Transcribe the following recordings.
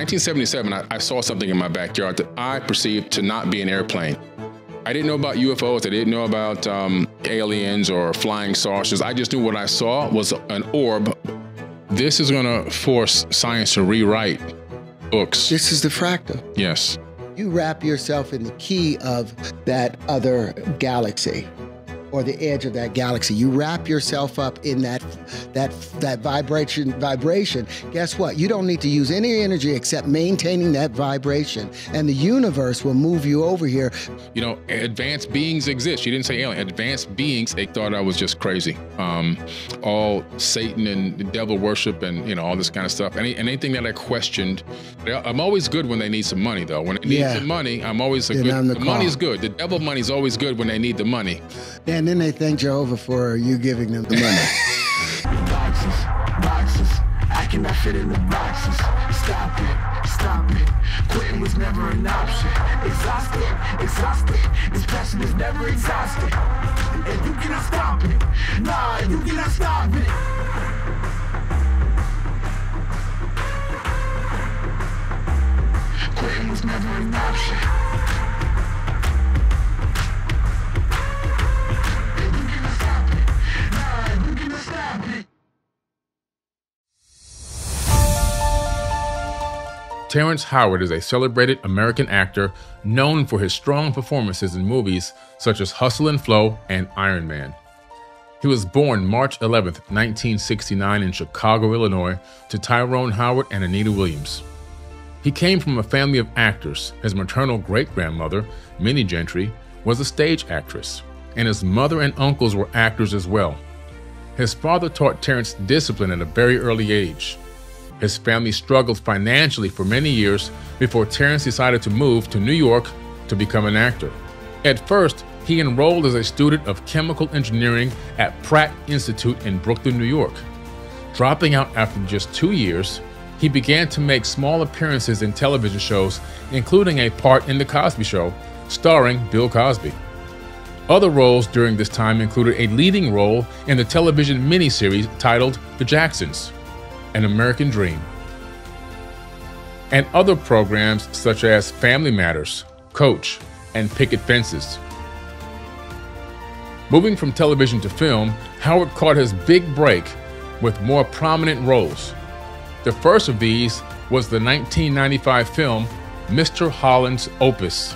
1977, I saw something in my backyard that I perceived to not be an airplane. I didn't know about UFOs. I didn't know about aliens or flying saucers. I just knew what I saw was an orb. This is going to force science to rewrite books. This is the fractal. Yes. You wrap yourself in the key of that other galaxy, or the edge of that galaxy. You wrap yourself up in that vibration. Guess what? You don't need to use any energy except maintaining that vibration, and the universe will move you over here. You know, advanced beings exist. She didn't say alien. Advanced beings, they thought I was just crazy. All Satan and devil worship and, you know, all this kind of stuff. Anything that I questioned. I'm always good when they need some money, though. When they need some money, I'm always a good. The money's good. The devil money's always good when they need the money. And then they thank Jehovah for you giving them the money. Boxes, I cannot fit in the boxes. Stop it. Quitting was never an option. Exhausted. This passion is never exhausted. And you cannot stop it. Nah, you cannot stop it. Quitting was never an option. Terrence Howard is a celebrated American actor known for his strong performances in movies such as Hustle and Flow and Iron Man. He was born March 11, 1969 in Chicago, Illinois, to Tyrone Howard and Anita Williams. He came from a family of actors. His maternal great-grandmother, Minnie Gentry, was a stage actress, and his mother and uncles were actors as well. His father taught Terrence discipline at a very early age. His family struggled financially for many years before Terrence decided to move to New York to become an actor. At first, he enrolled as a student of chemical engineering at Pratt Institute in Brooklyn, New York. Dropping out after just 2 years, he began to make small appearances in television shows, including a part in The Cosby Show, starring Bill Cosby. Other roles during this time included a leading role in the television miniseries titled The Jacksons, An American Dream, and other programs such as Family Matters, Coach, and Picket Fences. Moving from television to film, Howard caught his big break with more prominent roles. The first of these was the 1995 film Mr. Holland's Opus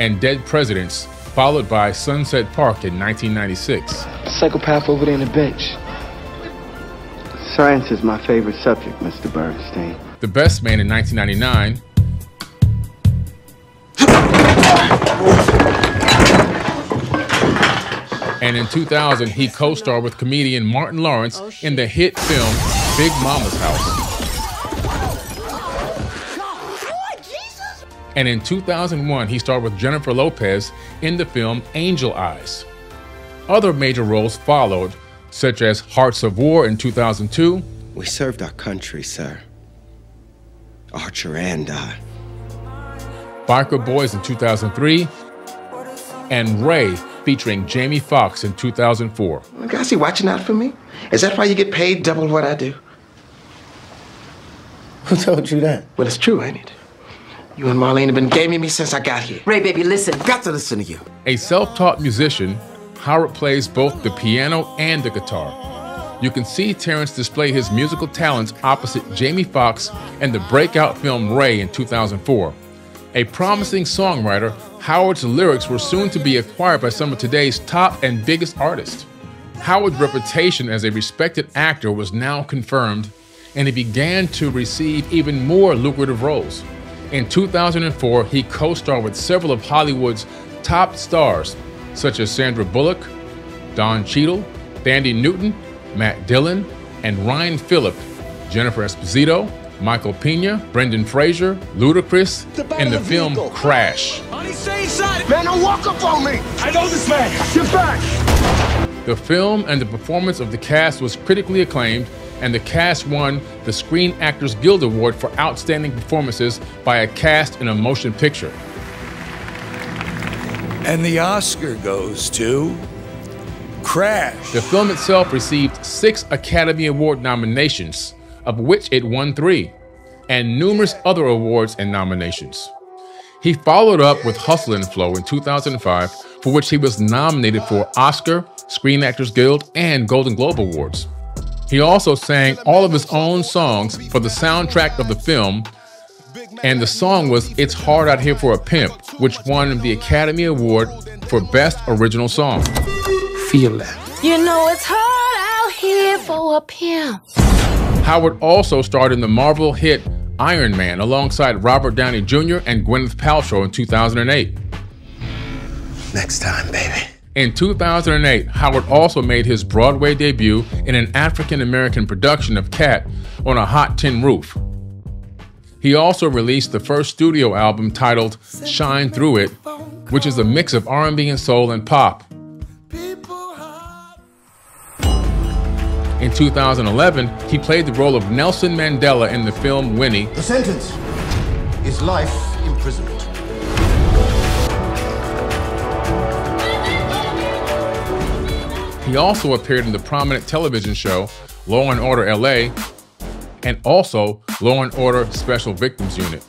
and Dead Presidents, followed by Sunset Park in 1996. Psychopath over there on the bench. Science is my favorite subject, Mr. Bernstein. The Best Man in 1999. And in 2000, he co-starred with comedian Martin Lawrence in the hit film Big Mama's House. And in 2001, he starred with Jennifer Lopez in the film Angel Eyes. Other major roles followed, such as Hearts of War in 2002. We served our country, sir. Archer and I. Biker Boys in 2003. And Ray, featuring Jamie Foxx in 2004. Guys, you watching out for me? Is that why you get paid double what I do? Who told you that? Well, it's true, ain't it? You and Marlene have been gaming me since I got here. Ray, baby, listen. Got to listen to you. A self-taught musician, Howard plays both the piano and the guitar. You can see Terrence display his musical talents opposite Jamie Foxx in the breakout film Ray in 2004. A promising songwriter, Howard's lyrics were soon to be acquired by some of today's top and biggest artists. Howard's reputation as a respected actor was now confirmed, and he began to receive even more lucrative roles. In 2004, he co-starred with several of Hollywood's top stars, such as Sandra Bullock, Don Cheadle, Thandie Newton, Matt Dillon, and Ryan Phillip, Jennifer Esposito, Michael Pena, Brendan Fraser, Ludacris, in the film Crash. Man, don't walk up on me! I know this man! Get back! The film and the performance of the cast was critically acclaimed, and the cast won the Screen Actors Guild Award for Outstanding Performances by a Cast in a Motion Picture. And the Oscar goes to Crash. The film itself received 6 Academy Award nominations, of which it won 3. and numerous other awards and nominations. He followed up with Hustle and Flow in 2005, for which he was nominated for Oscar, Screen Actors Guild, and Golden Globe Awards. He also sang all of his own songs for the soundtrack of the film, and the song was It's Hard Out Here for a Pimp, which won the Academy Award for Best Original Song. Feel that. You know it's hard out here for a pimp. Howard also starred in the Marvel hit Iron Man alongside Robert Downey Jr. and Gwyneth Paltrow in 2008. Next time, baby. In 2008, Howard also made his Broadway debut in an African-American production of Cat on a Hot Tin Roof. He also released the first studio album titled Shine Through It, which is a mix of R&B and soul and pop. In 2011, he played the role of Nelson Mandela in the film Winnie. The sentence is life imprisonment. He also appeared in the prominent television show Law & Order LA and also Law & Order Special Victims Unit.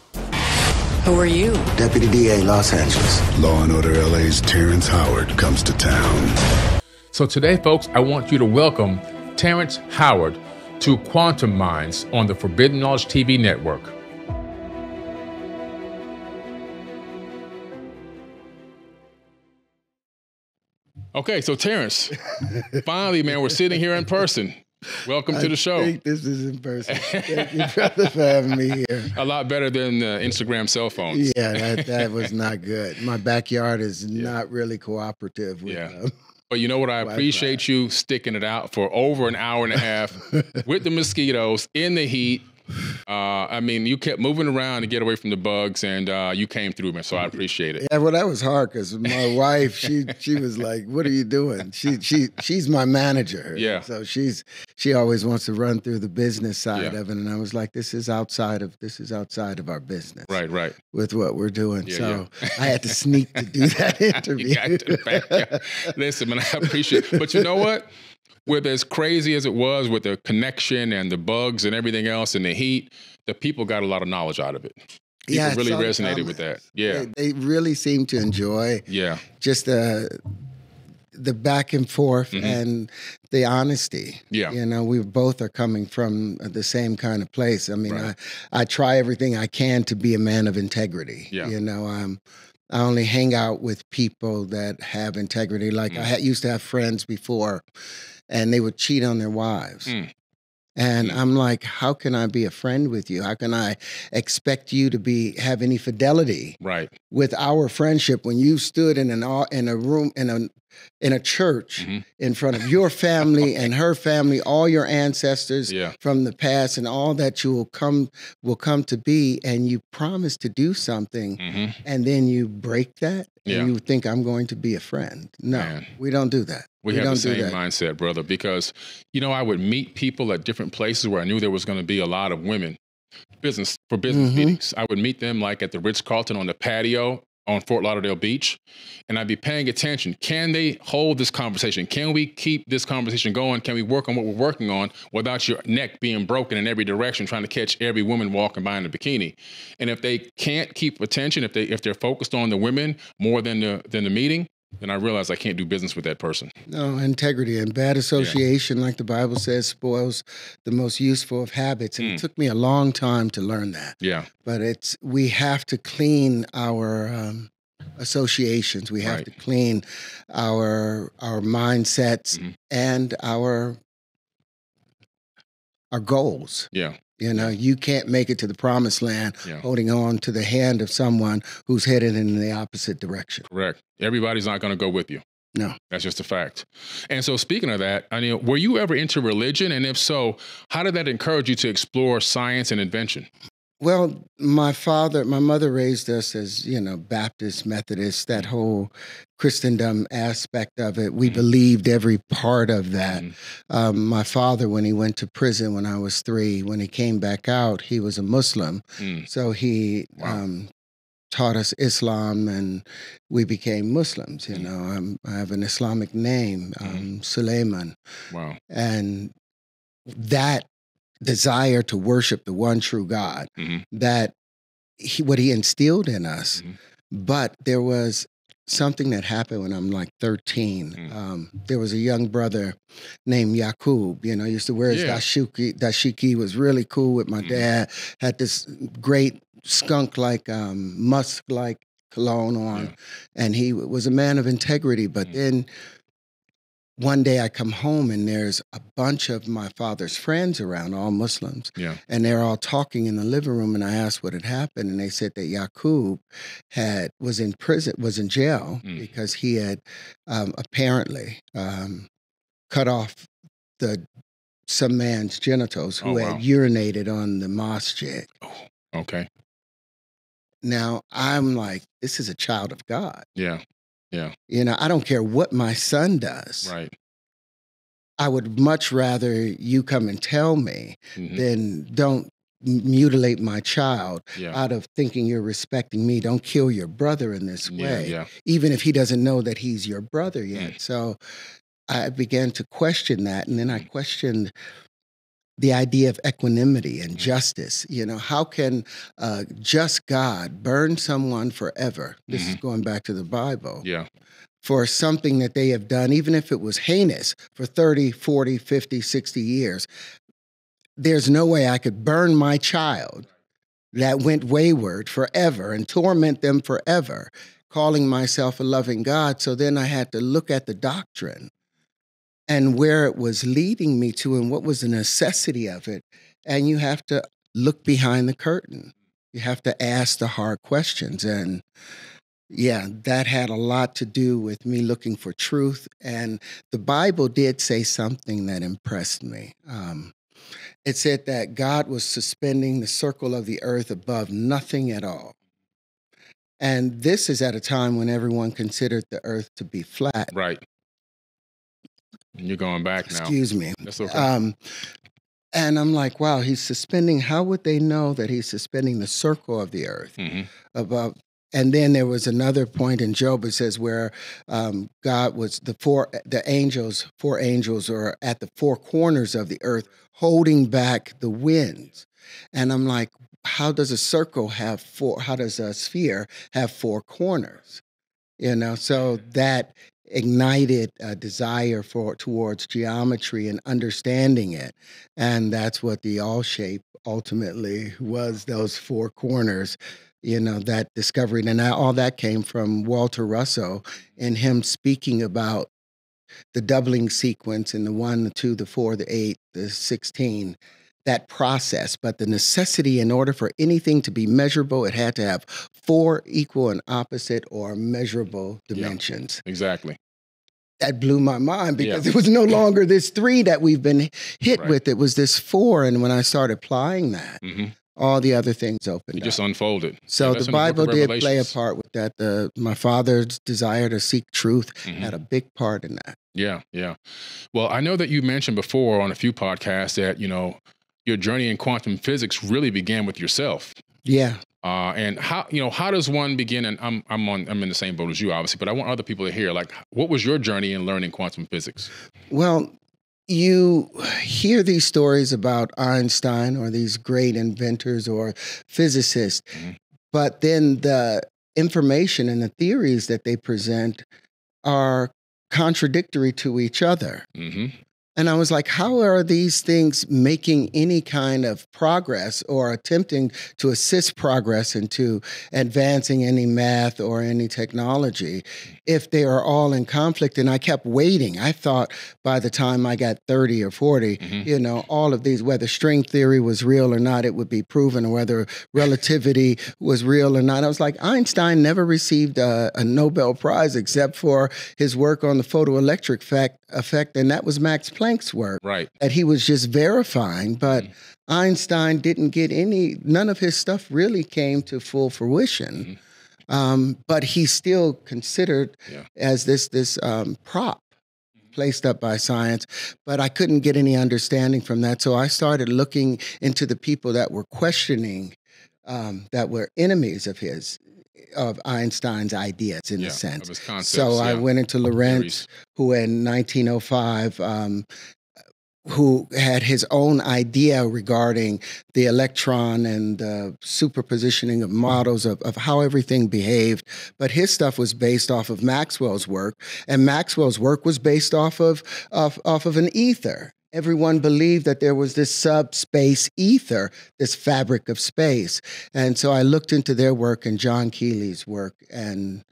Who are you? Deputy DA, Los Angeles. Law & Order LA's Terrence Howard comes to town. So today, folks, I want you to welcome Terrence Howard to Quantum Minds on the Forbidden Knowledge TV network. Okay, so Terrence, finally, man, we're sitting here in person. Welcome to the show. I think this is in person. Thank you, brother, for having me here. A lot better than Instagram cell phones. Yeah, that was not good. My backyard is not really cooperative with But you know what? I appreciate you sticking it out for over an hour and a half with the mosquitoes in the heat. I mean, you kept moving around to get away from the bugs, and you came through, man. So I appreciate it. Yeah, well, that was hard because my wife, she was like, "What are you doing?" She's my manager. Yeah. So she always wants to run through the business side of it, and I was like, "This is outside of our business." Right. With what we're doing, Yeah. I had to sneak to do that interview. You got to the backyard. Listen, man, I appreciate it. But you know what? With as crazy as it was with the connection and the bugs and everything else and the heat, the people got a lot of knowledge out of it. People really resonated with that. Yeah. They really seem to enjoy just the back and forth and the honesty. Yeah. You know, we both are coming from the same kind of place. I mean, I try everything I can to be a man of integrity. Yeah. You know, I only hang out with people that have integrity. Like I used to have friends before, and they would cheat on their wives. And I'm like, how can I be a friend with you? How can I expect you to have any fidelity with our friendship when you stood in a room in a church in front of your family and her family, all your ancestors from the past, and all that you will come to be, and you promise to do something, and then you break that, and you think I'm going to be a friend. No, we don't do that. We have the same mindset, brother, because, you know, I would meet people at different places where I knew there was going to be a lot of women business meetings. I would meet them like at the Ritz-Carlton on the patio on Fort Lauderdale Beach, and I'd be paying attention. Can they hold this conversation? Can we keep this conversation going? Can we work on what we're working on without your neck being broken in every direction, trying to catch every woman walking by in a bikini? And if they can't keep attention, if they're focused on the women more than the meeting, then I realize I can't do business with that person. No, integrity and bad association, like the Bible says, spoils the most useful of habits. And it took me a long time to learn that. Yeah. But we have to clean our associations. We have to clean our mindsets and our goals. Yeah. You know, you can't make it to the promised land holding on to the hand of someone who's headed in the opposite direction. Correct. Everybody's not going to go with you. No. That's just a fact. And so speaking of that, I mean, were you ever into religion? And if so, how did that encourage you to explore science and invention? Well, my mother raised us as, you know, Baptist, Methodist, that whole Christendom aspect of it. We believed every part of that. My father, when he went to prison when I was 3, when he came back out, he was a Muslim. So he taught us Islam, and we became Muslims. You know, I have an Islamic name, Suleiman. Wow. And that desire to worship the one true God, that what he instilled in us. But there was something that happened when I'm like 13. There was a young brother named Yakub, you know, used to wear his dashiki, was really cool with my dad, had this great skunk-like, musk-like cologne on, and he was a man of integrity. But then one day I come home and there's a bunch of my father's friends around, all Muslims, and they're all talking in the living room. And I asked what had happened, and they said that Yakub was in prison, was in jail because he had apparently cut off some man's genitals who had urinated on the masjid. Oh, okay. Now I'm like, this is a child of God. Yeah. Yeah. You know, I don't care what my son does. Right. I would much rather you come and tell me than don't mutilate my child out of thinking you're respecting me. Don't kill your brother in this way, even if he doesn't know that he's your brother yet. So I began to question that. And then I questioned the idea of equanimity and justice. You know, how can just God burn someone forever? This is going back to the Bible. Yeah. For something that they have done, even if it was heinous, for 30, 40, 50, 60 years. There's no way I could burn my child that went wayward forever and torment them forever, calling myself a loving God. So then I had to look at the doctrine and where it was leading me to and what was the necessity of it. And you have to look behind the curtain. You have to ask the hard questions. And yeah, that had a lot to do with me looking for truth. And the Bible did say something that impressed me. It said that God was suspending the circle of the earth above nothing at all. And this is at a time when everyone considered the earth to be flat. Right. You're going back now. Excuse me. That's okay. And I'm like, wow, he's suspending. How would they know that he's suspending the circle of the earth above? And then there was another point in Job, it says, where God was four angels are at the four corners of the earth holding back the winds. And I'm like, how does a sphere have four corners? You know, so that ignited a desire towards geometry and understanding it. And that's what the all shape ultimately was, those four corners. You know, that discovery. And all that came from Walter Russell and him speaking about the doubling sequence in the 1, the 2, the 4, the 8, the 16, that process. But the necessity, in order for anything to be measurable, it had to have 4 equal and opposite or measurable dimensions. Yeah, exactly. That blew my mind because it was no longer this 3 that we've been hit with. It was this 4. And when I started applying that, all the other things opened up. It just unfolded. So the Bible did play a part with that. My father's desire to seek truth had a big part in that. Yeah, yeah. Well, I know that you mentioned before on a few podcasts that, you know, your journey in quantum physics really began with yourself. Yeah. And how does one begin? And I'm in the same boat as you, obviously, but I want other people to hear, like, what was your journey in learning quantum physics? Well, you hear these stories about Einstein or these great inventors or physicists, but then the information and the theories that they present are contradictory to each other. And I was like, how are these things making any kind of progress or attempting to assist progress into advancing any math or any technology if they are all in conflict? And I kept waiting. I thought by the time I got 30 or 40, you know, all of these, whether string theory was real or not, it would be proven, or whether relativity was real or not. I was like, Einstein never received a Nobel Prize except for his work on the photoelectric effect, and that was Max Planck's work that he was just verifying. But Einstein didn't get none of his stuff really came to full fruition. But he's still considered as this prop placed up by science. But I couldn't get any understanding from that. So I started looking into the people that were questioning, that were enemies of Einstein's ideas in a sense. Of his concepts, so I went into Lorentz, who in 1905 who had his own idea regarding the electron and the superpositioning of models of how everything behaved. But his stuff was based off of Maxwell's work, and Maxwell's work was based off of an ether. Everyone believed that there was this subspace ether, this fabric of space. And so I looked into their work and John Keely's work and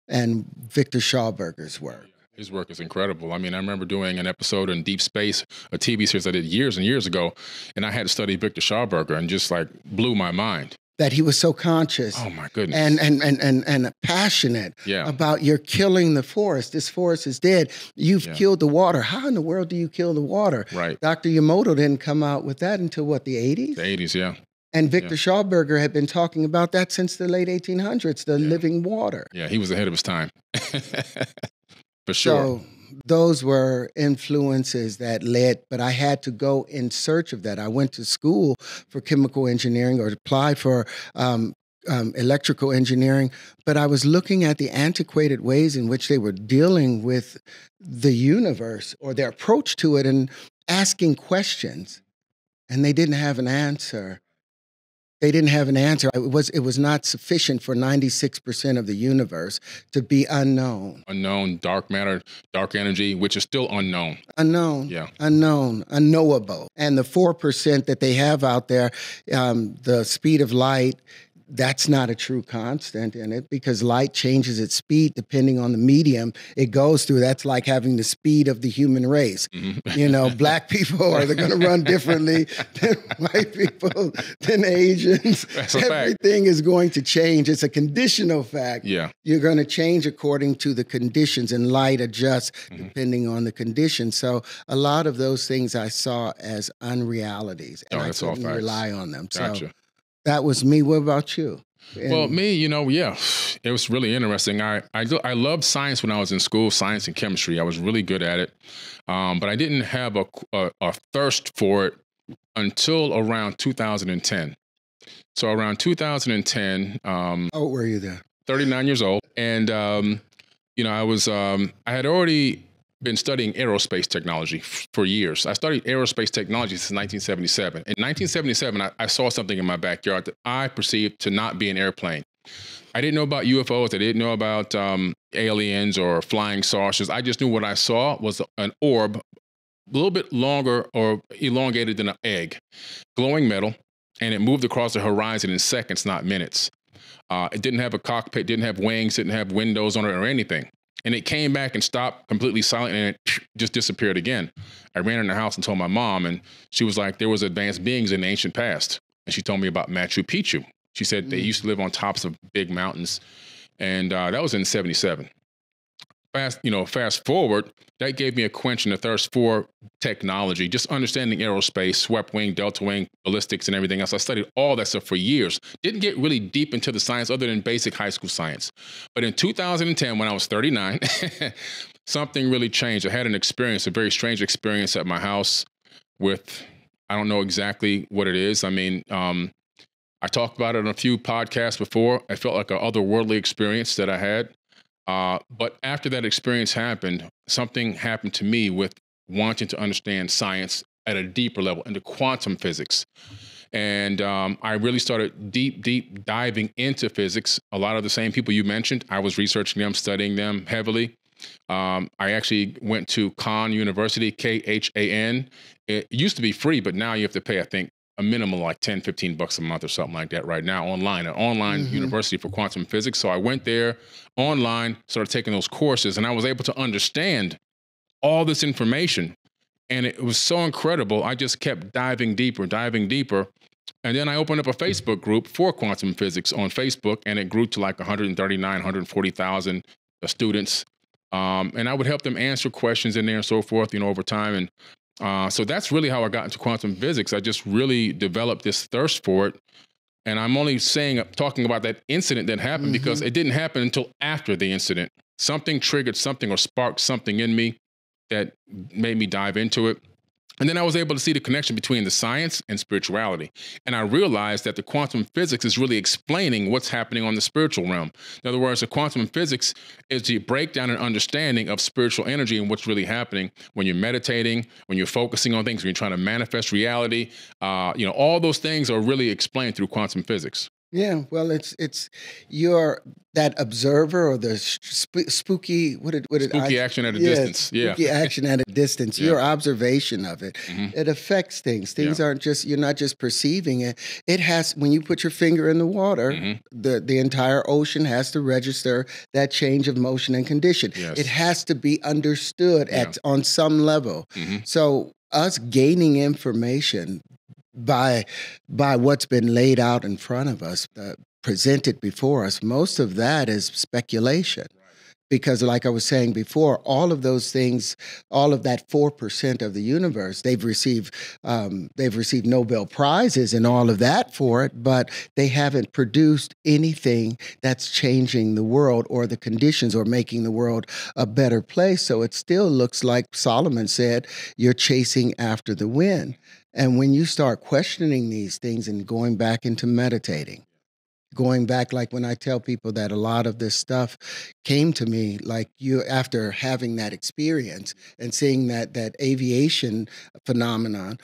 Victor Schauberger's work. His work is incredible. I mean, I remember doing an episode in Deep Space, a TV series I did years and years ago, and I had to study Victor Schauberger and just like blew my mind. That he was so conscious. Oh my goodness. And passionate about you're killing the forest. This forest is dead. You've killed the water. How in the world do you kill the water? Right. Dr. Yamamoto didn't come out with that until what, the 80s? The 80s, yeah. And Victor Schauberger had been talking about that since the late 1800s, the living water. Yeah, he was ahead of his time. For sure. So those were influences that led, but I had to go in search of that. I went to school for chemical engineering or applied for electrical engineering, but I was looking at the antiquated ways in which they were dealing with the universe or their approach to it and asking questions, and they didn't have an answer. They didn't have an answer. It was not sufficient for 96% of the universe to be unknown. Unknown, dark matter, dark energy, which is still unknown. Unknown. Yeah. Unknown, unknowable. And the 4% that they have out there, the speed of light, that's not a true constant in it because light changes its speed depending on the medium it goes through. That's like having the speed of the human race. Mm-hmm. You know, black people are going to run differently than white people, than Asians. That's a Everything fact. is going to change. It's a conditional fact. Yeah. You're going to change according to the conditions, and light adjusts depending on the conditions. So a lot of those things I saw as unrealities, and I couldn't rely on them. Gotcha. So that was me. What about you? Well, me, you know, it was really interesting. I loved science when I was in school, science and chemistry. I was really good at it, but I didn't have a thirst for it until around 2010. So around 2010, how old were you then? 39 years old, and you know, I had already been studying aerospace technology for years. I studied aerospace technology since 1977. In 1977, I saw something in my backyard that I perceived to not be an airplane. I didn't know about UFOs. I didn't know about aliens or flying saucers. I just knew what I saw was an orb, a little bit longer or elongated than an egg, glowing metal, and it moved across the horizon in seconds, not minutes. It didn't have a cockpit, didn't have wings, didn't have windows on it or anything. And it came back and stopped completely silent, and it just disappeared again. I ran in the house and told my mom, and she was like, there was advanced beings in the ancient past. And she told me about Machu Picchu. She said they used to live on tops of big mountains. And that was in 77. Fast forward, that gave me a quench and a thirst for technology, just understanding aerospace, swept wing, delta wing, ballistics, and everything else. I studied all that stuff for years. Didn't get really deep into the science other than basic high school science. But in 2010, when I was 39, something really changed. I had an experience, a very strange experience at my house with, I don't know exactly what it is. I mean, I talked about it on a few podcasts before. I felt like an otherworldly experience that I had. But after that experience happened, something happened to me with wanting to understand science at a deeper level, into quantum physics. And I really started deep diving into physics. A lot of the same people you mentioned, I was researching them, studying them heavily. I actually went to Khan University, Khan. It used to be free, but now you have to pay, I think, a minimum like $10-15 a month or something like that right now online, an online university for quantum physics. So I went there online, started taking those courses, and I was able to understand all this information. And it was so incredible. I just kept diving deeper. And then I opened up a Facebook group for quantum physics on Facebook, and it grew to like 140,000 students. And I would help them answer questions in there and so forth, over time. And so that's really how I got into quantum physics. I just really developed this thirst for it. And I'm only talking about that incident that happened because it didn't happen until after the incident. Something triggered something or sparked something in me that made me dive into it. And then I was able to see the connection between the science and spirituality. And I realized that the quantum physics is really explaining what's happening on the spiritual realm. In other words, the quantum physics is the breakdown and understanding of spiritual energy and what's really happening when you're meditating, when you're focusing on things, when you're trying to manifest reality. All those things are really explained through quantum physics. Yeah, well, it's you're that observer or the spooky spooky action at a distance. Yeah, spooky action at a distance. Yeah. Your observation of it, it affects things. Things aren't just, you're not just perceiving it. It has, when you put your finger in the water, the entire ocean has to register that change of motion and condition. Yes. It has to be understood on some level. So us gaining information by what's been laid out in front of us, presented before us, most of that is speculation. Because like I was saying before, all of those things, all of that 4% of the universe, they've received Nobel Prizes and all of that for it, but they haven't produced anything that's changing the world or the conditions or making the world a better place. So it still looks like Solomon said, you're chasing after the wind. And when you start questioning these things and going back into meditating, going back, like when I tell people that a lot of this stuff came to me, like you, after having that experience and seeing that aviation phenomenon,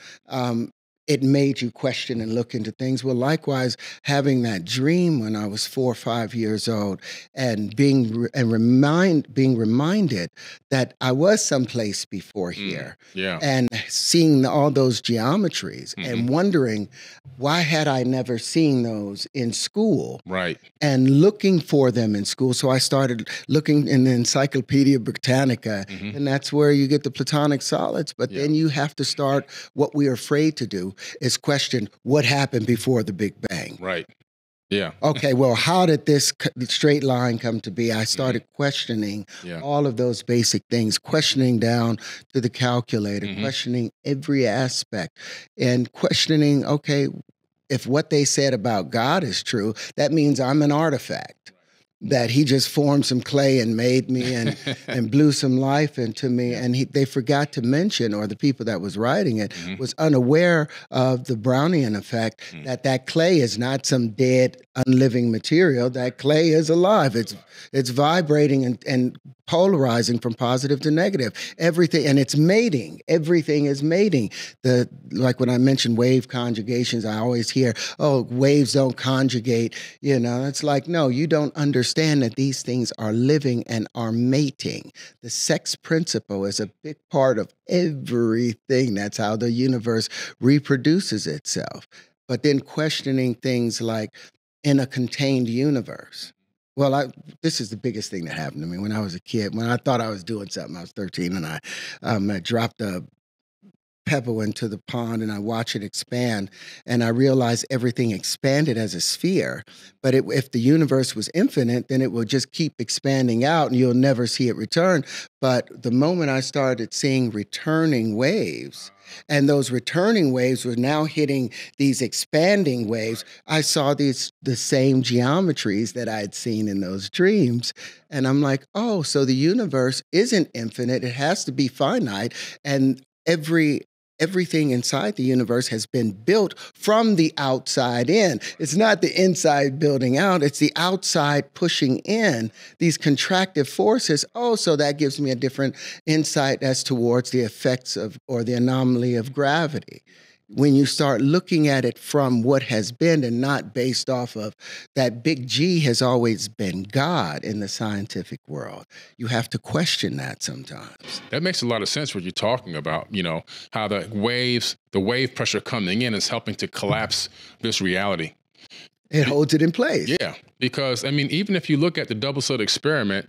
it made you question and look into things. Well, likewise, having that dream when I was 4 or 5 years old and being reminded that I was someplace before here, and seeing all those geometries and wondering, why had I never seen those in school? Right. And looking for them in school. So I started looking in the Encyclopedia Britannica, and that's where you get the Platonic solids. But then you have to start what we're afraid to do, is question what happened before the Big Bang. Right. Yeah. Okay, well, how did this straight line come to be? I started questioning all of those basic things, questioning down to the calculator, questioning every aspect, and questioning, okay, if what they said about God is true, that means I'm an artifact. That he just formed some clay and made me and blew some life into me. And they forgot to mention, or the people that was writing it was unaware of the Brownian effect, that clay is not some dead, unliving material. That clay is alive. It's vibrating and polarizing from positive to negative. Everything, and it's mating. Everything is mating. Like when I mentioned wave conjugations, I always hear, oh, waves don't conjugate. It's like, no, you don't understand that these things are living and are mating. The sex principle is a big part of everything. That's how the universe reproduces itself. But then questioning things like, in a contained universe. Well, this is the biggest thing that happened to me when I was a kid. When I thought I was doing something, I was 13, and I dropped a pebble into the pond, and I watched it expand, and I realized everything expanded as a sphere. But if the universe was infinite, then it will just keep expanding out, and you'll never see it return. But the moment I started seeing returning waves, and those returning waves were now hitting these expanding waves, I saw the same geometries that I had seen in those dreams. And I'm like, oh, so the universe isn't infinite. It has to be finite. And everything inside the universe has been built from the outside in. It's not the inside building out, it's the outside pushing in these contractive forces. Oh, so that gives me a different insight as towards the effects of, or the anomaly of gravity. When you start looking at it from what has been and not based off of that big G has always been God in the scientific world, you have to question that sometimes. That makes a lot of sense what you're talking about, how the wave pressure coming in is helping to collapse this reality. It holds it in place. Yeah, because, even if you look at the double slit experiment,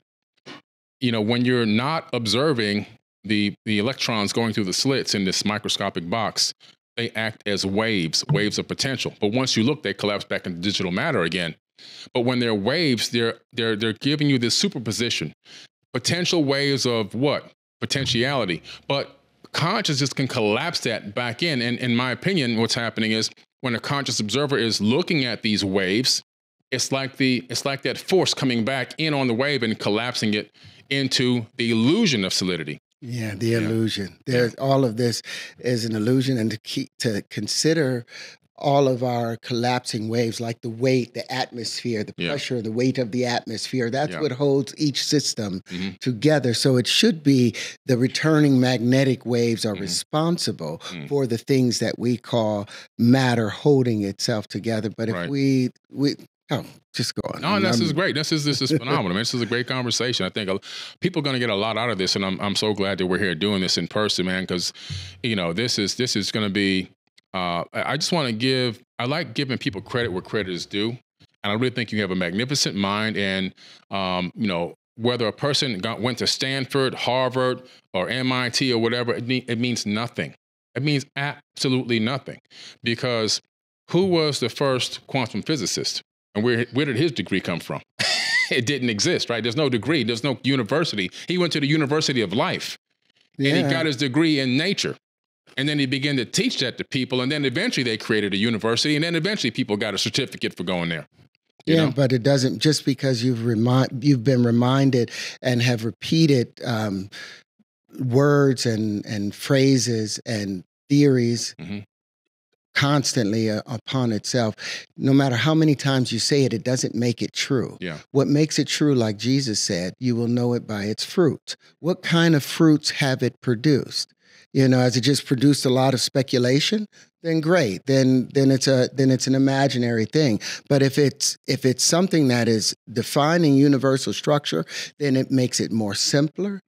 when you're not observing the electrons going through the slits in this microscopic box, they act as waves of potential. But once you look, they collapse back into digital matter again. But when they're waves, they're giving you this superposition. Potential waves of what? Potentiality. But consciousness can collapse that back in. And in my opinion, what's happening is when a conscious observer is looking at these waves, it's like that force coming back in on the wave and collapsing it into the illusion of solidity. Yeah, the illusion. There's all of this is an illusion, and to consider all of our collapsing waves, like the weight, the atmosphere, the pressure, the weight of the atmosphere. That's what holds each system together. So it should be the returning magnetic waves are responsible for the things that we call matter holding itself together. But if we just go on. No, this is great. This is phenomenal. Man. This is a great conversation. I think people are going to get a lot out of this, and I'm so glad that we're here doing this in person, man. Because this is going to be. I just want to I like giving people credit where credit is due. And I really think you have a magnificent mind. And, whether a person went to Stanford, Harvard, or MIT or whatever, it means nothing. It means absolutely nothing. Because who was the first quantum physicist? And where did his degree come from? It didn't exist, right? There's no degree. There's no university. He went to the University of Life. And he got his degree in nature. And then he began to teach that to people. And then eventually they created a university. And then eventually people got a certificate for going there. You know? But it doesn't, just because you've been reminded and have repeated words and phrases and theories constantly upon itself, no matter how many times you say it, it doesn't make it true. What makes it true, like Jesus said, you will know it by its fruits. What kind of fruits have it produced? Has it just produced a lot of speculation? Then great. Then it's an imaginary thing. But if it's something that is defining universal structure, then it makes it more simpler.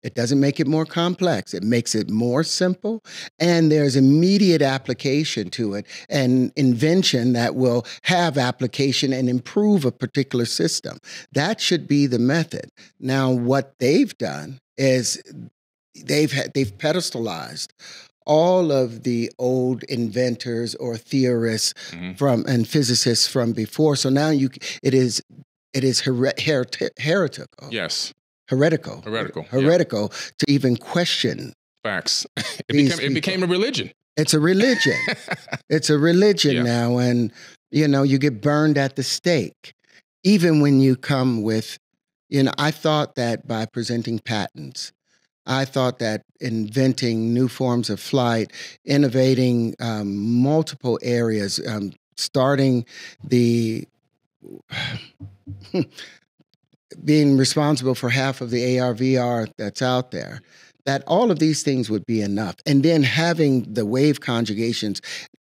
It doesn't make it more complex. It makes it more simple. And there's immediate application to it and invention that will have application and improve a particular system. That should be the method. Now, what they've done is they've pedestalized all of the old inventors or theorists and physicists from before. So now it is heretical. Yes. Heretical to even question. Facts. It became a religion. It's a religion. It's a religion now, and you get burned at the stake. Even when you come with, I thought that by presenting patents, I thought that inventing new forms of flight, innovating multiple areas, starting being responsible for half of the AR/VR that's out there, that all of these things would be enough. And then having the wave conjugations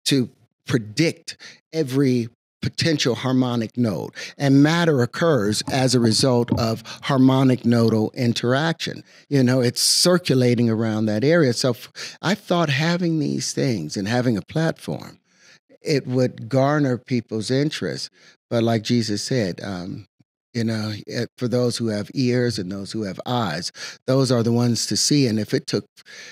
to predict every potential harmonic node. And matter occurs as a result of harmonic nodal interaction. It's circulating around that area. So I thought having these things and having a platform, it would garner people's interest. But like Jesus said, for those who have ears and those who have eyes, those are the ones to see. And if it took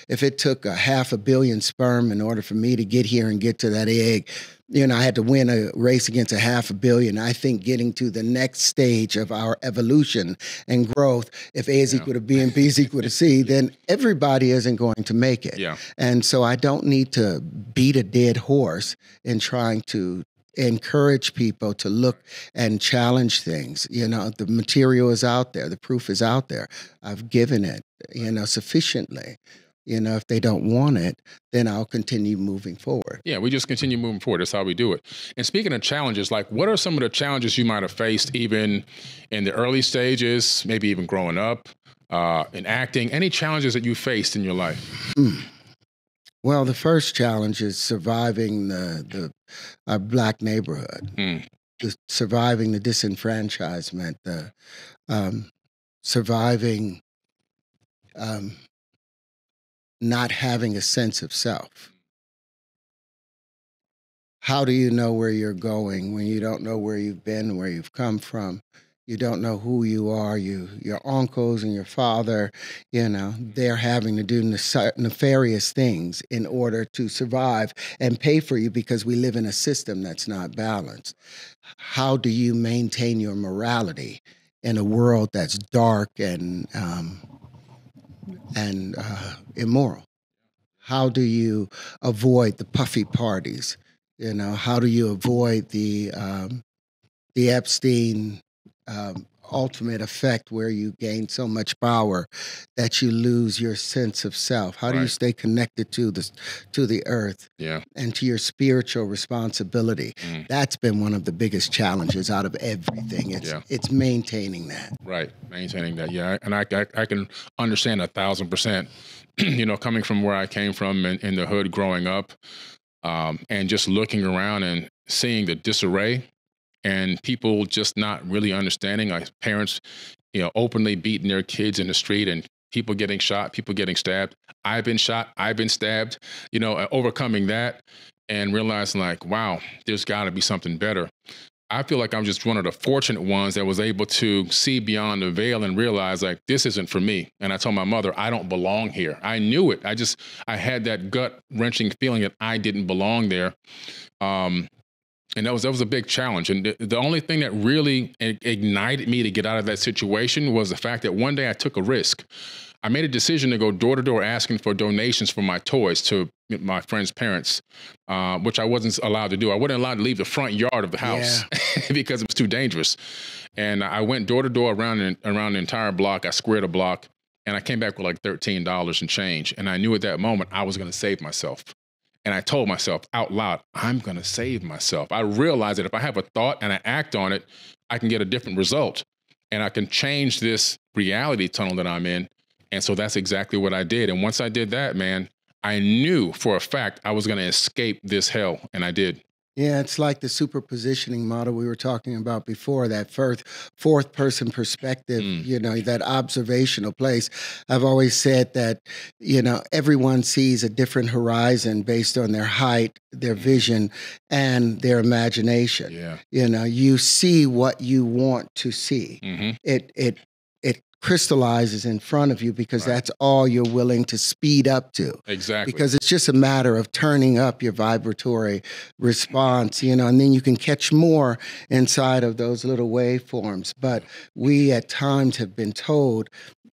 500 million sperm in order for me to get here and get to that egg, I had to win a race against 500 million. I think getting to the next stage of our evolution and growth, if A is equal to B and B is equal to C, then everybody isn't going to make it. And so I don't need to beat a dead horse in trying to encourage people to look and challenge things. The material is out there. The proof is out there. I've given it, sufficiently. If they don't want it, then I'll continue moving forward. Yeah, we just continue moving forward. That's how we do it. And speaking of challenges, like what are some of the challenges you might have faced even in the early stages, maybe even growing up, in acting? Any challenges that you faced in your life? Well, the first challenge is surviving our Black neighborhood, surviving the disenfranchisement, surviving not having a sense of self. How do you know where you're going when you don't know where you've been, where you've come from? You don't know who you are. Your uncles and your father, they're having to do nefarious things in order to survive and pay for you because we live in a system that's not balanced. How do you maintain your morality in a world that's dark and immoral? How do you avoid the puffy parties? How do you avoid the Epstein ultimate effect where you gain so much power that you lose your sense of self? How do you stay connected to the earth and to your spiritual responsibility? That's been one of the biggest challenges out of everything. It's maintaining that. Right, maintaining that. Yeah, and I can understand 1,000%. You know, coming from where I came from in the hood growing up, and just looking around and seeing the disarray and people just not really understanding, like parents, you know, openly beating their kids in the street and people getting shot, people getting stabbed. I've been shot, I've been stabbed, you know, overcoming that and realizing like, wow, there's gotta be something better. I feel like I'm just one of the fortunate ones that was able to see beyond the veil and realize like, this isn't for me. And I told my mother, I don't belong here. I knew it. I had that gut wrenching feeling that I didn't belong there. And that was a big challenge. And the only thing that really ignited me to get out of that situation was the fact that one day I took a risk. I made a decision to go door to door asking for donations for my toys to my friends' parents, which I wasn't allowed to do. I wasn't allowed to leave the front yard of the house because it was too dangerous. And I went door to door around the entire block. I squared a block and I came back with like $13 and change. And I knew at that moment I was going to save myself. And I told myself out loud, I'm going to save myself. I realized that if I have a thought and I act on it, I can get a different result and I can change this reality tunnel that I'm in. And so that's exactly what I did. And once I did that, man, I knew for a fact I was going to escape this hell. And I did. Yeah, it's like the superpositioning model we were talking about before, that fourth person perspective, you know, that observational place. I've always said that, you know, everyone sees a different horizon based on their height, their vision, and their imagination. Yeah. You know, you see what you want to see. It crystallizes in front of you because that's all you're willing to speed up to. Exactly. Because it's just a matter of turning up your vibratory response, you know, and then you can catch more inside of those little waveforms. But we at times have been told,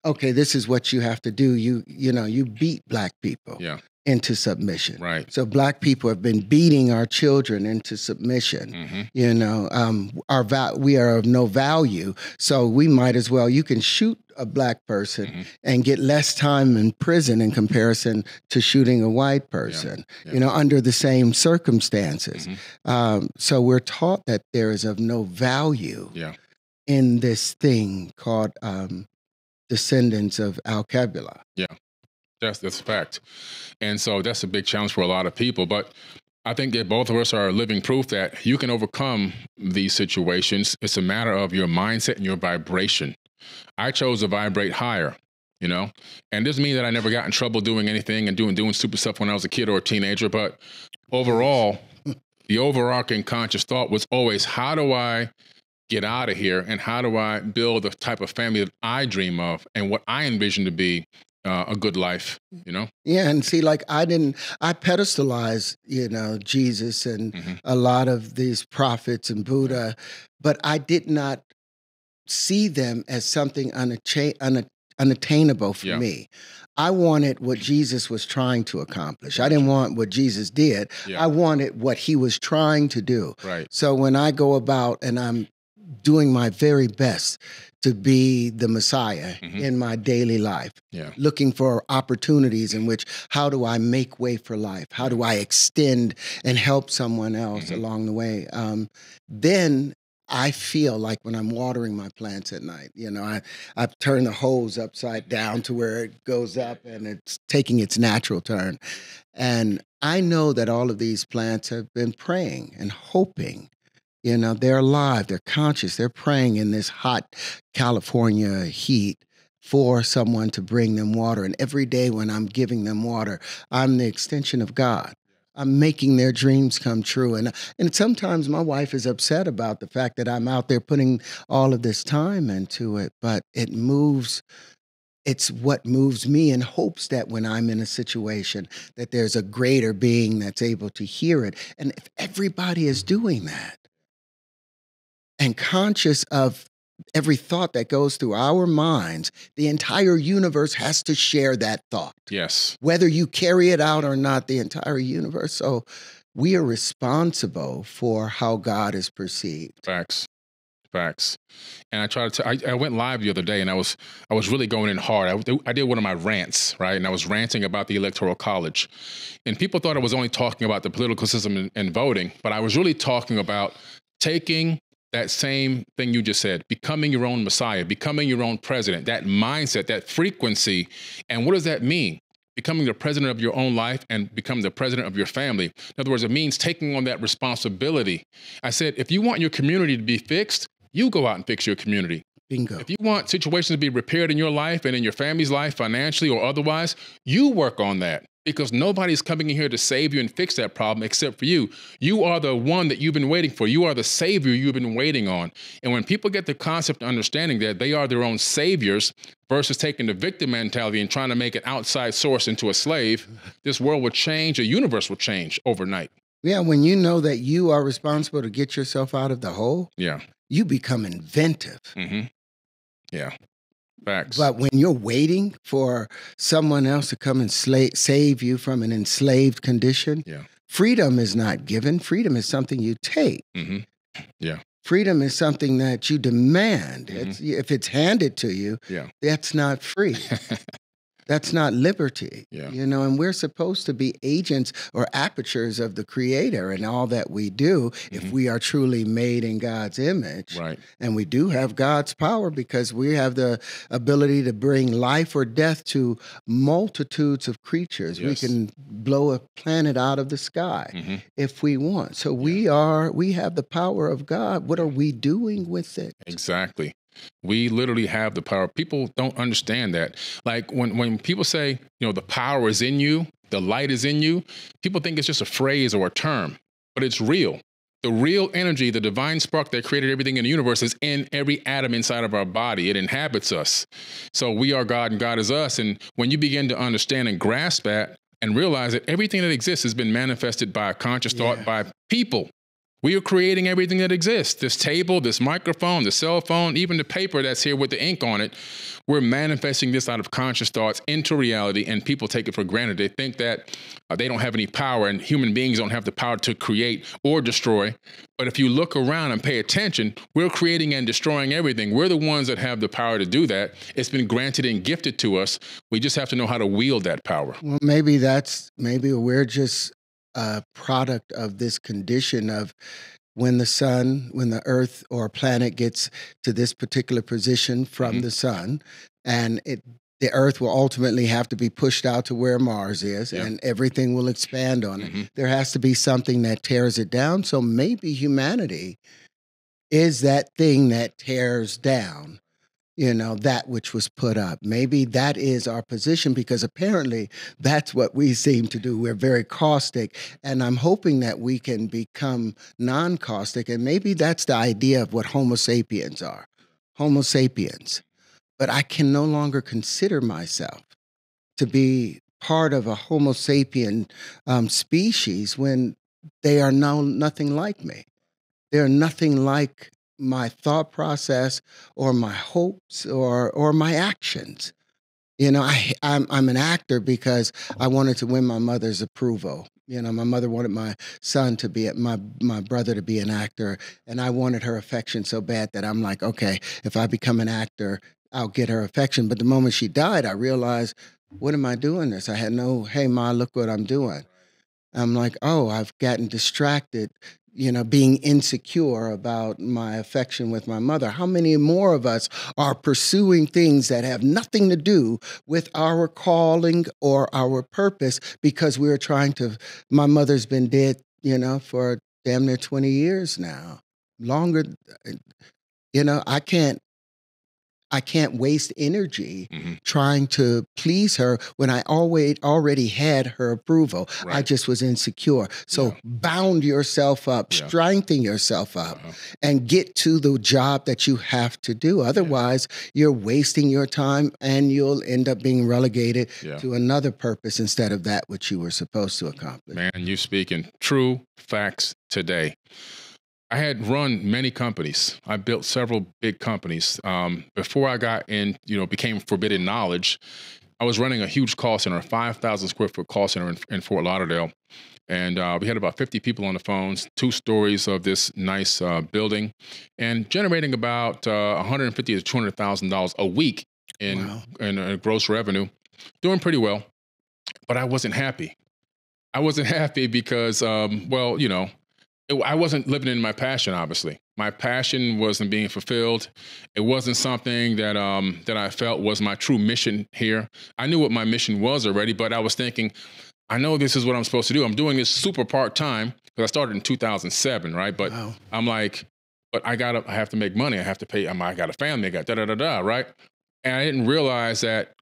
okay, this is what you have to do. You know, you beat Black people. Into submission. Right. So Black people have been beating our children into submission. You know, we are of no value. So we might as well, you can shoot a Black person and get less time in prison in comparison to shooting a white person, you know, under the same circumstances. So we're taught that there is of no value in this thing called descendants of Al-Kabila. That's a fact. And so that's a big challenge for a lot of people. But I think that both of us are living proof that you can overcome these situations. It's a matter of your mindset and your vibration. I chose to vibrate higher, you know, and it doesn't mean that I never got in trouble doing anything and doing stupid stuff when I was a kid or a teenager. But overall, the overarching conscious thought was always, how do I get out of here? And how do I build the type of family that I dream of and what I envision to be a good life, you know? Yeah, and see, like I pedestalized, you know, Jesus and a lot of these prophets and Buddha, but I did not see them as something unattainable for me. I wanted what Jesus was trying to accomplish. I didn't want what Jesus did. I wanted what he was trying to do. Right. So when I go about and I'm doing my very best to be the Messiah in my daily life, looking for opportunities in which, how do I make way for life? How do I extend and help someone else along the way? Then I feel like when I'm watering my plants at night, you know, I turn the hose upside down to where it goes up and it's taking its natural turn. And I know that all of these plants have been praying and hoping. You know, they're alive, they're conscious, they're praying in this hot California heat for someone to bring them water. And every day when I'm giving them water, I'm the extension of God. I'm making their dreams come true. And sometimes my wife is upset about the fact that I'm out there putting all of this time into it, but it's what moves me in hopes that when I'm in a situation that there's a greater being that's able to hear it. And if everybody is doing that, and conscious of every thought that goes through our minds, the entire universe has to share that thought. Yes. Whether you carry it out or not, the entire universe. So we are responsible for how God is perceived. Facts. Facts. And I tried to, I went live the other day and I was really going in hard. I did one of my rants, right? And I was ranting about the Electoral College. And people thought I was only talking about the political system and voting, but I was really talking about taking that same thing you just said, becoming your own Messiah, becoming your own president, that mindset, that frequency. And what does that mean? Becoming the president of your own life and become the president of your family. In other words, it means taking on that responsibility. I said, if you want your community to be fixed, you go out and fix your community. Bingo. If you want situations to be repaired in your life and in your family's life, financially or otherwise, you work on that, because nobody's coming in here to save you and fix that problem except for you. You are the one that you've been waiting for. You are the savior you've been waiting on. And when people get the concept of understanding that they are their own saviors versus taking the victim mentality and trying to make an outside source into a slave, this world will change, the universe will change overnight. Yeah, when you know that you are responsible to get yourself out of the hole, you become inventive. Mm-hmm. Yeah. Facts. But when you're waiting for someone else to come and save you from an enslaved condition, freedom is not given. Freedom is something you take. Mm-hmm. Yeah. Freedom is something that you demand. Mm-hmm. If it's handed to you, that's not free. That's not liberty, you know, and we're supposed to be agents or apertures of the Creator in all that we do if we are truly made in God's image. Right. And we do have God's power because we have the ability to bring life or death to multitudes of creatures. We can blow a planet out of the sky if we want. So we have the power of God. What are we doing with it? Exactly. We literally have the power. People don't understand that. Like when people say, you know, the power is in you, the light is in you, people think it's just a phrase or a term, but it's real. The real energy, the divine spark that created everything in the universe is in every atom inside of our body. It inhabits us. So we are God and God is us. And when you begin to understand and grasp that and realize that everything that exists has been manifested by a conscious thought by people. We are creating everything that exists. This table, this microphone, the cell phone, even the paper that's here with the ink on it. We're manifesting this out of conscious thoughts into reality, and people take it for granted. They think that they don't have any power, and human beings don't have the power to create or destroy. But if you look around and pay attention, we're creating and destroying everything. We're the ones that have the power to do that. It's been granted and gifted to us. We just have to know how to wield that power. Well, maybe we're just a product of this condition of when the earth or planet gets to this particular position from the sun, and the earth will ultimately have to be pushed out to where Mars is, and everything will expand on it. There has to be something that tears it down. So maybe humanity is that thing that tears down, you know, that which was put up. Maybe that is our position, because apparently that's what we seem to do. We're very caustic, and I'm hoping that we can become non-caustic, and maybe that's the idea of what Homo sapiens are. Homo sapiens. But I can no longer consider myself to be part of a Homo sapien species when they are nothing like me. They're nothing like my thought process or my hopes or my actions. You know, I'm an actor because I wanted to win my mother's approval. You know, my mother wanted my son to be my brother to be an actor, and I wanted her affection so bad that I'm like, okay, if I become an actor, I'll get her affection. But the moment she died, I realized, what am I doing this? I had hey, Ma, look what I'm doing. I'm like, oh, I've gotten distracted, you know, being insecure about my affection with my mother. How many more of us are pursuing things that have nothing to do with our calling or our purpose because we're trying to, my mother's been dead, you know, for damn near 20 years now, longer. You know, I can't waste energy trying to please her when I already had her approval. Right. I just was insecure. So bound yourself up, strengthen yourself up, and get to the job that you have to do. Otherwise, you're wasting your time, and you'll end up being relegated to another purpose instead of that which you were supposed to accomplish. Man, you're speaking true facts today. I had run many companies. I built several big companies. Before I got in, became Forbidden Knowledge, I was running a huge call center, a 5,000 square foot call center in Fort Lauderdale. And we had about 50 people on the phones, 2 stories of this nice building, and generating about $150,000 to $200,000 a week in gross revenue. Doing pretty well, but I wasn't happy. I wasn't happy because, well, you know, I wasn't living in my passion, obviously. My passion wasn't being fulfilled. It wasn't something that that I felt was my true mission here. I knew what my mission was already, but I was thinking, I know this is what I'm supposed to do. I'm doing this super part-time because I started in 2007, right? But I'm like, but I have to make money. I have to pay. I got a family. I got da-da-da-da, right? And I didn't realize that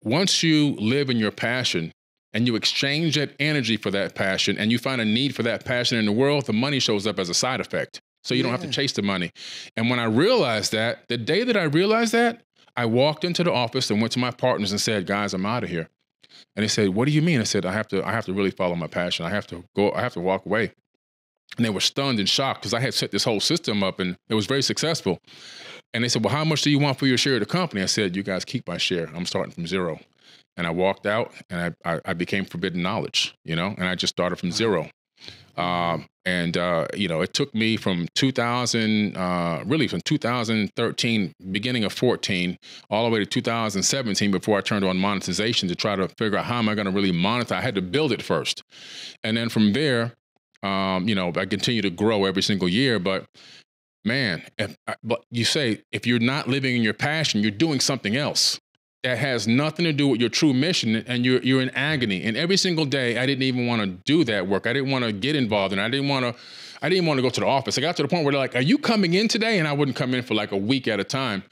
once you live in your passion, and you exchange that energy for that passion, and you find a need for that passion in the world, the money shows up as a side effect. So you don't have to chase the money. And when I realized that, the day that I realized that, I walked into the office and went to my partners and said, guys, I'm out of here. And they said, what do you mean? I said, I have to really follow my passion. I have to walk away. And they were stunned and shocked because I had set this whole system up and it was very successful. And they said, well, how much do you want for your share of the company? I said, you guys keep my share. I'm starting from zero. And I walked out and I became forbidden knowledge, you know, and I just started from zero. You know, it took me from 2013, beginning of 14, all the way to 2017 before I turned on monetization to try to figure out how am I going to really monetize. I had to build it first. And then from there, you know, I continue to grow every single year. But man, but you say, if you're not living in your passion, you're doing something else that has nothing to do with your true mission, and you're in agony. And every single day, I didn't even want to do that work. I didn't want to get involved, and I didn't want to go to the office. I got to the point where they're like, "Are you coming in today?" And I wouldn't come in for like a week at a time.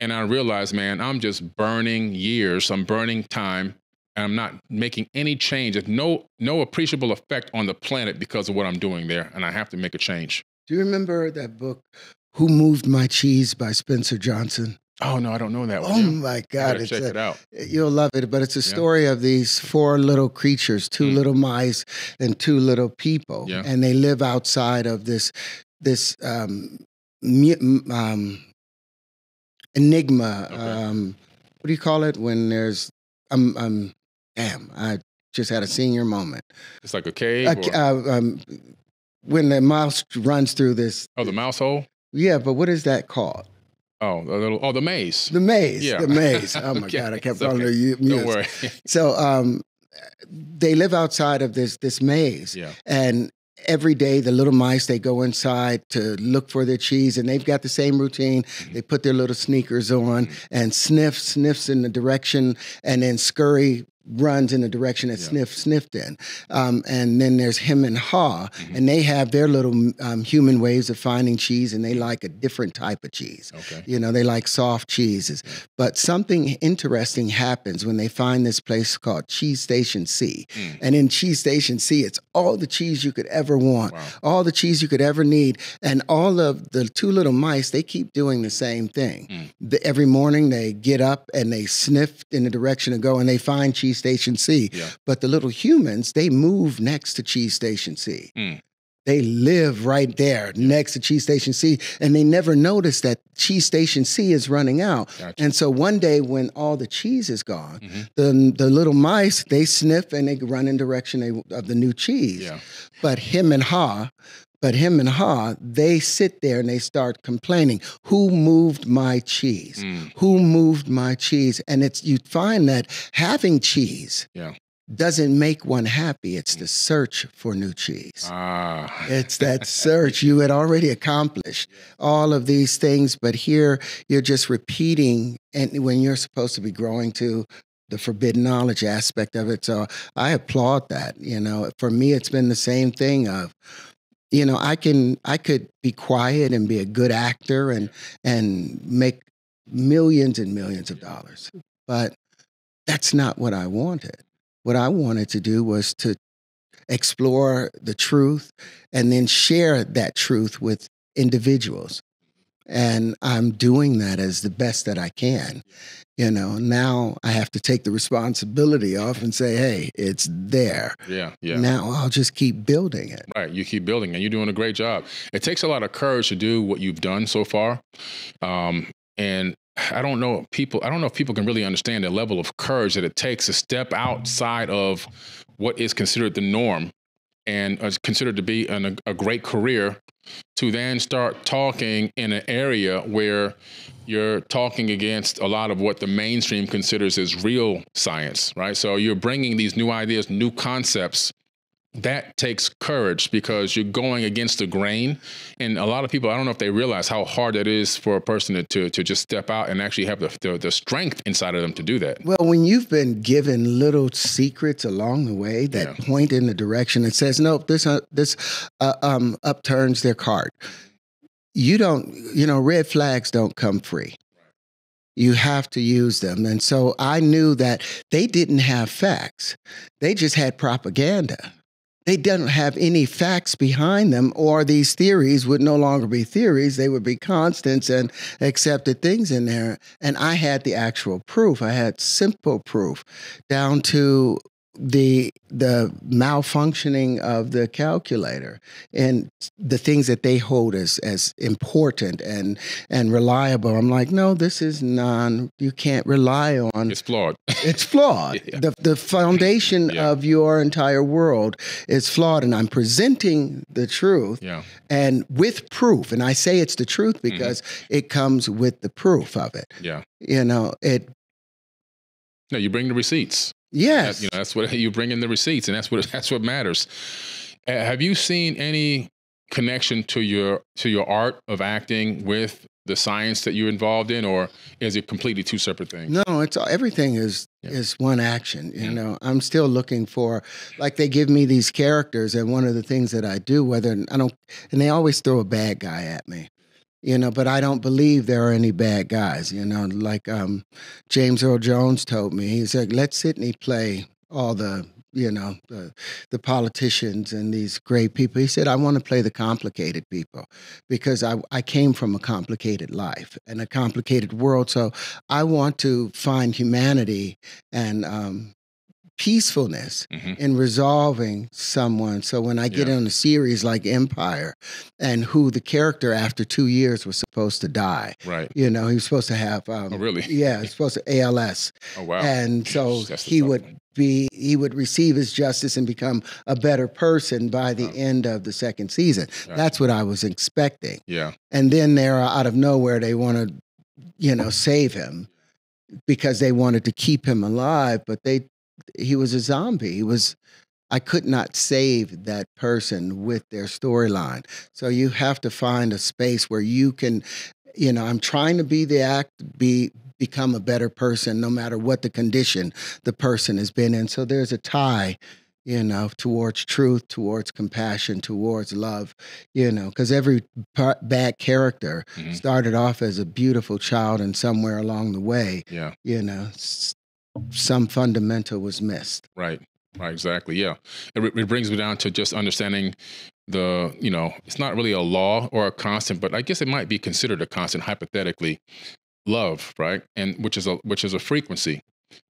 And I realized, man, I'm just burning years. I'm burning time, and I'm not making any change. There's no appreciable effect on the planet because of what I'm doing there, and I have to make a change. Do you remember that book, Who Moved My Cheese by Spencer Johnson? Oh, no, I don't know that one. Oh, my God. Check it out. You'll love it. But it's a story of these 4 little creatures, 2 little mice and 2 little people. Yeah. And they live outside of this enigma. Okay. What do you call it when there's, damn, I just had a senior moment. It's like a cave? When the mouse runs through this. Oh, the mouse hole? Yeah, but what is that called? Oh, the maze. The maze. Yeah. The maze. Oh my God, I kept calling you. Don't worry. So they live outside of this maze. Yeah. And every day the little mice, they go inside to look for their cheese, and they've got the same routine. They put their little sneakers on and sniffs in the direction, and then scurry runs in the direction that sniffed in. And then there's him and haw, and they have their little human ways of finding cheese, and they like a different type of cheese. Okay. You know, they like soft cheeses. Yeah. But something interesting happens when they find this place called Cheese Station C. And in Cheese Station C, it's all the cheese you could ever want, all the cheese you could ever need. And all of the 2 little mice, they keep doing the same thing. Every morning they get up and they sniff in the direction to go, and they find Cheese Station C. Yeah. But the little humans, they move next to Cheese Station C. They live right there next to Cheese Station C, and they never notice that Cheese Station C is running out. Gotcha. And so one day when all the cheese is gone, the little mice, they sniff and they run in direction of the new cheese. Yeah. But him and haw, they sit there and they start complaining. Who moved my cheese? Who moved my cheese? And you find that having cheese doesn't make one happy. It's the search for new cheese. It's that search. You had already accomplished all of these things, but here you're just repeating, and when you're supposed to be growing to the forbidden knowledge aspect of it. So I applaud that. You know, for me, it's been the same thing of, you know, I could be quiet and be a good actor and make millions and millions of dollars, but that's not what I wanted. What I wanted to do was to explore the truth and then share that truth with individuals. And I'm doing that as the best that I can. You know, now I have to take the responsibility off and say, hey, it's there. Yeah. Now I'll just keep building it. Right. You keep building, and you're doing a great job. It takes a lot of courage to do what you've done so far. And I don't know if people can really understand the level of courage that it takes to step outside of what is considered the norm and is considered to be a great career, to then start talking in an area where you're talking against a lot of what the mainstream considers as real science, right? So you're bringing these new ideas, new concepts. That takes courage, because you're going against the grain. And a lot of people, I don't know if they realize how hard that is for a person to just step out and actually have the strength inside of them to do that. Well, when you've been given little secrets along the way that point in the direction that says, nope, this upturns their cart. Red flags don't come free. You have to use them. And so I knew that they didn't have facts. They just had propaganda. They didn't have any facts behind them, or these theories would no longer be theories. They would be constants and accepted things in there. And I had the actual proof. I had simple proof down to the malfunctioning of the calculator and the things that they hold as important and reliable. I'm like, no, this is you can't rely on. It's flawed. It's flawed. Yeah. The foundation of your entire world is flawed, and I'm presenting the truth and with proof. And I say it's the truth because it comes with the proof of it. Yeah. No, you bring the receipts. Yes, that's what you bring in, the receipts, and that's what matters. Have you seen any connection to your art of acting with the science that you're involved in, or is it completely two separate things? No, everything is one action. I'm still looking for, like, they give me these characters, and one of the things that I do, and they always throw a bad guy at me. But I don't believe there are any bad guys, like James Earl Jones told me. He said, let Sidney play all the politicians and these great people. He said, I want to play the complicated people because I came from a complicated life and a complicated world. So I want to find humanity and peacefulness in resolving someone. So when I get on a series like Empire, and who the character after 2 years was supposed to die. Right. He was supposed to have oh, really? Yeah, he's supposed to ALS. Oh, wow. And so he would receive his justice and become a better person by the end of the second season. Gotcha. That's what I was expecting. Yeah. And then there, out of nowhere, they want to, save him because they wanted to keep him alive, but he was a zombie. I could not save that person with their storyline. So you have to find a space where you can, I'm trying to become a better person no matter what the condition the person has been in. So there's a tie, towards truth, towards compassion, towards love, because every bad character started off as a beautiful child, and somewhere along the way, some fundamental was missed. Right, exactly, yeah. It brings me down to just understanding it's not really a law or a constant, but I guess it might be considered a constant hypothetically, love, right? And which is a frequency.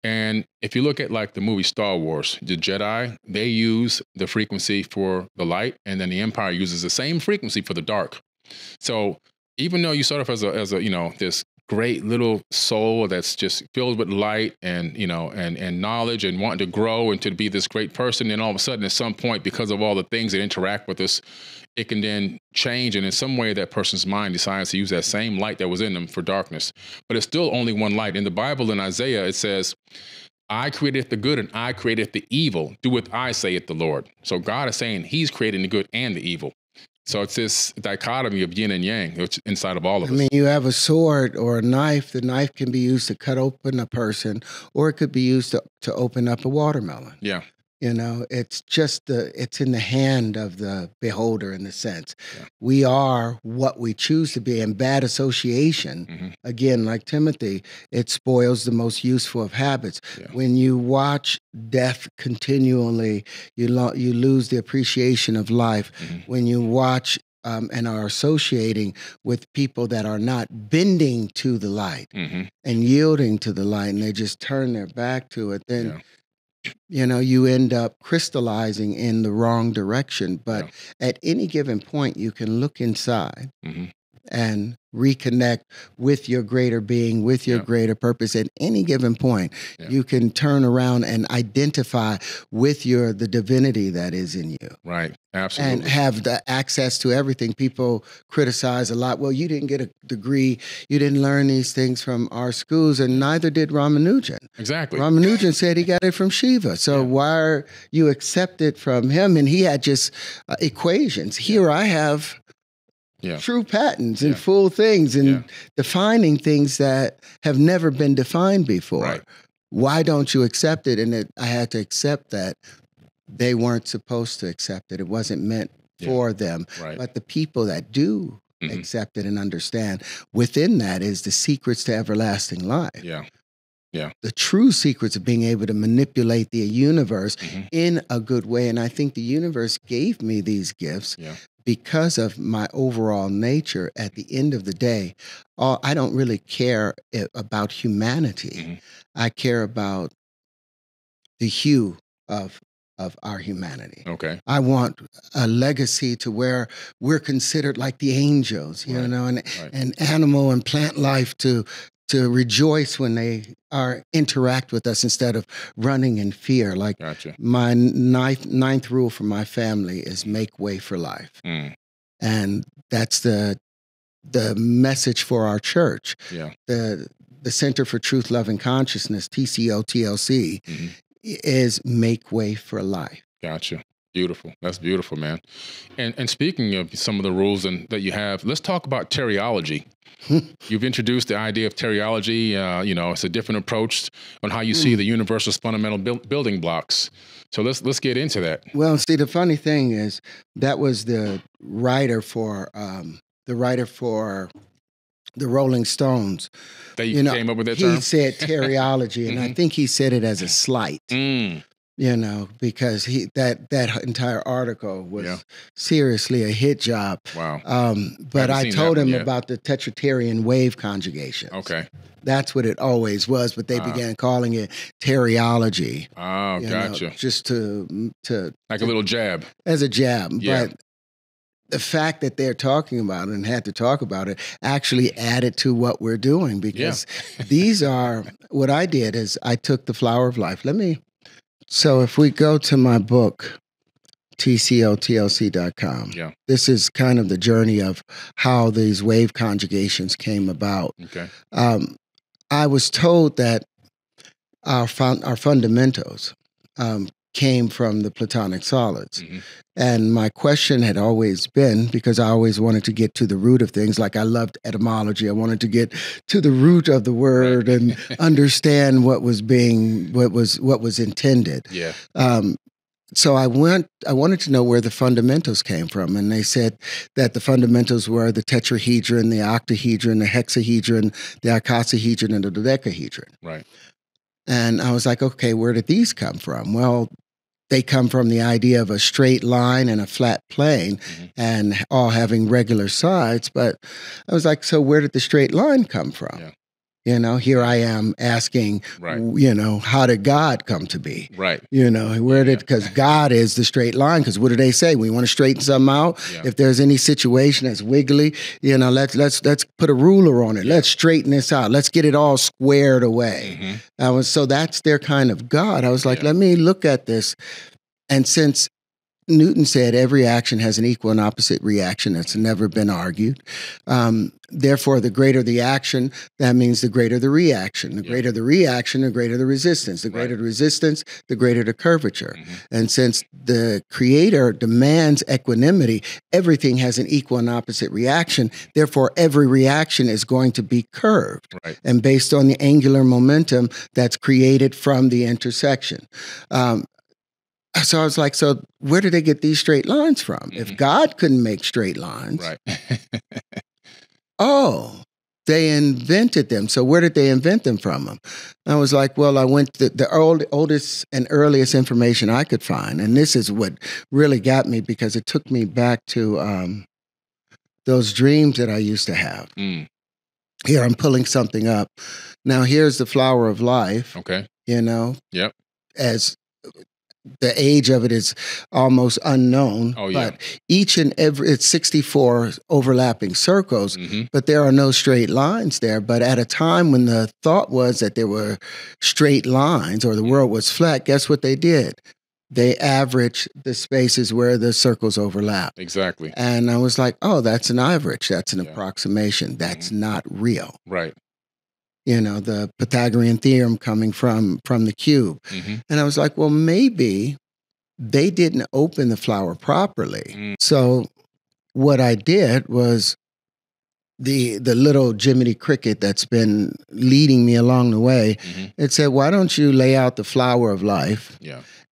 And if you look at like the movie Star Wars, the Jedi, they use the frequency for the light, and then the Empire uses the same frequency for the dark. So even though you start off as a this great little soul that's just filled with light and and knowledge and wanting to grow and to be this great person, and all of a sudden at some point, because of all the things that interact with us, it can then change, and in some way that person's mind decides to use that same light that was in them for darkness. But it's still only one light. In the Bible, in Isaiah, it says, I created the good and I created the evil. Do what I say at the Lord. So God is saying he's creating the good and the evil. So it's this dichotomy of yin and yang, which inside of all of us. I mean, you have a sword or a knife. The knife can be used to cut open a person, or it could be used to open up a watermelon. Yeah. It's just it's in the hand of the beholder, in a sense. Yeah. We are what we choose to be, and bad association, again, like Timothy, it spoils the most useful of habits. Yeah. When you watch death continually, you lose the appreciation of life. When you watch and are associating with people that are not bending to the light and yielding to the light, and they just turn their back to it, then you end up crystallizing in the wrong direction. But at any given point, you can look inside and reconnect with your greater being, with your greater purpose. At any given point, you can turn around and identify with the divinity that is in you. Right. Absolutely. And have the access to everything. People criticize a lot. Well, you didn't get a degree. You didn't learn these things from our schools, and neither did Ramanujan. Exactly. Ramanujan said he got it from Shiva. So why are you accepted from him? And he had just equations. Here I have true patterns and full things and defining things that have never been defined before. Right. Why don't you accept it? And I had to accept that they weren't supposed to accept it. It wasn't meant for them. Right. But the people that do accept it and understand, within that is the secrets to everlasting life. Yeah. Yeah. The true secrets of being able to manipulate the universe in a good way. And I think the universe gave me these gifts because of my overall nature. At the end of the day, I don't really care about humanity. I care about the hue of our humanity. Okay. I want a legacy to where we're considered like the angels, you know, and animal and plant life to rejoice when they interact with us instead of running in fear. Like my ninth rule for my family is make way for life. And that's the message for our church. Yeah. The Center for Truth, Love, and Consciousness, TCO-TLC, is make way for life. Gotcha. Beautiful. That's beautiful, man. And speaking of some of the rules that you have, let's talk about Terryology. You've introduced the idea of Terryology. It's a different approach on how you see the universe's fundamental building blocks. So let's get into that. Well, see, the funny thing is that was the writer for the Rolling Stones. That you came up with that term? He said Terryology, and I think he said it as a slight. Because that entire article was seriously a hit job. Wow. But I told him about the Tetrotarian wave conjugations. Okay. That's what it always was, but they began calling it Terryology. Oh, gotcha. Just to like a little jab. As a jab. Yeah. But the fact that they're talking about it and had to talk about it actually added to what we're doing, because these are, what I did is I took the flower of life. So if we go to my book, tcotlc.com, this is kind of the journey of how these wave conjugations came about. Okay. I was told that our fundamentals came from the Platonic solids. And my question had always been, because I always wanted to get to the root of things, like I loved etymology. I wanted to get to the root of the word and understand what was intended. Yeah. So I wanted to know where the fundamentals came from. And they said that the fundamentals were the tetrahedron, the octahedron, the hexahedron, the icosahedron, and the dodecahedron. Right. And I was like, okay, where did these come from? Well, they come from the idea of a straight line and a flat plane and all having regular sides. But I was like, so where did the straight line come from? Yeah. Here I am asking, how did God come to be? Right. Because God is the straight line. Because what do they say? We want to straighten something out. Yeah. If there's any situation that's wiggly, let's put a ruler on it. Yeah. Let's straighten this out. Let's get it all squared away. So that's their kind of God. I was like, let me look at this. And since Newton said every action has an equal and opposite reaction, that's never been argued. Therefore, the greater the action, that means the greater the reaction. The greater the reaction, the greater the resistance. The greater the resistance, the greater the curvature. And since the Creator demands equanimity, everything has an equal and opposite reaction. Therefore, every reaction is going to be curved and based on the angular momentum that's created from the intersection. So I was like, so where did they get these straight lines from? If God couldn't make straight lines, they invented them. So where did they invent them from? I was like, well, I went to the oldest and earliest information I could find. And this is what really got me, because it took me back to those dreams that I used to have. Here, I'm pulling something up. Now, here's the flower of life. Okay. Yep. the age of it is almost unknown. Oh, yeah. But each and every, it's 64 overlapping circles, but there are no straight lines there. But at a time when the thought was that there were straight lines or the world was flat, guess what they did? They averaged the spaces where the circles overlap. Exactly. And I was like, oh, that's an average. That's an approximation. That's not real. Right. You know, the Pythagorean theorem coming from the cube. And I was like, well, maybe they didn't open the flower properly. So what I did was the little Jiminy Cricket that's been leading me along the way, it said, why don't you lay out the flower of life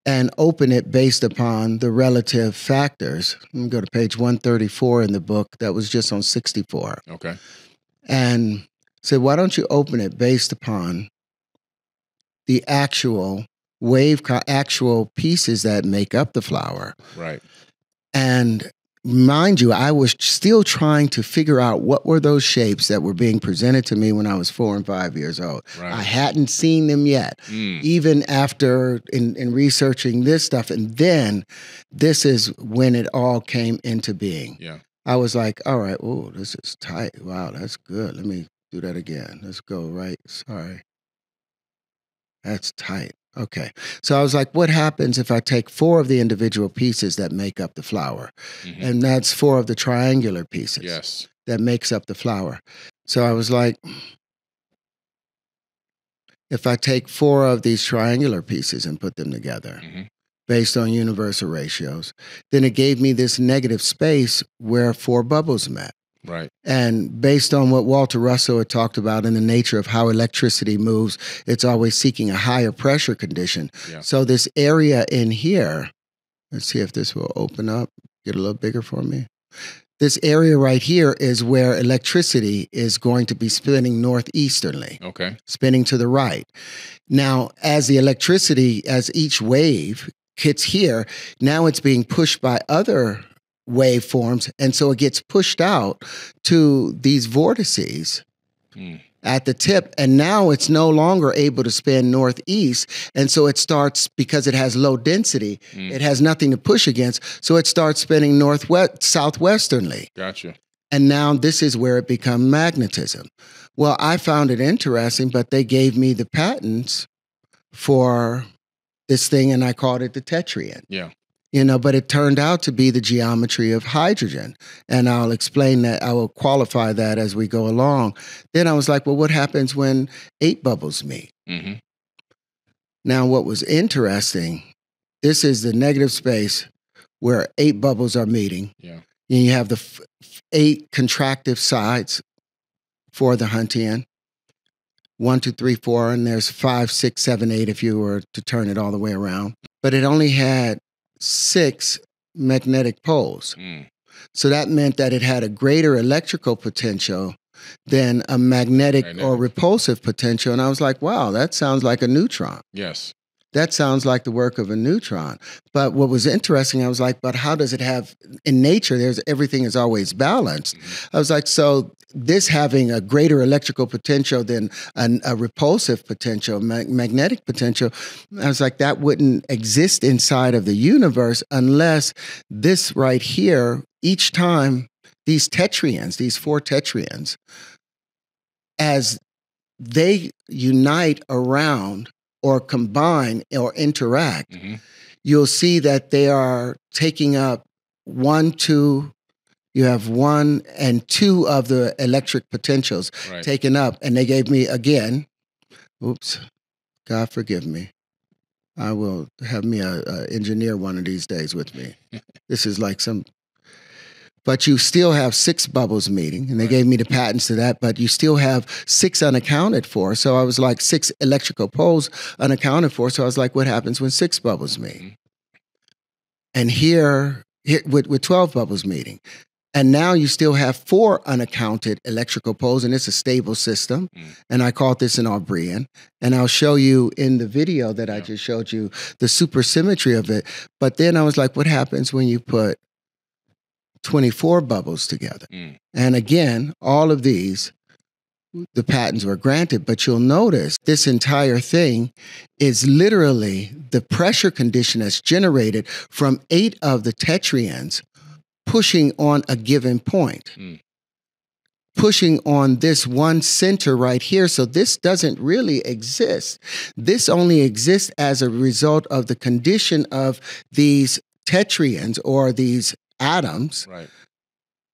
and open it based upon the relative factors? Let me go to page 134 in the book. That was just on 64. Okay. And said, why don't you open it based upon the actual actual pieces that make up the flower? Right. And mind you, I was still trying to figure out what were those shapes that were being presented to me when I was 4 and 5 years old. Right. I hadn't seen them yet, even after in researching this stuff. And then this is when it all came into being. Yeah. I was like, all right, oh, this is tight. Wow, that's good. Let me do that again. Let's go right. Sorry. That's tight. Okay. So I was like, what happens if I take 4 of the individual pieces that make up the flower? And that's 4 of the triangular pieces that makes up the flower. So I was like, if I take 4 of these triangular pieces and put them together based on universal ratios, then it gave me this negative space where 4 bubbles met. Right. And based on what Walter Russell had talked about in the nature of how electricity moves, it's always seeking a higher pressure condition. Yeah. So this area in here, let's see if this will open up, get a little bigger for me. This area right here is where electricity is going to be spinning northeasterly. Okay. Spinning to the right. Now, as the electricity, as each wave hits here, now it's being pushed by other waveforms, and so it gets pushed out to these vortices at the tip, and now it's no longer able to spin northeast, and so it starts, because it has low density, it has nothing to push against, so it starts spinning southwesternly. Gotcha. And now this is where it becomes magnetism. Well, I found it interesting, but they gave me the patents for this thing, and I called it the tetryon. Yeah. You know, but it turned out to be the geometry of hydrogen. And I'll explain that, I will qualify that as we go along. Then I was like, well, what happens when 8 bubbles meet? Now, what was interesting, this is the negative space where 8 bubbles are meeting. Yeah. And you have the 8 contractive sides for the Huntian. 1, 2, 3, 4, and there's 5, 6, 7, 8 if you were to turn it all the way around. But it only had 6 magnetic poles. So that meant that it had a greater electrical potential than a magnetic or repulsive potential. And I was like, wow, that sounds like a neutron. Yes. That sounds like the work of a neutron. But what was interesting, I was like, but how does it have, in nature, everything is always balanced. I was like, so this having a greater electrical potential than a repulsive potential, magnetic potential, I was like, that wouldn't exist inside of the universe unless this right here, each time these tetrions, these 4 tetrions, as they unite around or combine or interact, you'll see that they are taking up 1, 2, you have 1 and 2 of the electric potentials taken up. And they gave me, again, oops, God forgive me. I will have me a engineer one of these days with me. This is like some, but you still have 6 bubbles meeting, and they gave me the patents to that, but you still have 6 unaccounted for. So I was like 6 electrical poles unaccounted for. So I was like, what happens when 6 bubbles meet? And here with 12 bubbles meeting. And now you still have 4 unaccounted electrical poles, and it's a stable system. And I called this an Aubrian. And I'll show you in the video that I just showed you the supersymmetry of it. But then I was like, what happens when you put 24 bubbles together? And again, all of these the patents were granted. But you'll notice this entire thing is literally the pressure condition that's generated from 8 of the tetraons pushing on a given point. Pushing on this one center right here. So this doesn't really exist. This only exists as a result of the condition of these tetraons or these atoms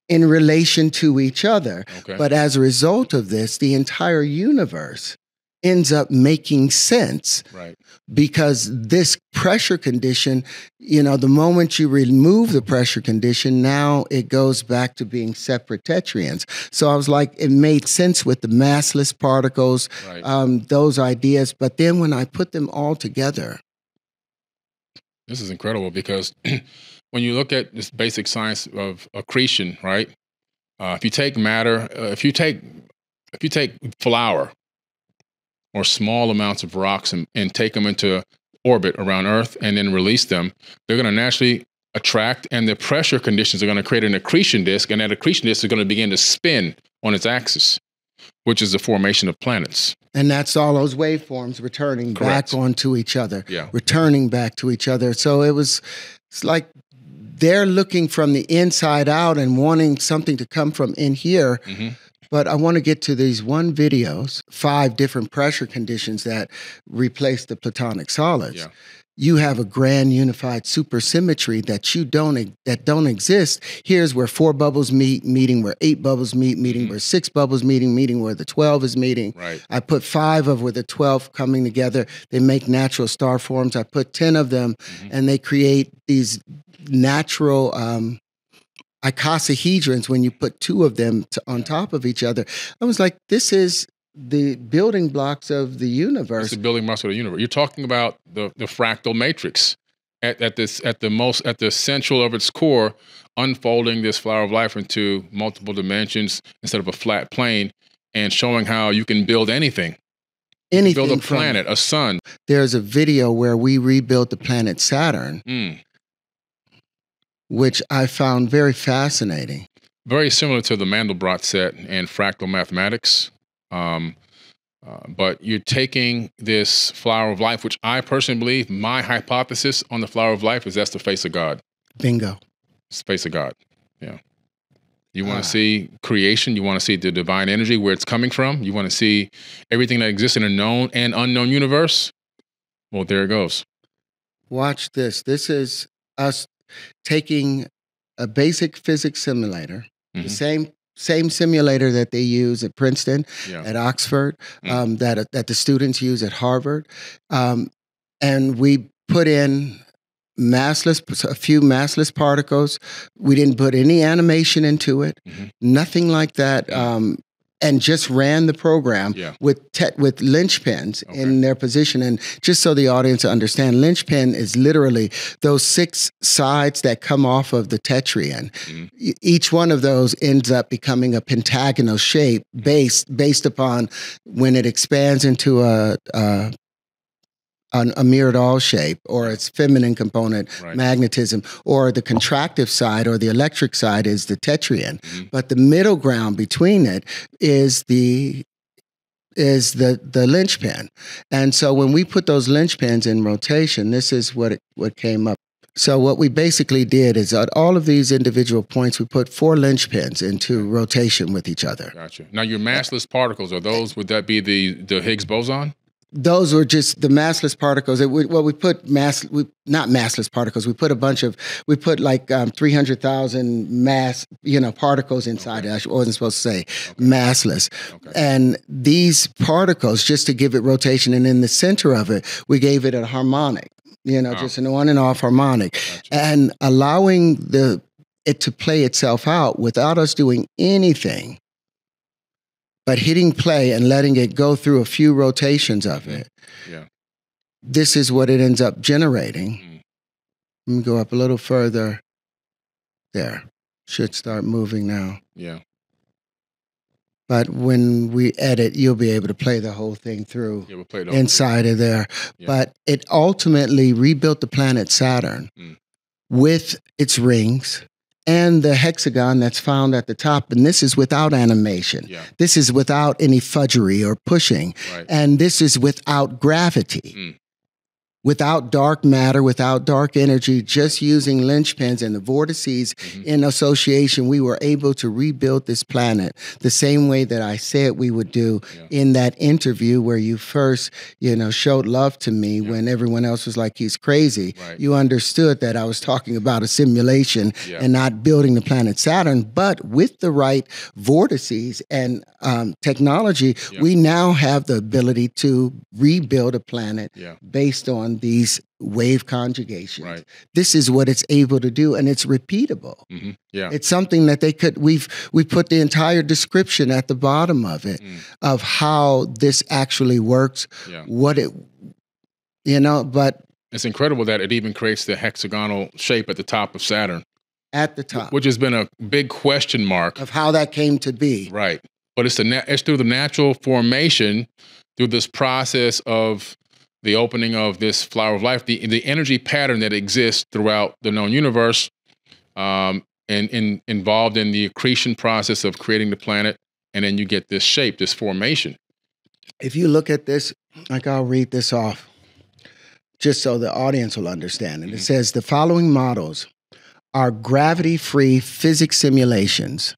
in relation to each other. But as a result of this, the entire universe ends up making sense because this pressure condition, you know, the moment you remove the pressure condition, now it goes back to being separate tetraons. So I was like, it made sense with the massless particles, those ideas. But then when I put them all together. This is incredible because when you look at this basic science of accretion, right? If you take matter, if you take flour or small amounts of rocks and take them into orbit around Earth and then release them, they're going to naturally attract, and the pressure conditions are going to create an accretion disk, and that accretion disk is going to begin to spin on its axis, which is the formation of planets. And that's all those waveforms returning back onto each other, returning back to each other. So it's like they're looking from the inside out and wanting something to come from in here. But I want to get to these videos, 5 different pressure conditions that replace the platonic solids. You have a grand unified supersymmetry that don't exist. Here's where 4 bubbles meet, meeting where 8 bubbles meet, meeting where 6 bubbles meeting where the 12 is meeting. I put 5 of where the 12 coming together. They make natural star forms. I put 10 of them, and they create these natural icosahedrons when you put 2 of them on top of each other. I was like, this is the building blocks of the universe. It's the building blocks of the universe. You're talking about the fractal matrix at the central of its core, unfolding this flower of life into multiple dimensions instead of a flat plane, and showing how you can build anything. Anything. Build a planet, a sun. There's a video where we rebuilt the planet Saturn, which I found very fascinating. Very similar to the Mandelbrot set and fractal mathematics. But you're taking this flower of life, which I personally believe, my hypothesis on the flower of life is that's the face of God. Bingo. It's the face of God. Yeah. You want to see creation. You want to see the divine energy, where it's coming from. You want to see everything that exists in a known and unknown universe. Well, there it goes. Watch this. This is us taking a basic physics simulator, the same simulator that they use at Princeton, at Oxford, that the students use at Harvard, and we put in a few massless particles. We didn't put any animation into it, nothing like that. And just ran the program with linchpins in their position. And just so the audience understand, linchpin is literally those 6 sides that come off of the tetraon. Each one of those ends up becoming a pentagonal shape based upon when it expands into a Myrdal shape, or its feminine component, magnetism, or the contractive side or the electric side is the tetraon. But the middle ground between it is the linchpin. And so when we put those linchpins in rotation, this is what came up. So what we basically did is at all of these individual points, we put 4 linchpins into rotation with each other. Gotcha. Now your massless particles, would that be the Higgs boson? Those were just the massless particles. We put not massless particles. We put like 300,000 mass, particles inside it. I wasn't supposed to say massless. And these particles, just to give it rotation, and in the center of it, we gave it a harmonic, just an on and off harmonic, and allowing it to play itself out without us doing anything. But hitting play and letting it go through a few rotations of it, this is what it ends up generating. Let me go up a little further. There. Should start moving now. Yeah. But when we edit, you'll be able to play the whole thing through inside of there. Yeah. But it ultimately rebuilt the planet Saturn with its rings and the hexagon that's found at the top. And this is without animation. Yeah. This is without any fudgery or pushing. Right. And this is without gravity. Without dark matter, without dark energy, just using linchpins and the vortices in association, we were able to rebuild this planet the same way that I said we would do in that interview where you first, showed love to me when everyone else was like, he's crazy. Right. You understood that I was talking about a simulation and not building the planet Saturn, but with the right vortices and technology, we now have the ability to rebuild a planet based on these wave conjugations. Right. This is what it's able to do, and it's repeatable. Yeah. It's something that they could. We put the entire description at the bottom of it of how this actually works. What it, but it's incredible that it even creates the hexagonal shape at the top of Saturn. At the top, which has been a big question mark of how that came to be. Right, but it's through the natural formation, through this process of the opening of this flower of life, the energy pattern that exists throughout the known universe, and involved in the accretion process of creating the planet, and then you get this shape, this formation. If you look at this, I'll read this off, just so the audience will understand it. It says the following models are gravity-free physics simulations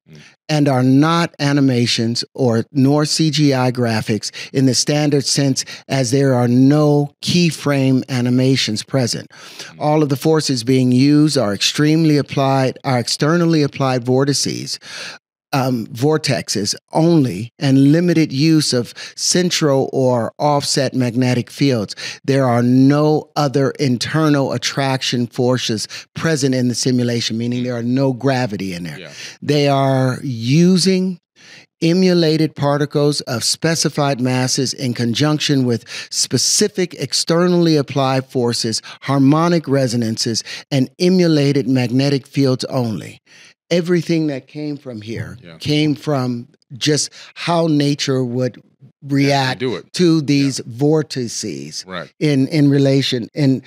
and are not animations nor CGI graphics in the standard sense, as there are no keyframe animations present. All of the forces being used are externally applied vortexes only, and limited use of central or offset magnetic fields. There are no other internal attraction forces present in the simulation, meaning there are no gravity in there. They are using emulated particles of specified masses in conjunction with specific externally applied forces, harmonic resonances, and emulated magnetic fields only. Everything that came from here came from just how nature would react to these vortices in relation. And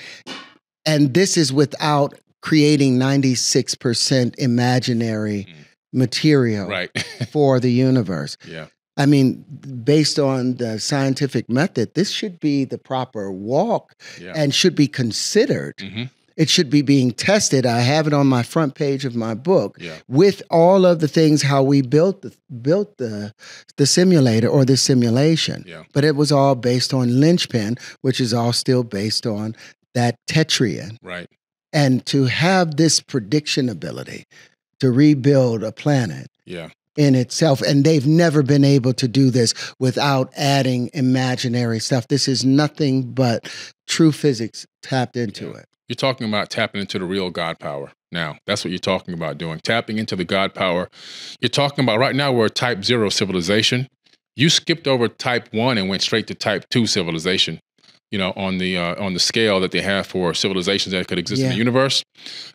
this is without creating 96% imaginary material for the universe. I mean, based on the scientific method, this should be the proper walk and should be considered. It should be being tested. I have it on my front page of my book with all of the things how we built the simulator or the simulation. But it was all based on linchpin, which is all still based on that tetryon. Right. And to have this prediction ability to rebuild a planet in itself, and they've never been able to do this without adding imaginary stuff. This is nothing but true physics tapped into it. You're talking about tapping into the real God power. Now, that's what you're talking about doing, tapping into the God power. You're talking about right now we're a type 0 civilization. You skipped over type 1 and went straight to type 2 civilization, on the scale that they have for civilizations that could exist in the universe.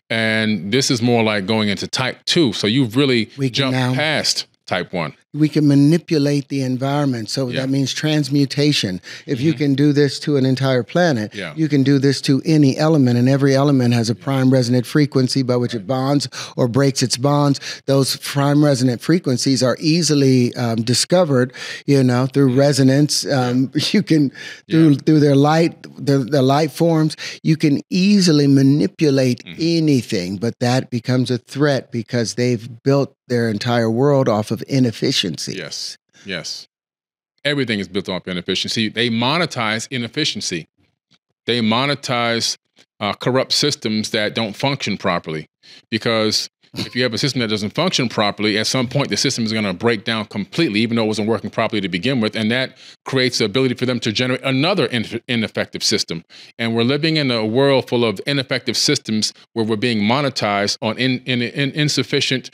And this is more like going into type 2. So you've really jumped past type 1. We can manipulate the environment. So that means transmutation. If you can do this to an entire planet, you can do this to any element, and every element has a prime resonant frequency by which it bonds or breaks its bonds. Those prime resonant frequencies are easily discovered, through resonance. You can, through their light, the light forms, you can easily manipulate anything, but that becomes a threat because they've built their entire world off of inefficiency. Yes. Everything is built off inefficiency. They monetize inefficiency. They monetize corrupt systems that don't function properly. Because if you have a system that doesn't function properly, at some point the system is going to break down completely, even though it wasn't working properly to begin with. And that creates the ability for them to generate another ineffective system. And we're living in a world full of ineffective systems where we're being monetized on insufficient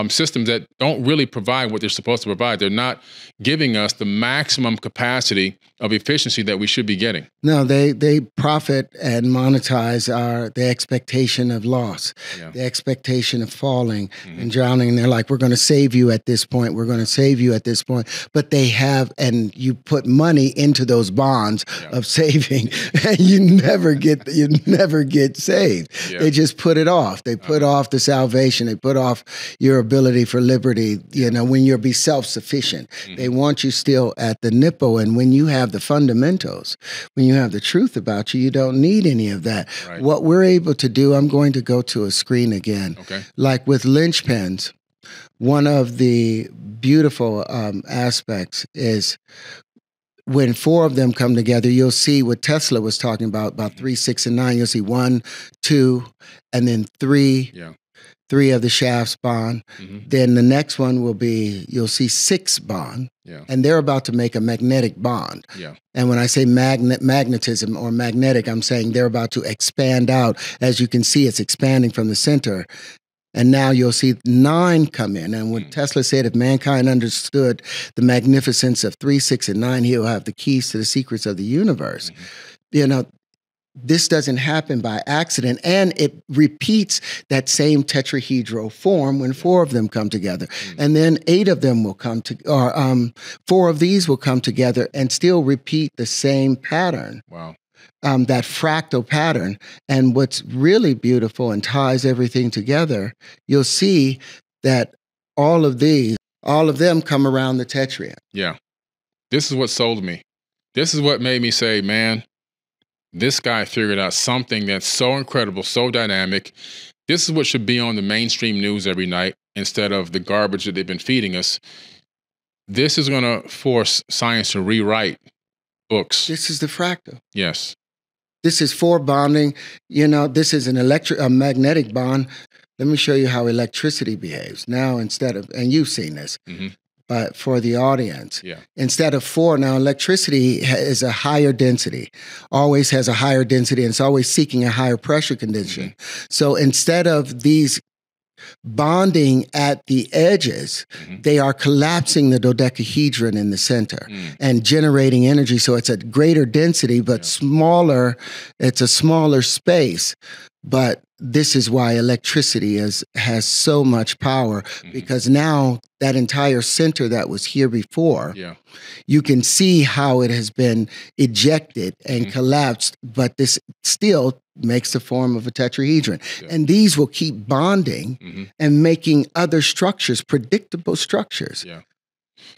systems that don't really provide what they're supposed to provide. They're not giving us the maximum capacity of efficiency that we should be getting. No, they profit and monetize the expectation of loss, the expectation of falling and drowning. And they're like, we're going to save you at this point. We're going to save you at this point. But they have, and you put money into those bonds of saving, and you never get saved. Yeah. They just put it off. They put off the salvation. They put off your ability for liberty. You know, when you'll be self-sufficient, they want you still at the nipple. And when you have the fundamentals, when you have the truth about you, you don't need any of that. Right. What we're able to do, I'm going to go to a screen again. Okay. Like with linchpins, one of the beautiful aspects is when 4 of them come together, you'll see what Tesla was talking about 3, 6, and 9. You'll see 1, 2, and then 3. Yeah. 3 of the shafts bond. Then the next one will be, you'll see 6 bond. Yeah. And they're about to make a magnetic bond. Yeah. And when I say magnetism or magnetic, I'm saying they're about to expand out. As you can see, it's expanding from the center. And now you'll see 9 come in. And when Tesla said, if mankind understood the magnificence of 3, 6, and 9, he'll have the keys to the secrets of the universe. You know, this doesn't happen by accident, and it repeats that same tetrahedral form when 4 of them come together. And then 8 of them will come to, or 4 of these will come together and still repeat the same pattern. Wow. That fractal pattern. And what's really beautiful and ties everything together, you'll see that all of them come around the tetrad. Yeah. This is what sold me. This is what made me say, man, this guy figured out something that's so incredible, so dynamic. This is what should be on the mainstream news every night instead of the garbage that they've been feeding us. This is going to force science to rewrite books. This is the fractal. Yes. This is 4 bonding. You know, this is a magnetic bond. Let me show you how electricity behaves. Now, instead of, and you've seen this, but for the audience, instead of 4, now electricity is a higher density, always has a higher density, and it's always seeking a higher pressure condition. So instead of these bonding at the edges, they are collapsing the dodecahedron in the center and generating energy. So it's a greater density, but smaller. It's a smaller space. But this is why electricity has so much power, because now that entire center that was here before, you can see how it has been ejected and collapsed, but this still makes the form of a tetrahedron. And these will keep bonding and making other structures, predictable structures. Yeah.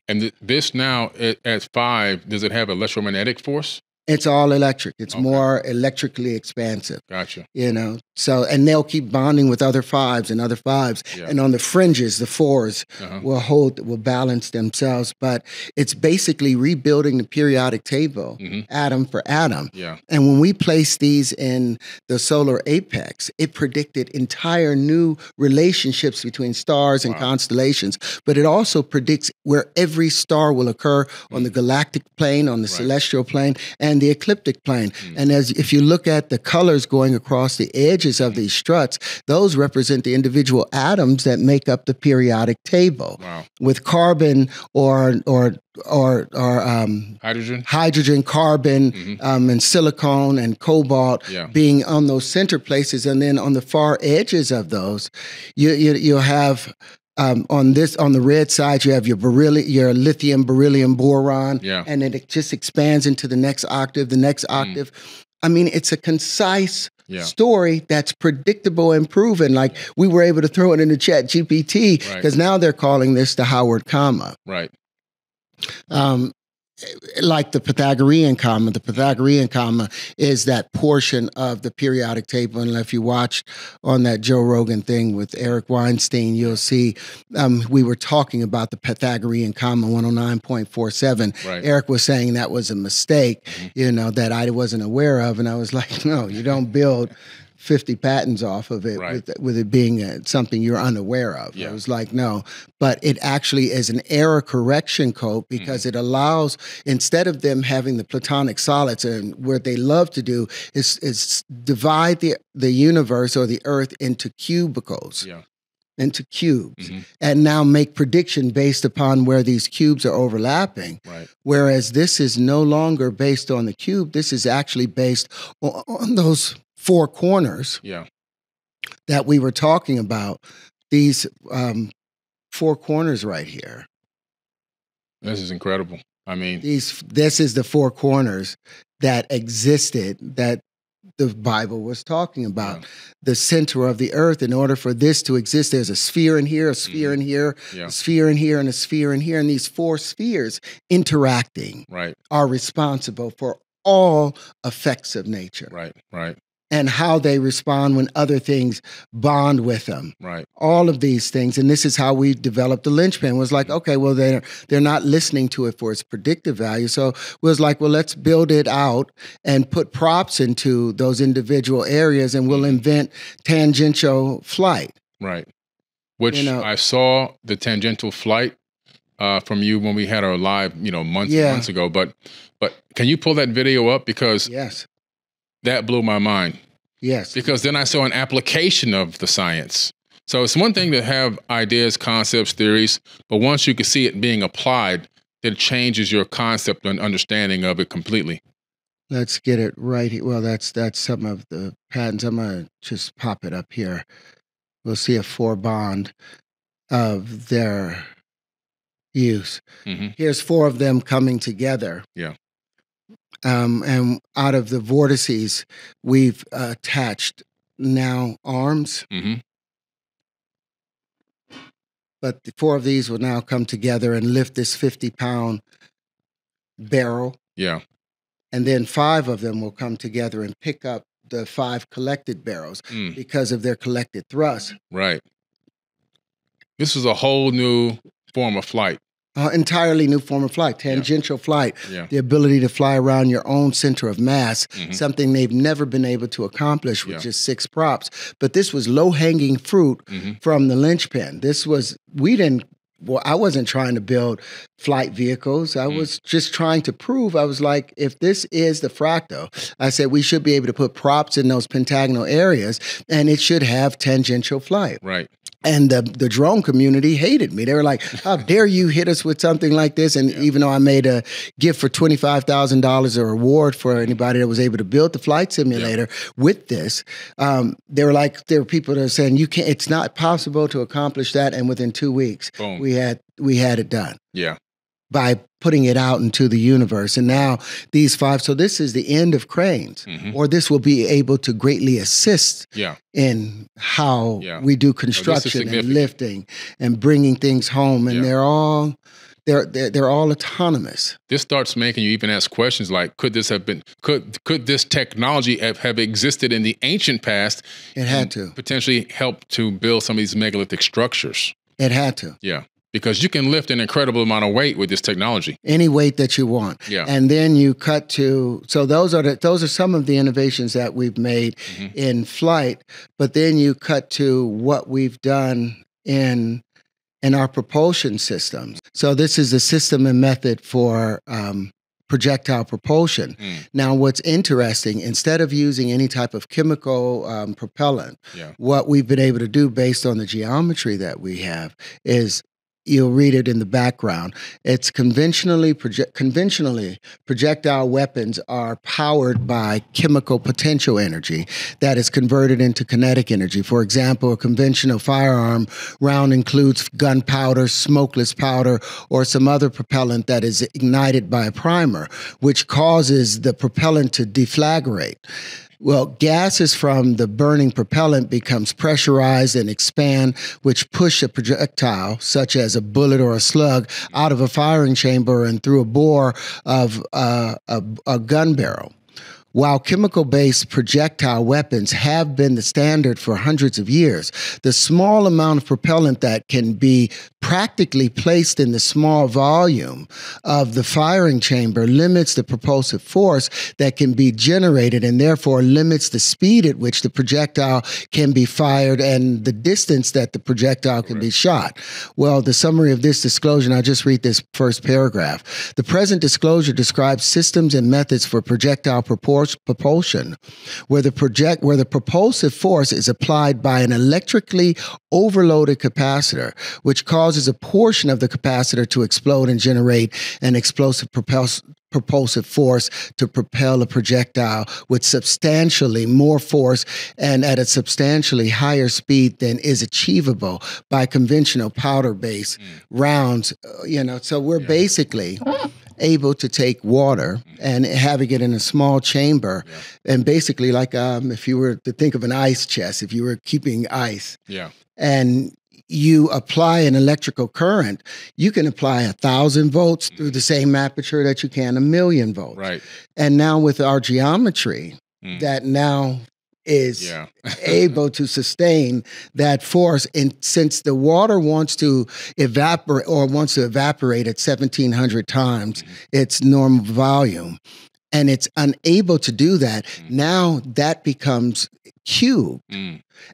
And this now at 5, does it have electromagnetic force? It's all electric. It's more electrically expansive. Gotcha. You know, so, and they'll keep bonding with other 5s and other 5s. And on the fringes, the 4s will balance themselves. But it's basically rebuilding the periodic table, atom for atom. Yeah. And when we place these in the solar apex, it predicted entire new relationships between stars and constellations. But it also predicts where every star will occur on the galactic plane, on the celestial plane, and the ecliptic plane. And if you look at the colors going across the edges of these struts, those represent the individual atoms that make up the periodic table. Wow. With carbon or hydrogen, carbon, and silicon and cobalt being on those center places, and then on the far edges of those, you'll have on the red side, you have your lithium, beryllium, boron, and then it just expands into the next octave, I mean, it's a concise story that's predictable and proven. Like, we were able to throw it into Chat GPT because now they're calling this the Howard comma. Right. Like the Pythagorean comma. The Pythagorean comma is that portion of the periodic table. And if you watched on that Joe Rogan thing with Eric Weinstein, you'll see we were talking about the Pythagorean comma 109.47. Right. Eric was saying that was a mistake, you know, that I wasn't aware of. And I was like, no, you don't build 50 patents off of it with it being something you're unaware of. I was like, no, but it actually is an error correction code because it allows, instead of them having the platonic solids, and what they love to do is divide the universe or the earth into cubicles. into cubes, and now make prediction based upon where these cubes are overlapping. Right. Whereas this is no longer based on the cube. This is actually based on those four corners that we were talking about. These four corners right here. This is incredible. I mean, this is the four corners that existed that the Bible was talking about. The center of the earth. In order for this to exist, there's a sphere in here, a sphere in here, a sphere in here, and a sphere in here. And these four spheres interacting are responsible for all effects of nature. Right. And how they respond when other things bond with them. Right. All of these things. And this is how we developed the linchpin. It was like, okay, well, they're not listening to it for its predictive value. So it was like, well, let's build it out and put props into those individual areas, and we'll invent tangential flight. Right. Which I saw the tangential flight from you when we had our live, months and months ago. But can you pull that video up? Because that blew my mind. Yes. Because then I saw an application of the science. So it's one thing to have ideas, concepts, theories, but once you can see it being applied, it changes your concept and understanding of it completely. Let's get it right here. Well, that's some of the patterns. I'm going to just pop it up here. We'll see a four bond of their use. Here's four of them coming together. Yeah. And out of the vortices, we've attached now arms. But the four of these will now come together and lift this 50-pound barrel. Yeah. And then five of them will come together and pick up the five collected barrels because of their collected thrust. Right. This is a whole new form of flight. Entirely new form of flight, tangential flight, the ability to fly around your own center of mass, something they've never been able to accomplish with just 6 props. But this was low-hanging fruit from the linchpin. I wasn't trying to build flight vehicles. I was just trying to prove, I was like, if this is the fractal, I said we should be able to put props in those pentagonal areas, and it should have tangential flight. Right. And the drone community hated me. They were like, how dare you hit us with something like this? And even though I made a gift for $25,000, a reward for anybody that was able to build the flight simulator with this, they were like, there were people that were saying, it's not possible to accomplish that. And within 2 weeks, we had it done. Yeah. By putting it out into the universe. And now these 5, so this is the end of cranes, or this will be able to greatly assist in how we do construction and lifting and bringing things home. And they're all autonomous. This starts making you even ask questions like, could this technology have existed in the ancient past? It had to. Potentially help to build some of these megalithic structures. It had to. Yeah. Because you can lift an incredible amount of weight with this technology. Any weight that you want. Yeah. And then you cut to, so those are some of the innovations that we've made in flight, but then you cut to what we've done in our propulsion systems. So this is the system and method for projectile propulsion. Now, what's interesting, instead of using any type of chemical propellant, what we've been able to do based on the geometry that we have is, you'll read it in the background. It's conventionally projectile weapons are powered by chemical potential energy that is converted into kinetic energy. For example, a conventional firearm round includes gunpowder, smokeless powder, or some other propellant that is ignited by a primer, which causes the propellant to deflagrate. Well, gases from the burning propellant becomes pressurized and expand, which push a projectile, such as a bullet or a slug, out of a firing chamber and through a bore of a gun barrel. While chemical-based projectile weapons have been the standard for hundreds of years, the small amount of propellant that can be practically placed in the small volume of the firing chamber limits the propulsive force that can be generated, and therefore limits the speed at which the projectile can be fired and the distance that the projectile can be shot. Well, the summary of this disclosure, and I'll just read this first paragraph. The present disclosure describes systems and methods for projectile propulsion propulsion, where the propulsive force is applied by an electrically overloaded capacitor, which causes a portion of the capacitor to explode and generate an explosive propulsive force to propel a projectile with substantially more force and at a substantially higher speed than is achievable by conventional powder-based rounds. So we're basically able to take water and having it in a small chamber, and basically like if you were to think of an ice chest, if you were keeping ice, and you apply an electrical current, you can apply 1,000 volts through the same aperture that you can 1,000,000 volts. Right. And now with our geometry, that now is able to sustain that force. And since the water wants to evaporate at 1,700 times its normal volume, and it's unable to do that, now that becomes cubed.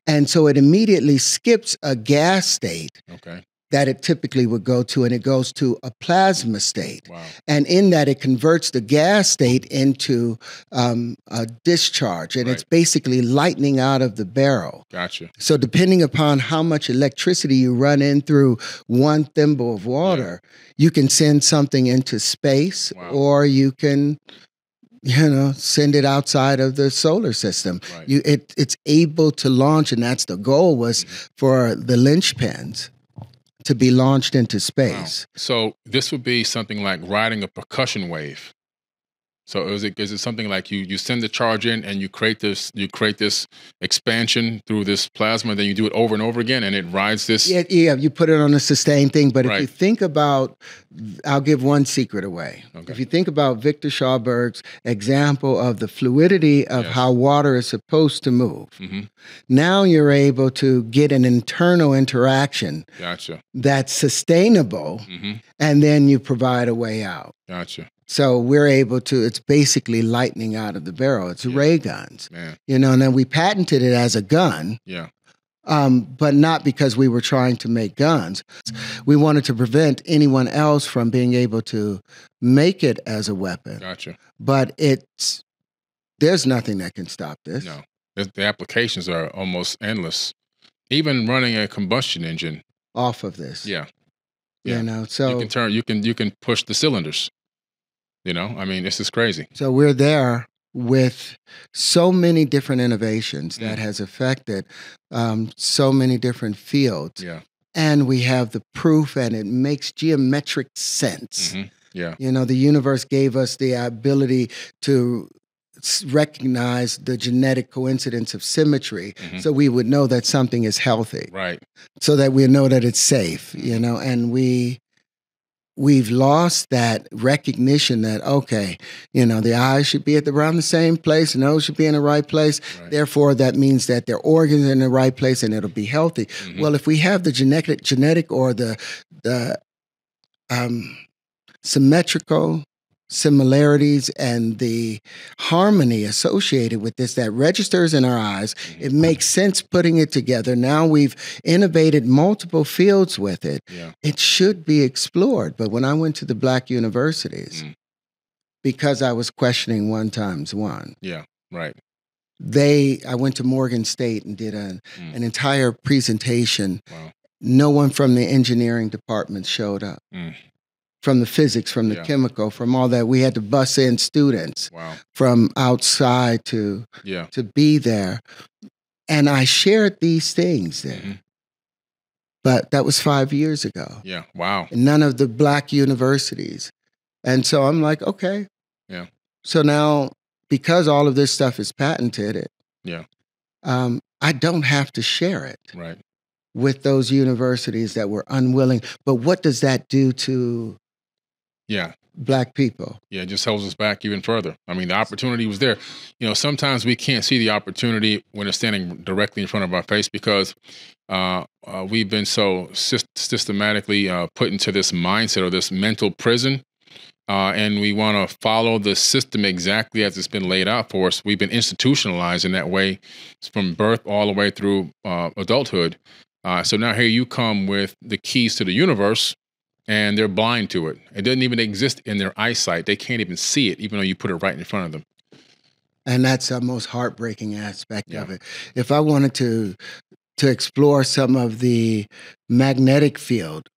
And so it immediately skips a gas state that it typically would go to, and it goes to a plasma state. Wow. And in that, it converts the gas state into a discharge, and it's basically lightning out of the barrel. Gotcha. So depending upon how much electricity you run in through one thimble of water, you can send something into space, or you can send it outside of the solar system. It's able to launch, and that's the goal, was for the linchpins to be launched into space. Wow. So this would be something like riding a percussion wave. So is it something like you send the charge in and you create this expansion through this plasma, then you do it over and over again and it rides this? Yeah, you put it on a sustained thing. But if you think about, I'll give one secret away. Okay. If you think about Victor Schauberg's example of the fluidity of how water is supposed to move, now you're able to get an internal interaction that's sustainable, and then you provide a way out. Gotcha. So we're able to, it's basically lightning out of the barrel. It's ray guns, and then we patented it as a gun, but not because we were trying to make guns. We wanted to prevent anyone else from being able to make it as a weapon. Gotcha. But there's nothing that can stop this. No, the applications are almost endless. Even running a combustion engine off of this. Yeah. So you can push the cylinders. I mean, this is crazy. So we're there with so many different innovations that has affected so many different fields. Yeah. And we have the proof, and it makes geometric sense. Yeah. The universe gave us the ability to recognize the genetic coincidence of symmetry, so we would know that something is healthy. Right. So that we know that it's safe, and we've lost that recognition that, the eyes should be around the same place, the nose should be in the right place. Right. Therefore, that means that their organs are in the right place and it'll be healthy. Well, if we have the genetic or the symmetrical similarities and the harmony associated with this that registers in our eyes, it makes sense putting it together. Now we've innovated multiple fields with it. Yeah. It should be explored. But when I went to the Black universities, because I was questioning 1 times 1. Yeah, right. I went to Morgan State and did an entire presentation. Wow. No one from the engineering department showed up. From the physics, from the chemical, from all that. We had to bus in students from outside to be there. And I shared these things there. But that was 5 years ago. Yeah, wow. None of the Black universities. And so I'm like, okay. Yeah. So now, because all of this stuff is patented, I don't have to share it. Right. With those universities that were unwilling. But what does that do to Black people? Yeah, it just holds us back even further. I mean, the opportunity was there. Sometimes we can't see the opportunity when it's standing directly in front of our face because we've been so systematically put into this mindset or this mental prison, and we want to follow the system exactly as it's been laid out for us. We've been institutionalized in that way from birth all the way through adulthood. So now here you come with the keys to the universe, and they're blind to it. It doesn't even exist in their eyesight. They can't even see it, even though you put it right in front of them. And that's the most heartbreaking aspect of it. If I wanted to explore some of the magnetic field,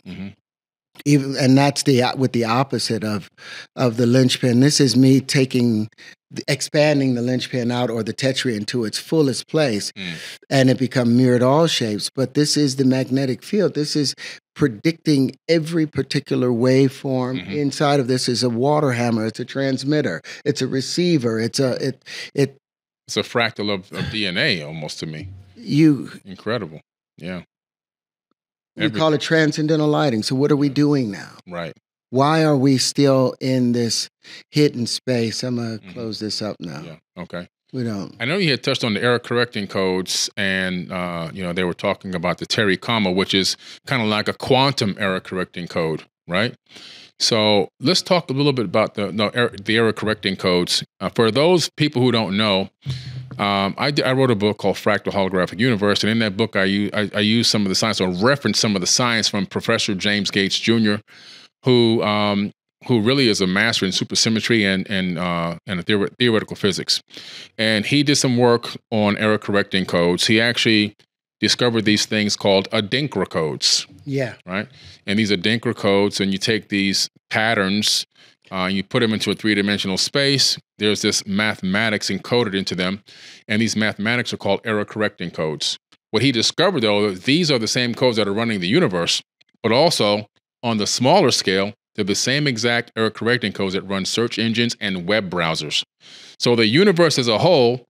even, and that's with the opposite of the linchpin. This is me expanding the linchpin out, or the tetrahedron, to its fullest place, and it become mirrored all shapes. But this is the magnetic field. This is predicting every particular waveform. Inside of this is a water hammer. It's a transmitter. It's a receiver. It's a fractal of DNA almost to me. Incredible. Yeah. We call it transcendental lighting. So what are we doing now? Right. Why are we still in this hidden space? I'm going to close this up now. Yeah. Okay. We don't. I know you had touched on the error correcting codes, and they were talking about the Terry-comma, which is kind of like a quantum error correcting code, right? So let's talk a little bit about the error correcting codes. For those people who don't know, I wrote a book called Fractal Holographic Universe, and in that book I use some of the science, or reference some of the science from Professor James Gates Jr., who really is a master in supersymmetry and theoretical physics. And he did some work on error correcting codes. He actually discovered these things called Adinkra codes. Yeah. Right? And these Adinkra codes, and you take these patterns, you put them into a three-dimensional space. There's this mathematics encoded into them, and these mathematics are called error-correcting codes. What he discovered, though, these are the same codes that are running the universe, but also, on the smaller scale, they're the same exact error-correcting codes that run search engines and web browsers. So the universe as a whole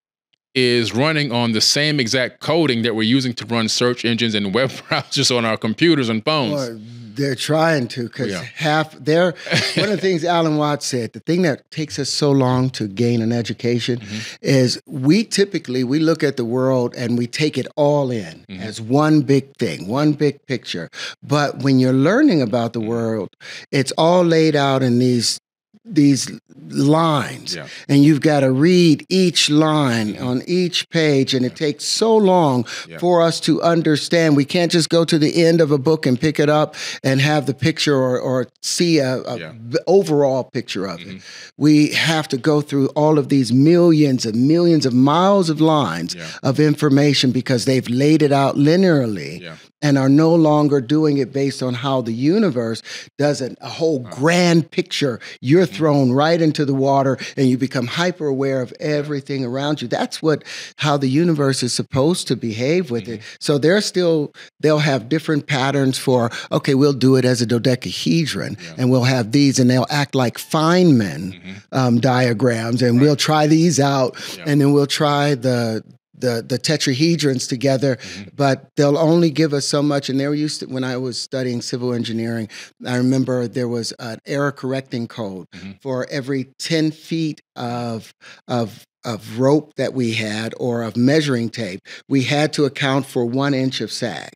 is running on the same exact coding that we're using to run search engines and web browsers on our computers and phones. Well, they're trying to, because one of the things Alan Watts said, the thing that takes us so long to gain an education is we look at the world and we take it all in as one big thing, one big picture. But when you're learning about the world, it's all laid out in these lines, and you've got to read each line on each page, and it takes so long for us to understand. We can't just go to the end of a book and pick it up and have the picture or see a overall picture of it. We have to go through all of these millions of miles of lines of information, because they've laid it out linearly and are no longer doing it based on how the universe does a whole grand picture. You're thrown right into the water and you become hyper aware of everything around you. That's how the universe is supposed to behave with it. So they'll have different patterns for, okay, we'll do it as a dodecahedron, and we'll have these, and they'll act like Feynman diagrams, and we'll try these out, and then we'll try the tetrahedrons together, but they'll only give us so much. And they were used to, when I was studying civil engineering, I remember there was an error correcting code for every 10 feet of rope that we had, or of measuring tape. We had to account for 1 inch of sag.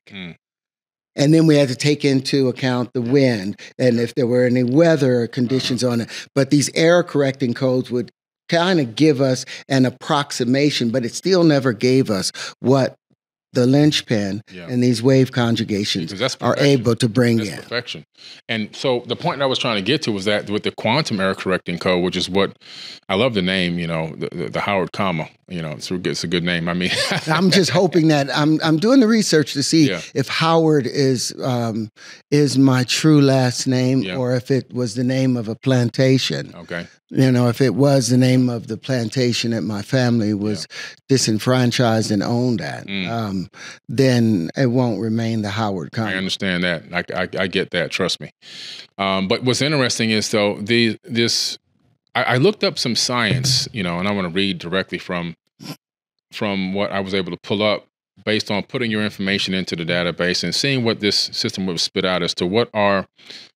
And then we had to take into account the wind and if there were any weather conditions on it. But these error correcting codes would kind of give us an approximation, but it still never gave us what the linchpin and these wave conjugations are able to bring in. Perfection. And so the point I was trying to get to was that with the quantum error correcting code, which is what I love the name, the Howard comma, it's a good name. I mean, I'm just hoping that I'm doing the research to see if Howard is my true last name, or if it was the name of a plantation. Okay. If it was the name of the plantation that my family was disenfranchised and owned at, then it won't remain the Howard comma. I understand that. I get that. Trust me. But what's interesting is, though, I looked up some science, and I want to read directly from what I was able to pull up based on putting your information into the database and seeing what this system would spit out as to what are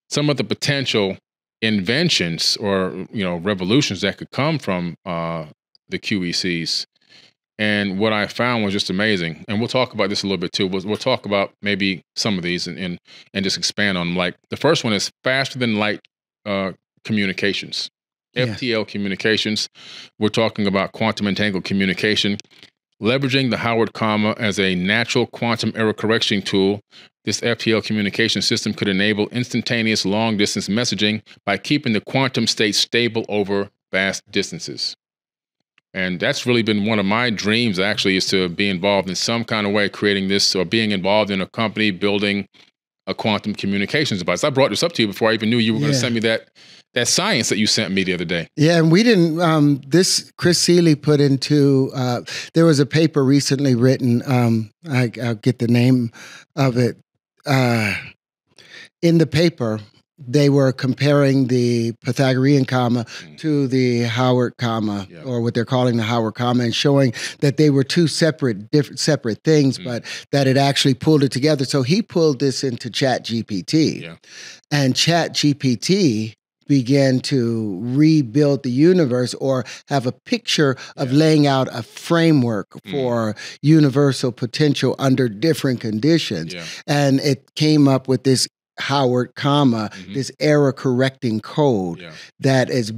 some of the potential inventions or revolutions that could come from the QECs. And what I found was just amazing. And we'll talk about this a little bit too. We'll talk about maybe some of these and just expand on them. Like the first one is faster than light communications. FTL communications. We're talking about quantum entangled communication. Leveraging the Howard comma as a natural quantum error correction tool, this FTL communication system could enable instantaneous long-distance messaging by keeping the quantum state stable over vast distances. And that's really been one of my dreams, actually, is to be involved in some kind of way, creating this, or being involved in a company building a quantum communications device. I brought this up to you before I even knew you were going to send me that science that you sent me the other day. Yeah, and we didn't, Chris Seeley put into, there was a paper recently written, I'll get the name of it. In the paper, they were comparing the Pythagorean comma to the Howard comma, or what they're calling the Howard comma, and showing that they were two separate things, but that it actually pulled it together. So he pulled this into ChatGPT, and ChatGPT began to rebuild the universe, or have a picture of laying out a framework for universal potential under different conditions. And it came up with this Howard comma, this error correcting code that is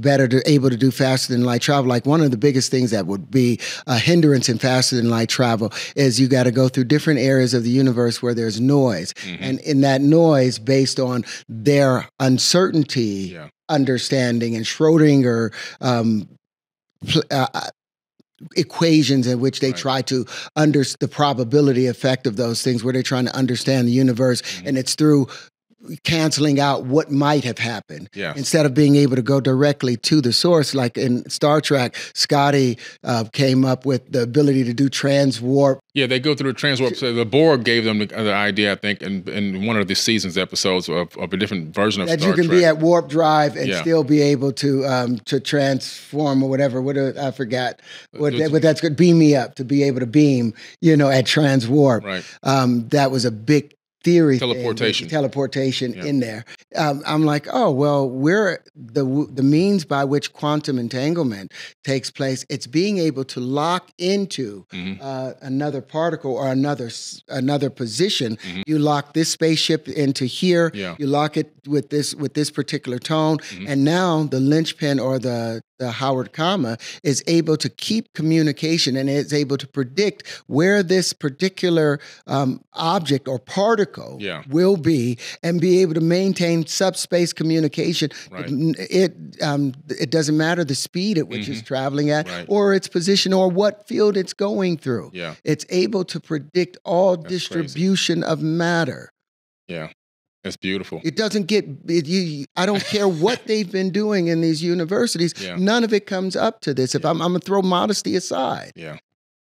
able to do faster than light travel. Like, one of the biggest things that would be a hindrance in faster than light travel is you got to go through different areas of the universe where there's noise. And in that noise, based on their uncertainty, understanding, and Schrodinger equations in which they try to the probability effect of those things, where they're trying to understand the universe, and it's through canceling out what might have happened instead of being able to go directly to the source. Like in Star Trek, Scotty came up with the ability to do transwarp. Yeah, they go through a transwarp. So the Borg gave them the idea, I think, in one of the season's episodes of a different version of Star Trek. That you can be at warp drive and still be able to transform or whatever. I forgot. But that's good. Beam me up, to be able to beam, at transwarp. Right. That was a big theory teleportation in there. I'm like, oh, well, we're the means by which quantum entanglement takes place. It's being able to lock into another particle or another position. You lock this spaceship into here. You lock it with this particular tone, and now the linchpin, or the Howard comma, is able to keep communication, and is able to predict where this particular object or particle will be, and be able to maintain subspace communication. It doesn't matter the speed at which it's traveling at, or its position, or what field it's going through. It's able to predict all distribution of matter. It's beautiful. It doesn't get, I don't care what they've been doing in these universities. None of it comes up to this. If I'm going to throw modesty aside.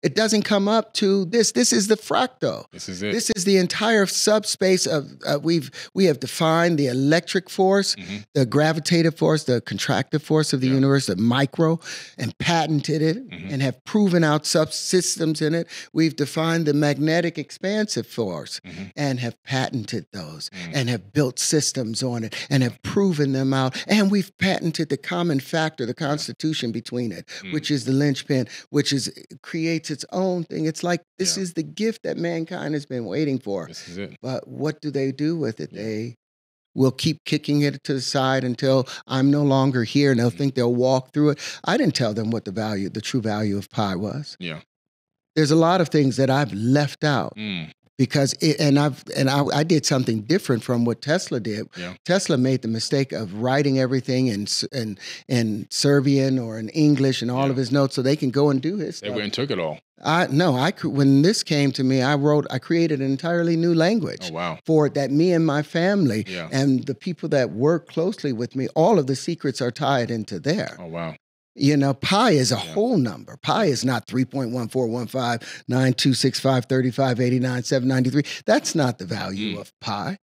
It doesn't come up to this. This is the fractal. This is it. This is the entire subspace of, we have defined the electric force, the gravitative force, the contractive force of the universe, the micro, and patented it, and have proven out subsystems in it. We've defined the magnetic expansive force, and have patented those, and have built systems on it, and have proven them out. And we've patented the common factor, the constitution between it, which is the linchpin, which creates its own thing. It's like, this is the gift that mankind has been waiting for. This is it. But what do they do with it? They will keep kicking it to the side until I'm no longer here, and they'll think they'll walk through it. I didn't tell them what the true value of pi was. There's a lot of things that I've left out. Because I did something different from what Tesla did. Tesla made the mistake of writing everything in Serbian or in English and all of his notes, so they can go and do his stuff. They went and took it all. When this came to me, I created an entirely new language for it, that me and my family and the people that work closely with me, all of the secrets are tied into there. Pi is a whole number. Pi is not 3.141592653589 That's not the value of pi.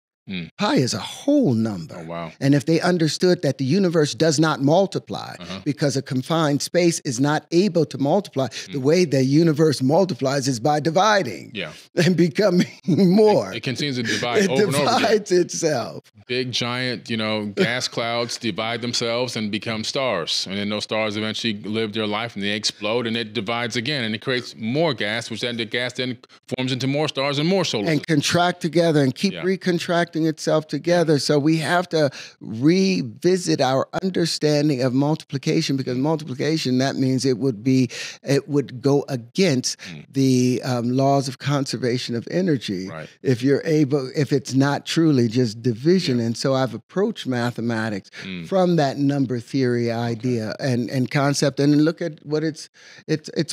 Pi is a whole number. And if they understood that the universe does not multiply because a confined space is not able to multiply, the way the universe multiplies is by dividing and becoming more. It continues to divide over and over again. It divides itself. Big, giant, gas clouds divide themselves and become stars. And then those stars eventually live their life, and they explode, and it divides again, and it creates more gas, which then the gas then forms into more stars and more solar systems. And contract together and keep recontracting interacting itself together. So we have to revisit our understanding of multiplication, because multiplication, that means it would go against the laws of conservation of energy if it's not truly just division. And so I've approached mathematics from that number theory idea and concept, and look at what it's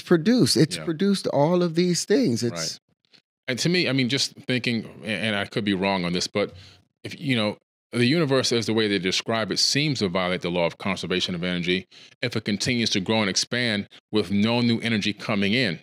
produced. It's produced all of these things. And to me, I mean, just thinking, and I could be wrong on this, but if the universe, as the way they describe it, seems to violate the law of conservation of energy if it continues to grow and expand with no new energy coming in,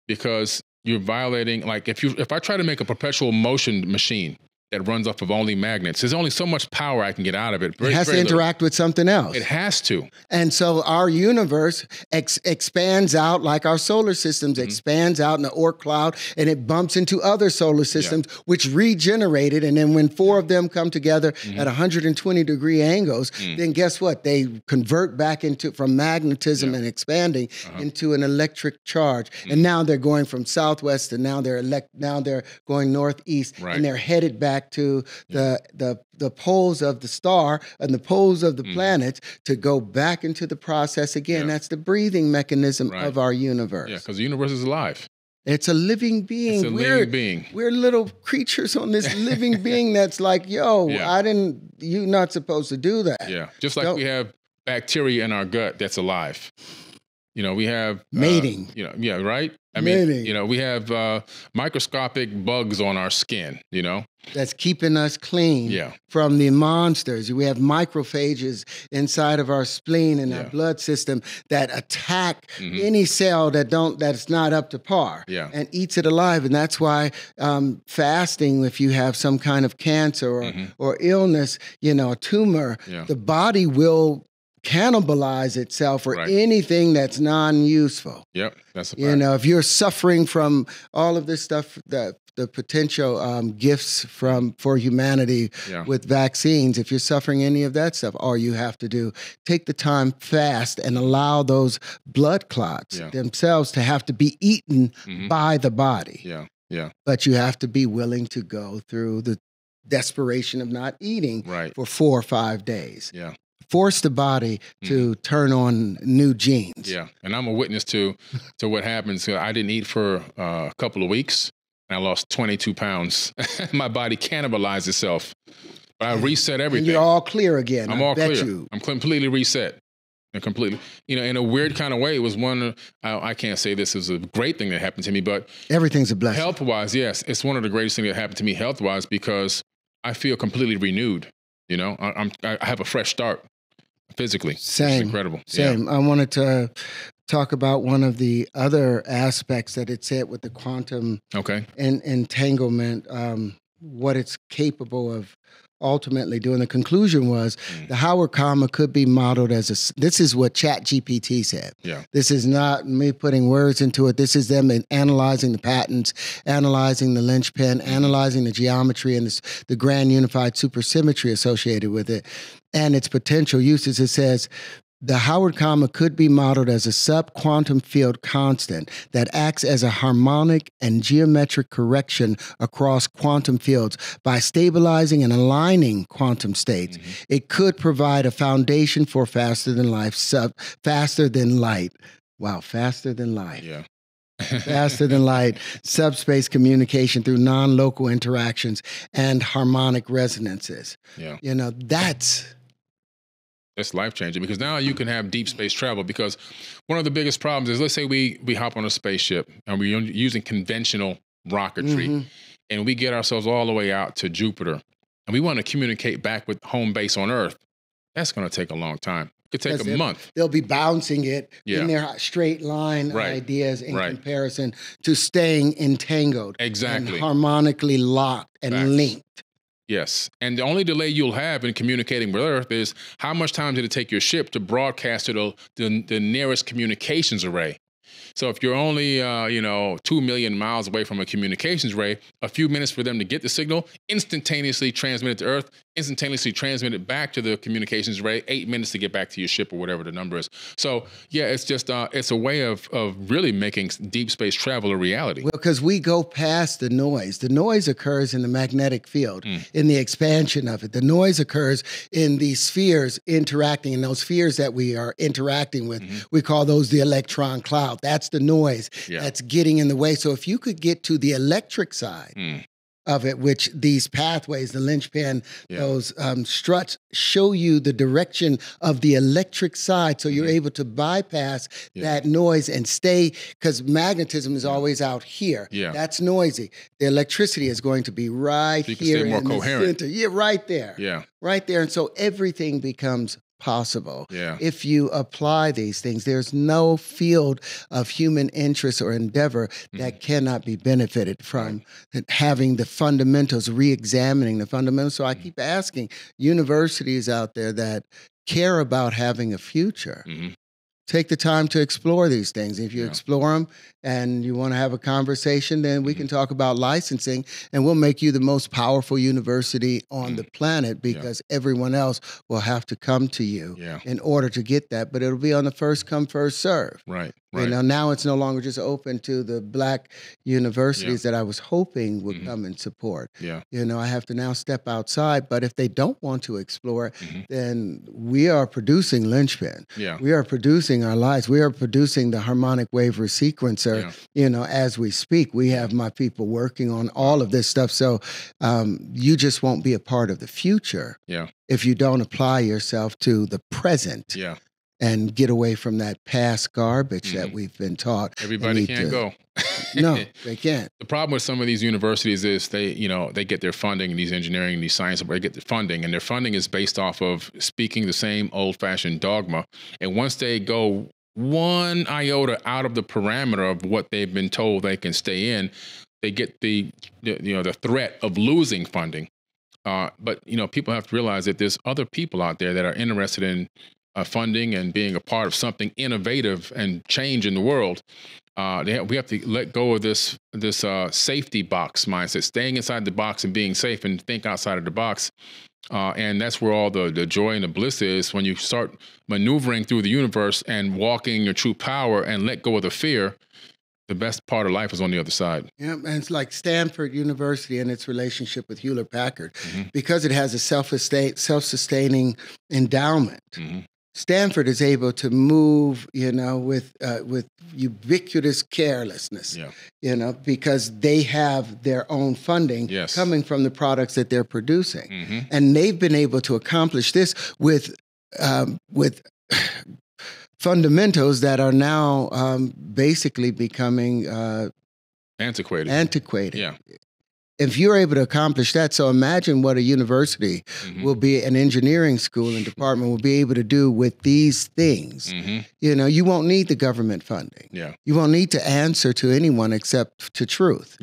because you're violating. Like if I try to make a perpetual motion machine that runs off of only magnets, there's only so much power I can get out of it. It has to interact with something else. It has to. And so our universe expands out like our solar systems expands out in the Oort cloud, and it bumps into other solar systems, which regenerated. And then when four of them come together at 120-degree angles, then guess what? They convert back from magnetism and expanding into an electric charge. And now they're going from southwest to now they're going northeast, and they're headed back to the poles of the star and the poles of the planets to go back into the process again. That's the breathing mechanism of our universe. Yeah, because the universe is alive. It's a living being. It's a living being. We're little creatures on this living being that's like, you're not supposed to do that. Yeah, just like we have bacteria in our gut that's alive. We have mating. Right? I mean, we have microscopic bugs on our skin, That's keeping us clean from the monsters. We have macrophages inside of our spleen and our blood system that attack any cell that's not up to par and eats it alive. And that's why fasting, if you have some kind of cancer or illness, a tumor, the body will cannibalize itself for anything that's non-useful. Yep, that's a fact. If you're suffering from all of this stuff, the potential gifts for humanity with vaccines, if you're suffering any of that stuff, all you have to do, take the time, fast, and allow those blood clots themselves to have to be eaten by the body. Yeah. But you have to be willing to go through the desperation of not eating for 4 or 5 days. Yeah. Force the body to turn on new genes. Yeah, and I'm a witness to what happens. I didn't eat for a couple of weeks, and I lost 22 pounds. My body cannibalized itself. But I reset everything. And you're all clear again. I'm all clear. I'm completely reset. And completely, in a weird kind of way, it was one, I can't say this is a great thing that happened to me, but everything's a blessing. Health-wise, yes, it's one of the greatest things that happened to me health-wise, because I feel completely renewed. I have a fresh start. Physically. Same. It's incredible. Same. Yeah. I wanted to talk about one of the other aspects that it said with the quantum entanglement, what it's capable of ultimately doing. The conclusion was the Howard comma could be modeled as this is what ChatGPT said. Yeah. This is not me putting words into it. This is them analyzing the patterns, analyzing the linchpin, analyzing the geometry and the grand unified supersymmetry associated with it and its potential uses. It says, the Howard comma could be modeled as a sub-quantum field constant that acts as a harmonic and geometric correction across quantum fields. By stabilizing and aligning quantum states, it could provide a foundation for faster than light. Wow, faster than light. Yeah. Faster than light, subspace communication through non-local interactions and harmonic resonances. Yeah. That's life-changing, because now you can have deep space travel, because one of the biggest problems is, let's say we hop on a spaceship and we're using conventional rocketry and we get ourselves all the way out to Jupiter and we want to communicate back with home base on Earth. That's going to take a long time. It could take a month. They'll be bouncing it in their straight line ideas in comparison to staying entangled. Exactly. And harmonically locked and linked. Yes. And the only delay you'll have in communicating with Earth is how much time did it take your ship to broadcast to the nearest communications array? So if you're only, 2 million miles away from a communications ray, a few minutes for them to get the signal, instantaneously transmit it to Earth, instantaneously transmit it back to the communications ray, 8 minutes to get back to your ship or whatever the number is. So yeah, it's just, it's a way of really making deep space travel a reality. Well, because we go past the noise. The noise occurs in the magnetic field, in the expansion of it. The noise occurs in the spheres interacting, in those spheres that we are interacting with. We call those the electron cloud. That's the noise that's getting in the way. So if you could get to the electric side of it, which these pathways, the linchpin, those struts show you the direction of the electric side. So you're able to bypass that noise and stay, because magnetism is always out here. That's noisy. The electricity is going to be right here in the center. Yeah, right there. Right there. And so everything becomes possible. If you apply these things, there's no field of human interest or endeavor that cannot be benefited from having the fundamentals, re-examining the fundamentals. So I keep asking universities out there that care about having a future, take the time to explore these things. If you explore them and you want to have a conversation, then we can talk about licensing, and we'll make you the most powerful university on the planet, because everyone else will have to come to you in order to get that. But it'll be on the first come, first serve. Right. You know, now it's no longer just open to the Black universities that I was hoping would come and support. You know, I have to now step outside, but if they don't want to explore it, then we are producing linchpin. We are producing our lives. We are producing the harmonic wave resequencer, you know, as we speak. We have my people working on all of this stuff. So you just won't be a part of the future if you don't apply yourself to the present. And get away from that past garbage that we've been taught. Everybody can't go. No, they can't. The problem with some of these universities is they get their funding, these engineering, these science, they get the funding, and their funding is based off of speaking the same old-fashioned dogma. And once they go one iota out of the parameter of what they've been told they can stay in, they get the threat of losing funding. But people have to realize that there's other people out there that are interested in funding and being a part of something innovative and change in the world. We have to let go of this safety box mindset, staying inside the box and being safe, and think outside of the box. And that's where all the joy and the bliss is, when you start maneuvering through the universe and walking in your true power and let go of the fear. The best part of life is on the other side. Yeah, and it's like Stanford University and its relationship with Hewlett-Packard, because it has a self-sustaining endowment. Stanford is able to move, with ubiquitous carelessness, because they have their own funding coming from the products that they're producing. And they've been able to accomplish this with fundamentals that are now basically becoming antiquated. If you're able to accomplish that, so imagine what a university will be, an engineering school and department will be able to do with these things. You won't need the government funding. You won't need to answer to anyone except to truth.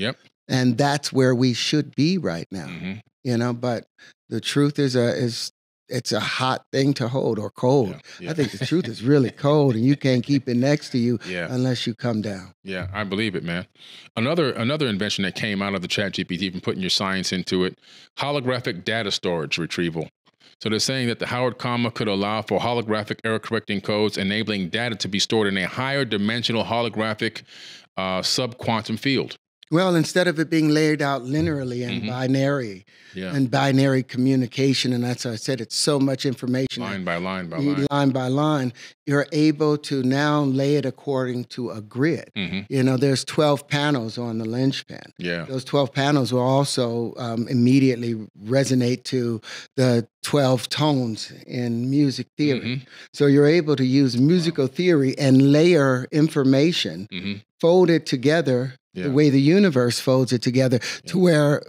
And that's where we should be right now. But the truth is it's a hot thing to hold, or cold. I think the truth is really cold, and you can't keep it next to you unless you come down. I believe it, man. Another invention that came out of the ChatGPT, from putting your science into it, holographic data storage retrieval. So they're saying that the Howard comma could allow for holographic error correcting codes, enabling data to be stored in a higher dimensional holographic subquantum field. Well, instead of it being laid out linearly and binary, and binary communication, and that's how I said it's so much information. Line by line Line by line, you're able to now lay it according to a grid. There's 12 panels on the linchpin. Those 12 panels will also immediately resonate to the 12 tones in music theory. So you're able to use musical theory and layer information, fold it together the way the universe folds it together, to where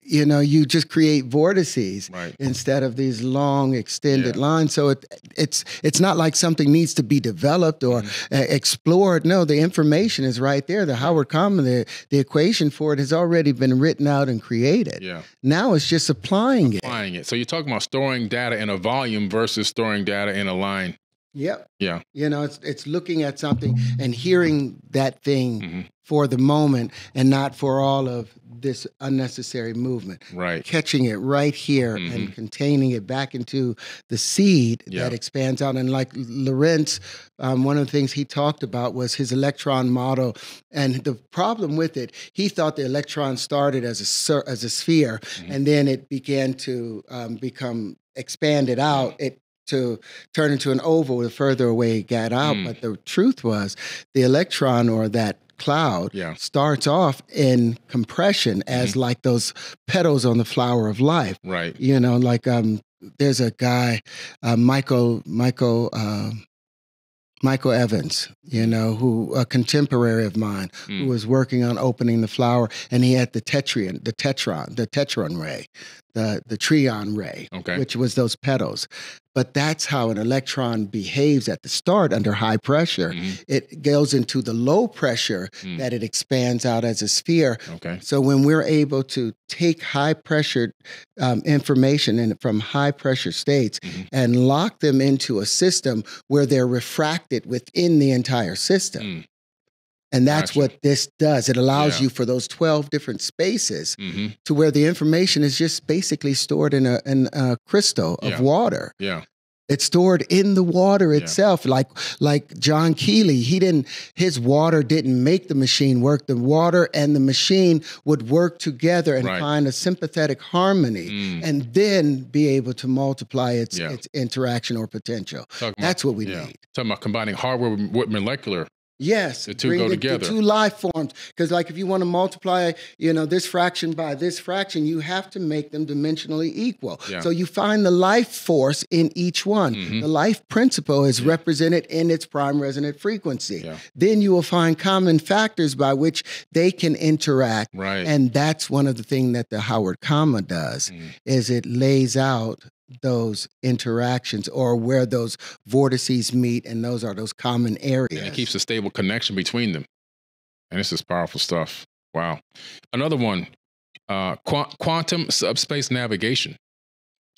you just create vortices instead of these long extended lines. So it's not like something needs to be developed or explored. No, the information is right there. The Howard comma, the equation for it has already been written out and created. Now it's just applying it. So you're talking about storing data in a volume versus storing data in a line. Yep. Yeah. You know, it's looking at something and hearing that thing for the moment and not for all of this unnecessary movement. Right. Catching it right here and containing it back into the seed that expands out. And like Lorentz, one of the things he talked about was his electron model. And the problem with it, he thought the electron started as a sphere, and then it began to become expanded out. It to turn into an oval the further away it got out. But the truth was the electron, or that cloud, starts off in compression as like those petals on the flower of life. Right. You know, like there's a guy, Michael Evans, you know, who a contemporary of mine, who was working on opening the flower, and he had the tetron ray, the trion ray, which was those petals. But that's how an electron behaves at the start under high pressure. It goes into the low pressure that it expands out as a sphere. So when we're able to take high pressure information from high pressure states and lock them into a system where they're refracted within the entire system. And that's what this does. It allows you for those 12 different spaces to where the information is just basically stored in a crystal of water. Yeah. It's stored in the water itself. Like John Keeley, his water didn't make the machine work. The water and the machine would work together and find a sympathetic harmony and then be able to multiply its interaction or potential. That's what we need. Talking about combining hardware with molecular. Yes, the two go together. The two life forms, because like if you want to multiply, you know, this fraction by this fraction, you have to make them dimensionally equal. So you find the life force in each one. The life principle is represented in its prime resonant frequency. Then you will find common factors by which they can interact. And that's one of the things that the Howard comma does, is it lays out those interactions, or where those vortices meet, and those are those common areas. And it keeps a stable connection between them. And this is powerful stuff. Wow. Another one, quantum subspace navigation.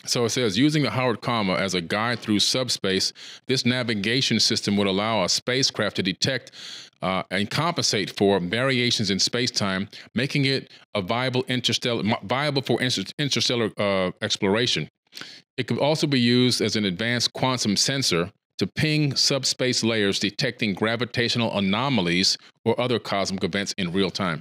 So it says, using the Howard comma as a guide through subspace, this navigation system would allow a spacecraft to detect and compensate for variations in space-time, making it viable for interstellar exploration. It could also be used as an advanced quantum sensor to ping subspace layers, detecting gravitational anomalies or other cosmic events in real time.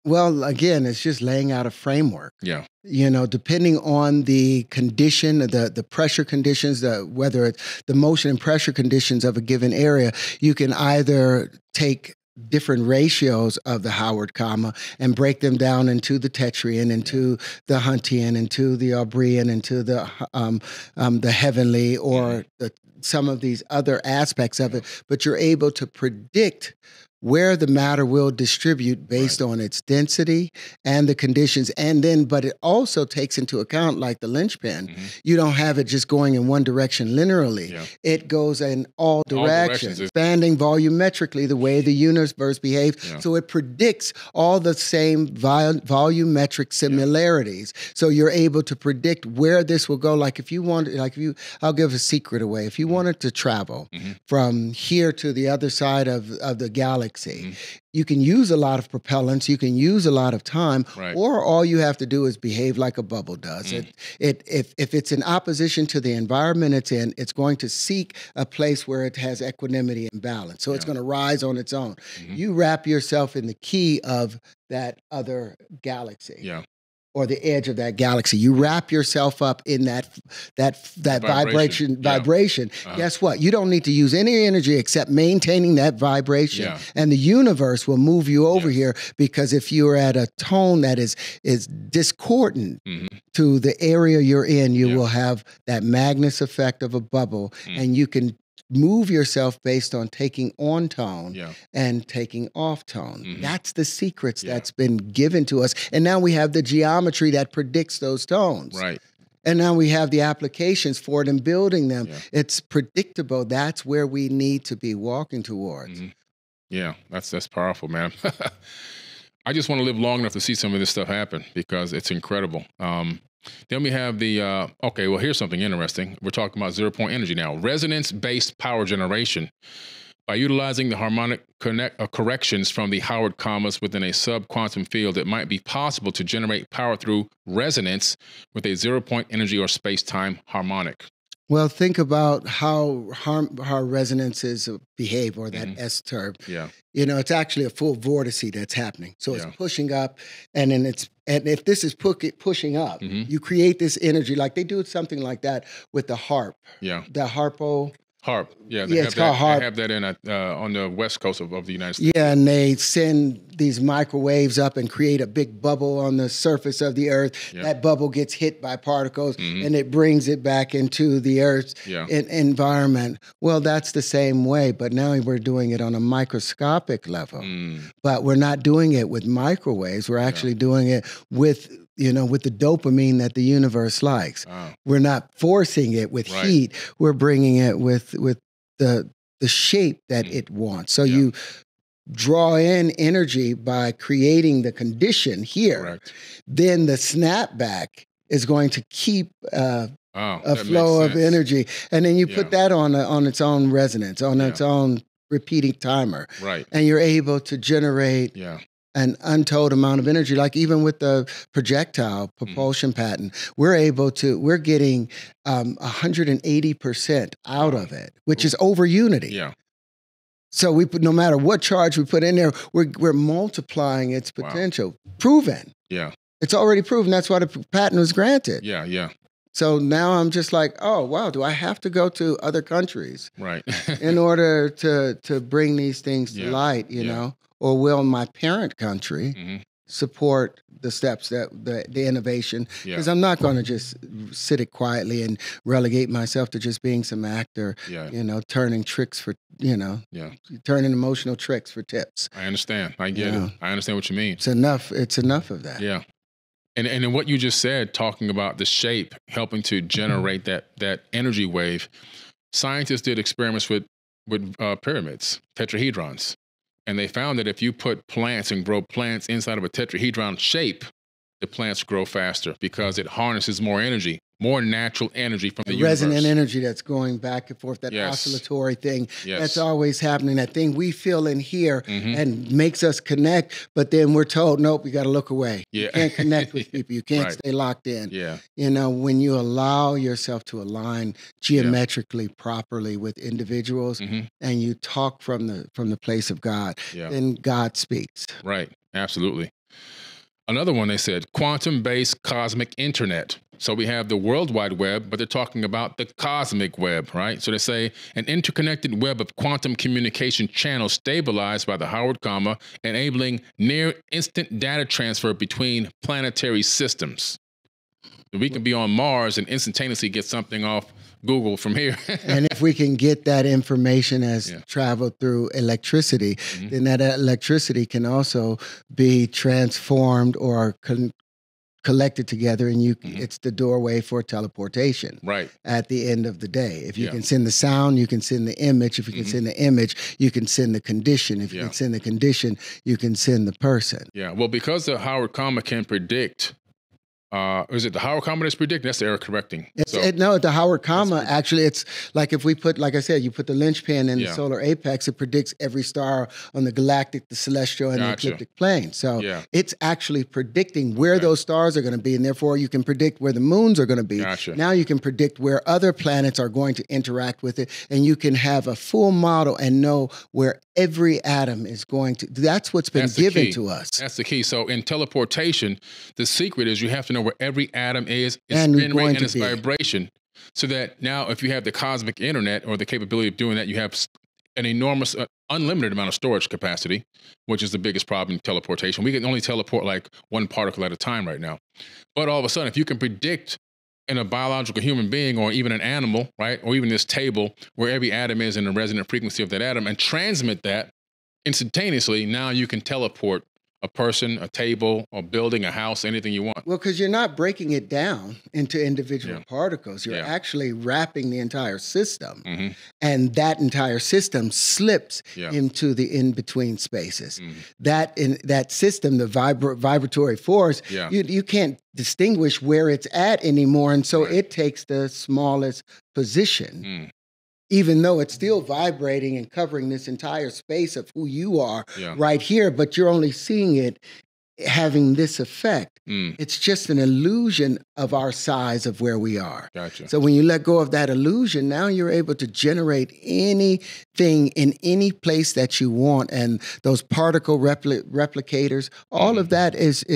Well, again, it's just laying out a framework. Yeah. You know, depending on the condition, the pressure conditions, whether it's the motion and pressure conditions of a given area, you can either take different ratios of the Howard comma and break them down into the Tetrian, into the Huntian, into the Aubrian, into the heavenly, or some of these other aspects of it. But you're able to predict where the matter will distribute based on its density and the conditions. And then, but it also takes into account, like the linchpin, you don't have it just going in one direction linearly. It goes in all directions, expanding volumetrically the way the universe behaves. So it predicts all the same volumetric similarities. So you're able to predict where this will go. Like if you want, I'll give a secret away. If you wanted to travel from here to the other side of the galaxy, you can use a lot of propellants, you can use a lot of time, or all you have to do is behave like a bubble does. If it's in opposition to the environment it's in, it's going to seek a place where it has equanimity and balance. So it's going to rise on its own. You wrap yourself in the key of that other galaxy. Or the edge of that galaxy. You wrap yourself up in that vibration. Guess what? You don't need to use any energy except maintaining that vibration. And the universe will move you over here, because if you're at a tone that is discordant to the area you're in, you will have that Magnus effect of a bubble, and you can move yourself based on taking on tone and taking off tone. That's the secrets that's been given to us. And now we have the geometry that predicts those tones. And now we have the applications for it and building them. It's predictable. That's where we need to be walking towards. Yeah, that's powerful, man. I just want to live long enough to see some of this stuff happen, because it's incredible. Then we have the, okay, well, here's something interesting. We're talking about zero-point energy now. Resonance-based power generation. By utilizing the harmonic corrections from the Howard commas within a sub-quantum field, it might be possible to generate power through resonance with a zero-point energy or space-time harmonic. Well, think about how resonances behave, or that S term. Yeah. You know, it's actually a full vortice that's happening. So it's pushing up, and then if this is pushing up, you create this energy. Like they do something like that with the harp. Yeah. The harpo. Harp, yeah, it's called harp. They have that in on the west coast of the United States. Yeah, and they send these microwaves up and create a big bubble on the surface of the Earth. Yeah. That bubble gets hit by particles, and it brings it back into the Earth's environment. Well, that's the same way, but now we're doing it on a microscopic level. But we're not doing it with microwaves. We're actually doing it with the dopamine that the universe likes. Wow. We're not forcing it with heat. We're bringing it with the shape that it wants. So you draw in energy by creating the condition here. Correct. Then the snapback is going to keep a flow of energy. And then you put that on its own resonance, on its own repeating timer. Right. And you're able to generate an untold amount of energy. Like even with the projectile propulsion pattern, we're getting 180% out of it, which is over unity. Yeah. So no matter what charge we put in there, we're multiplying its potential. Wow. Proven. Yeah. It's already proven. That's why the patent was granted. Yeah, yeah. So now I'm just like, oh, wow, do I have to go to other countries in order to bring these things to light, you know? Or will my parent country support the steps, the innovation? Because I'm not going to just sit it quietly and relegate myself to just being some actor, turning tricks for, turning emotional tricks for tips. I understand. I get it. I understand what you mean. It's enough of that. Yeah. And in what you just said, talking about the shape, helping to generate that energy wave, scientists did experiments with pyramids, tetrahedrons. And they found that if you put plants and grow plants inside of a tetrahedron shape, the plants grow faster because it harnesses more energy, more natural energy from the universe. Resonant energy that's going back and forth, that oscillatory thing that's always happening, that thing we feel in here and makes us connect, but then we're told, nope, you got to look away. Yeah. You can't connect with people. You can't stay locked in. Yeah. You know, when you allow yourself to align geometrically properly with individuals and you talk from the place of God, then God speaks. Right. Absolutely. Another one, they said, quantum-based cosmic internet. So we have the World Wide Web, but they're talking about the cosmic web, right? So they say an interconnected web of quantum communication channels stabilized by the Howard comma, enabling near instant data transfer between planetary systems. We can be on Mars and instantaneously get something off Google from here. And if we can get that information as traveled through electricity, then that electricity can also be transformed or collected together, and it's the doorway for teleportation. Right. At the end of the day, if you can send the sound, you can send the image. If you can send the image, you can send the condition. If you can send the condition, you can send the person. Yeah. Well, because the Howard comma can predict. Is it the Howard comma that's predicting? That's the error correcting. No, the Howard comma, actually, it's like if we put, like I said, you put the linchpin in the solar apex, it predicts every star on the galactic, the celestial, and the ecliptic plane. So it's actually predicting where those stars are going to be, and therefore you can predict where the moons are going to be. Now you can predict where other planets are going to interact with it, and you can have a full model and know where every atom is going to. That's what's been given to us. That's the key. So in teleportation, the secret is you have to know where every atom is, its spin rate, and its vibration, so that now if you have the cosmic internet or the capability of doing that, you have an enormous, unlimited amount of storage capacity, which is the biggest problem in teleportation. We can only teleport like one particle at a time right now. But all of a sudden, if you can predict in a biological human being or even an animal, right, or even this table, where every atom is in the resonant frequency of that atom and transmit that instantaneously, now you can teleport a person, a table, a building, a house, anything you want. Well, because you're not breaking it down into individual particles. You're actually wrapping the entire system. And that entire system slips into the in-between spaces. That system, the vibratory force, you can't distinguish where it's at anymore. And so it takes the smallest position. Even though it's still vibrating and covering this entire space of who you are right here, but you're only seeing it having this effect. It's just an illusion of our size of where we are. Gotcha. So when you let go of that illusion, now you're able to generate anything in any place that you want. And those particle replicators, all of that is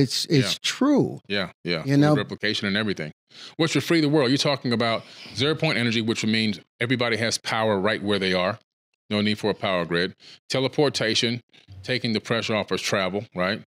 true. Yeah. You know, replication and everything. What's your free the world? You're talking about 0-point energy, which means everybody has power right where they are. No need for a power grid. Teleportation, taking the pressure off of travel, right?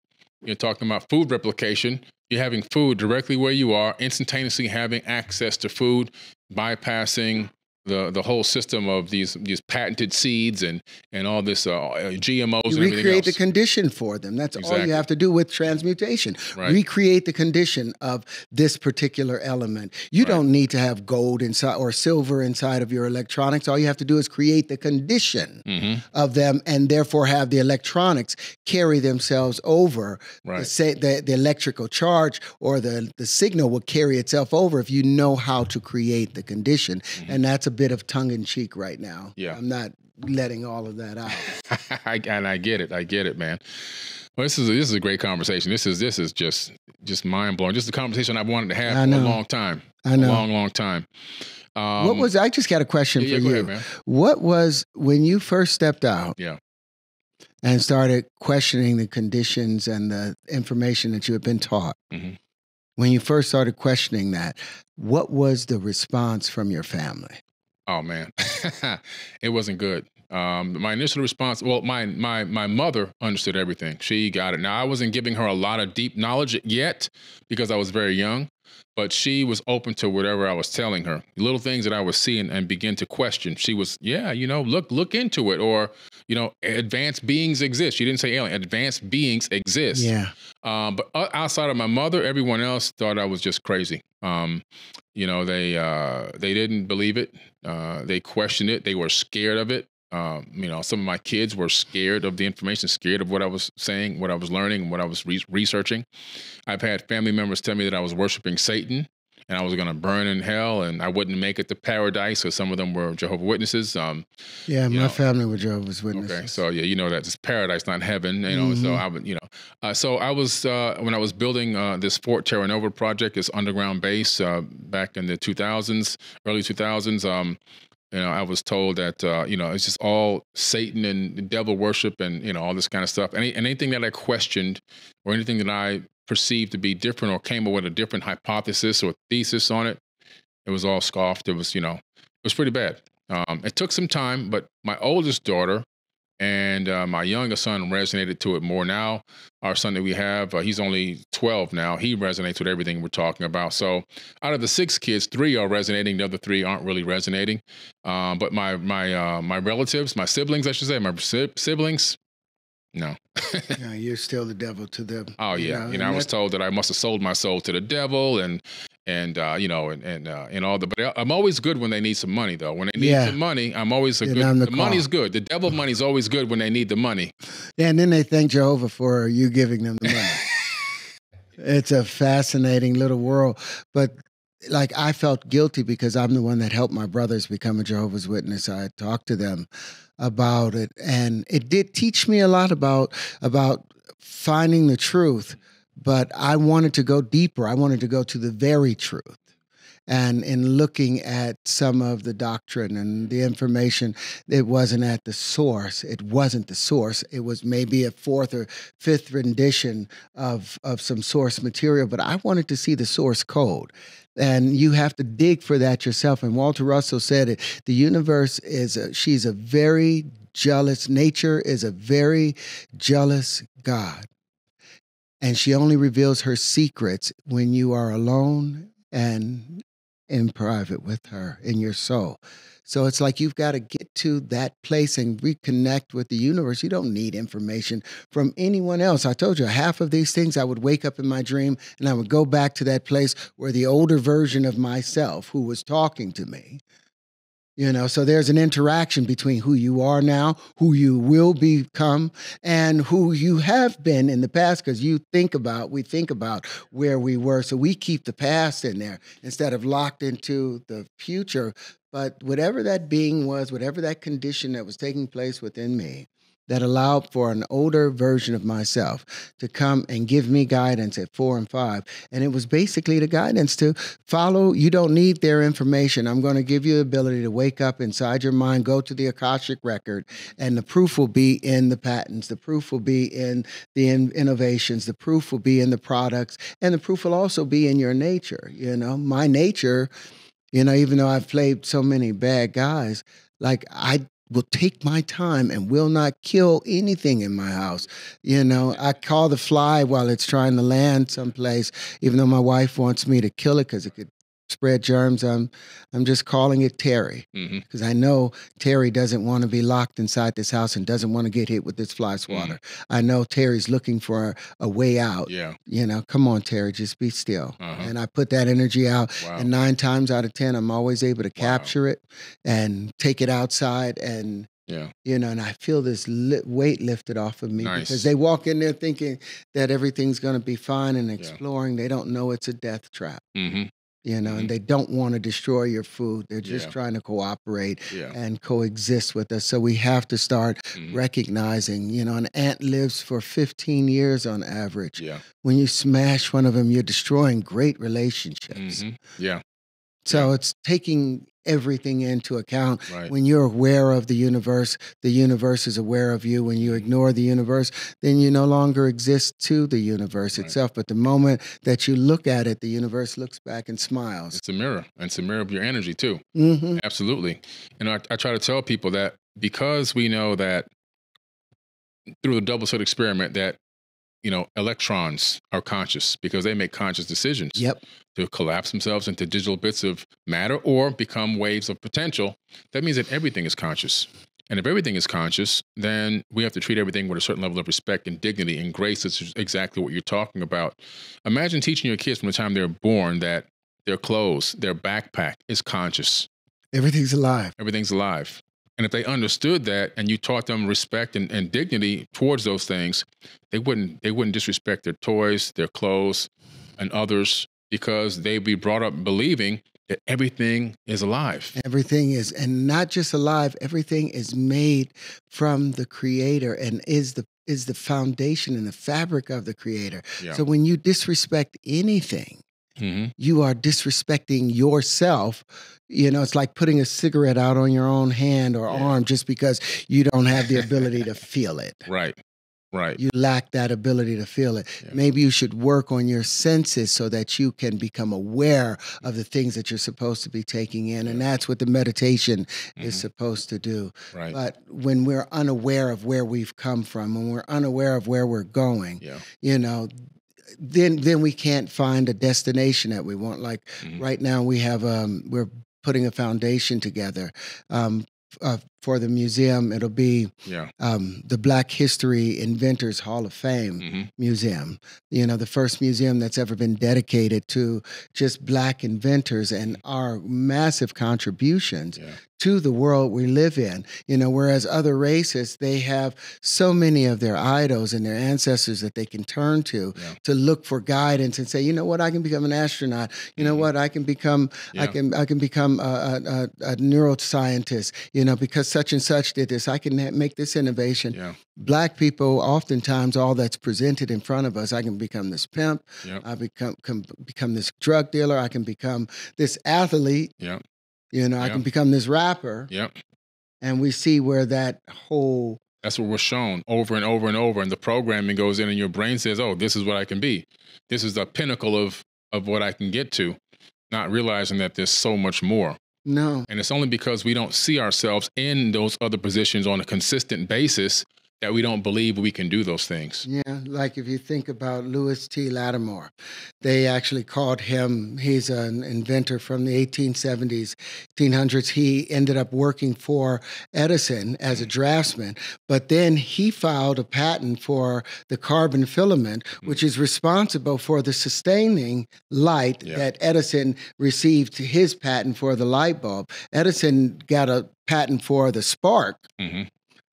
You're talking about food replication. You're having food directly where you are, instantaneously having access to food, bypassing the whole system of these patented seeds and all this GMOs you and everything recreate else. the condition for them. That's all you have to do with transmutation. Right. Recreate the condition of this particular element. You don't need to have gold inside or silver inside of your electronics. All you have to do is create the condition of them, and therefore have the electronics carry themselves over. The electrical charge or the signal will carry itself over if you know how to create the condition. And that's a bit of tongue-in-cheek right now. Yeah. I'm not letting all of that out. And I get it, man. Well, this is a great conversation. This is just mind-blowing. Just a conversation I've wanted to have for a long time. I know. A long time. I just got a question for you. Go ahead, man. What was, when you first stepped out and started questioning the conditions and the information that you had been taught, when you first started questioning that, what was the response from your family? Oh man, it wasn't good. My initial response, well, my mother understood everything. She got it. Now, I wasn't giving her a lot of deep knowledge yet because I was very young, but she was open to whatever I was telling her. Little things that I was seeing and begin to question. She was, look into it, or, advanced beings exist. She didn't say alien. Advanced beings exist. Yeah. But outside of my mother, everyone else thought I was just crazy. They didn't believe it. They questioned it. They were scared of it. Some of my kids were scared of the information, scared of what I was saying, what I was learning, what I was researching. I've had family members tell me that I was worshiping Satan and I was going to burn in hell and I wouldn't make it to paradise because some of them were Jehovah's Witnesses. My family were Jehovah's Witnesses. Okay, so that it's paradise, not heaven. So I would, so I was when I was building this Fort Terra Nova project, this underground base back in the 2000s, early 2000s. I was told that it's just all Satan and devil worship and all this kind of stuff. Anything that I questioned or anything that I perceived to be different or came up with a different hypothesis or thesis on it, it was all scoffed. It was, it was pretty bad. It took some time, but my oldest daughter and my youngest son resonated to it more. Now, our son that we have, he's only 12 now. He resonates with everything we're talking about. So out of the 6 kids, 3 are resonating. The other 3 aren't really resonating. But my relatives, my siblings, I should say, my siblings, no. You're still the devil to them. Oh yeah, I was told that I must have sold my soul to the devil, and all the. But I'm always good when they need some money, though. When they need some money, I'm always good. The money's good. The devil money's always good when they need the money. Yeah, and then they thank Jehovah for you giving them the money. It's a fascinating little world, but. Like, I felt guilty because I'm the one that helped my brothers become a Jehovah's Witness. I talked to them about it, and it did teach me a lot about finding the truth, but I wanted to go deeper. I wanted to go to the very truth. And in looking at some of the doctrine and the information, it wasn't at the source. It wasn't the source. It was maybe a 4th or 5th rendition of some source material, but I wanted to see the source code. And you have to dig for that yourself. And Walter Russell said it, the universe she's a very jealous, nature is a very jealous God. And she only reveals her secrets when you are alone and in private with her in your soul. So it's like you've got to get to that place and reconnect with the universe. You don't need information from anyone else. I told you, half of these things, I would wake up in my dream and I would go back to that place where the older version of myself who was talking to me, so there's an interaction between who you are now, who you will become, and who you have been in the past, because we think about where we were. So we keep the past in there instead of locked into the future. But whatever that being was, whatever that condition that was taking place within me, that allowed for an older version of myself to come and give me guidance at 4 and 5. And it was basically the guidance to follow. You don't need their information. I'm going to give you the ability to wake up inside your mind, go to the Akashic record, and the proof will be in the patents. The proof will be in the innovations. The proof will be in the products. And the proof will also be in your nature. My nature, even though I've played so many bad guys, like I will take my time and will not kill anything in my house. I call the fly while it's trying to land someplace, even though my wife wants me to kill it because it could spread germs. I'm just calling it Terry, because I know Terry doesn't want to be locked inside this house and doesn't want to get hit with this fly swatter. I know Terry's looking for a way out. Come on, Terry, just be still. And I put that energy out, and 9 times out of 10, I'm always able to capture it and take it outside, and and I feel this weight lifted off of me, because they walk in there thinking that everything's going to be fine and exploring. They don't know it's a death trap. And they don't want to destroy your food. They're just trying to cooperate and coexist with us. So we have to start recognizing, an ant lives for 15 years on average. When you smash one of them, you're destroying great relationships. So it's taking everything into account. When you're aware of the universe is aware of you. When you ignore the universe, then you no longer exist to the universe itself. But the moment that you look at it, the universe looks back and smiles. It's a mirror, and it's a mirror of your energy too. Absolutely. And I try to tell people that, because we know that through the double slit experiment that electrons are conscious, because they make conscious decisions to collapse themselves into digital bits of matter or become waves of potential. That means that everything is conscious. And if everything is conscious, then we have to treat everything with a certain level of respect and dignity and grace. It's exactly what you're talking about. Imagine teaching your kids from the time they're born that their clothes, their backpack is conscious. Everything's alive. Everything's alive. And if they understood that, and you taught them respect and dignity towards those things, they wouldn't disrespect their toys, their clothes, and others, because they'd be brought up believing that everything is alive. Everything is, and not just alive, everything is made from the Creator and is the foundation and the fabric of the Creator. So when you disrespect anything, you are disrespecting yourself. It's like putting a cigarette out on your own hand or arm just because you don't have the ability to feel it. Right. You lack that ability to feel it. Maybe you should work on your senses so that you can become aware of the things that you're supposed to be taking in. And that's what the meditation is supposed to do. But when we're unaware of where we've come from, when we're unaware of where we're going, then we can't find a destination that we want. Like right now we have, we're putting a foundation together for the museum. It'll be the Black History Inventors Hall of Fame Museum. The first museum that's ever been dedicated to just Black inventors and our massive contributions to the world we live in. Whereas other races, they have so many of their idols and their ancestors that they can turn to look for guidance and say, you know what, I can become an astronaut. You know what, I can become I can become a neuroscientist. Because such and such did this, I can make this innovation. Black people, oftentimes, all that's presented in front of us, I can become this pimp. I become this drug dealer. I can become this athlete. I can become this rapper. And we see where that whole... That's what we're shown over and over and over. And the programming goes in and your brain says, oh, this is what I can be. This is the pinnacle of what I can get to. Not realizing that there's so much more. No. And it's only because we don't see ourselves in those other positions on a consistent basis that we don't believe we can do those things. Yeah, like if you think about Lewis T. Lattimore, they actually called him, he's an inventor from the 1870s, 1800s. He ended up working for Edison as a draftsman, but then he filed a patent for the carbon filament, which is responsible for the sustaining light that Edison received his patent for the light bulb. Edison got a patent for the spark.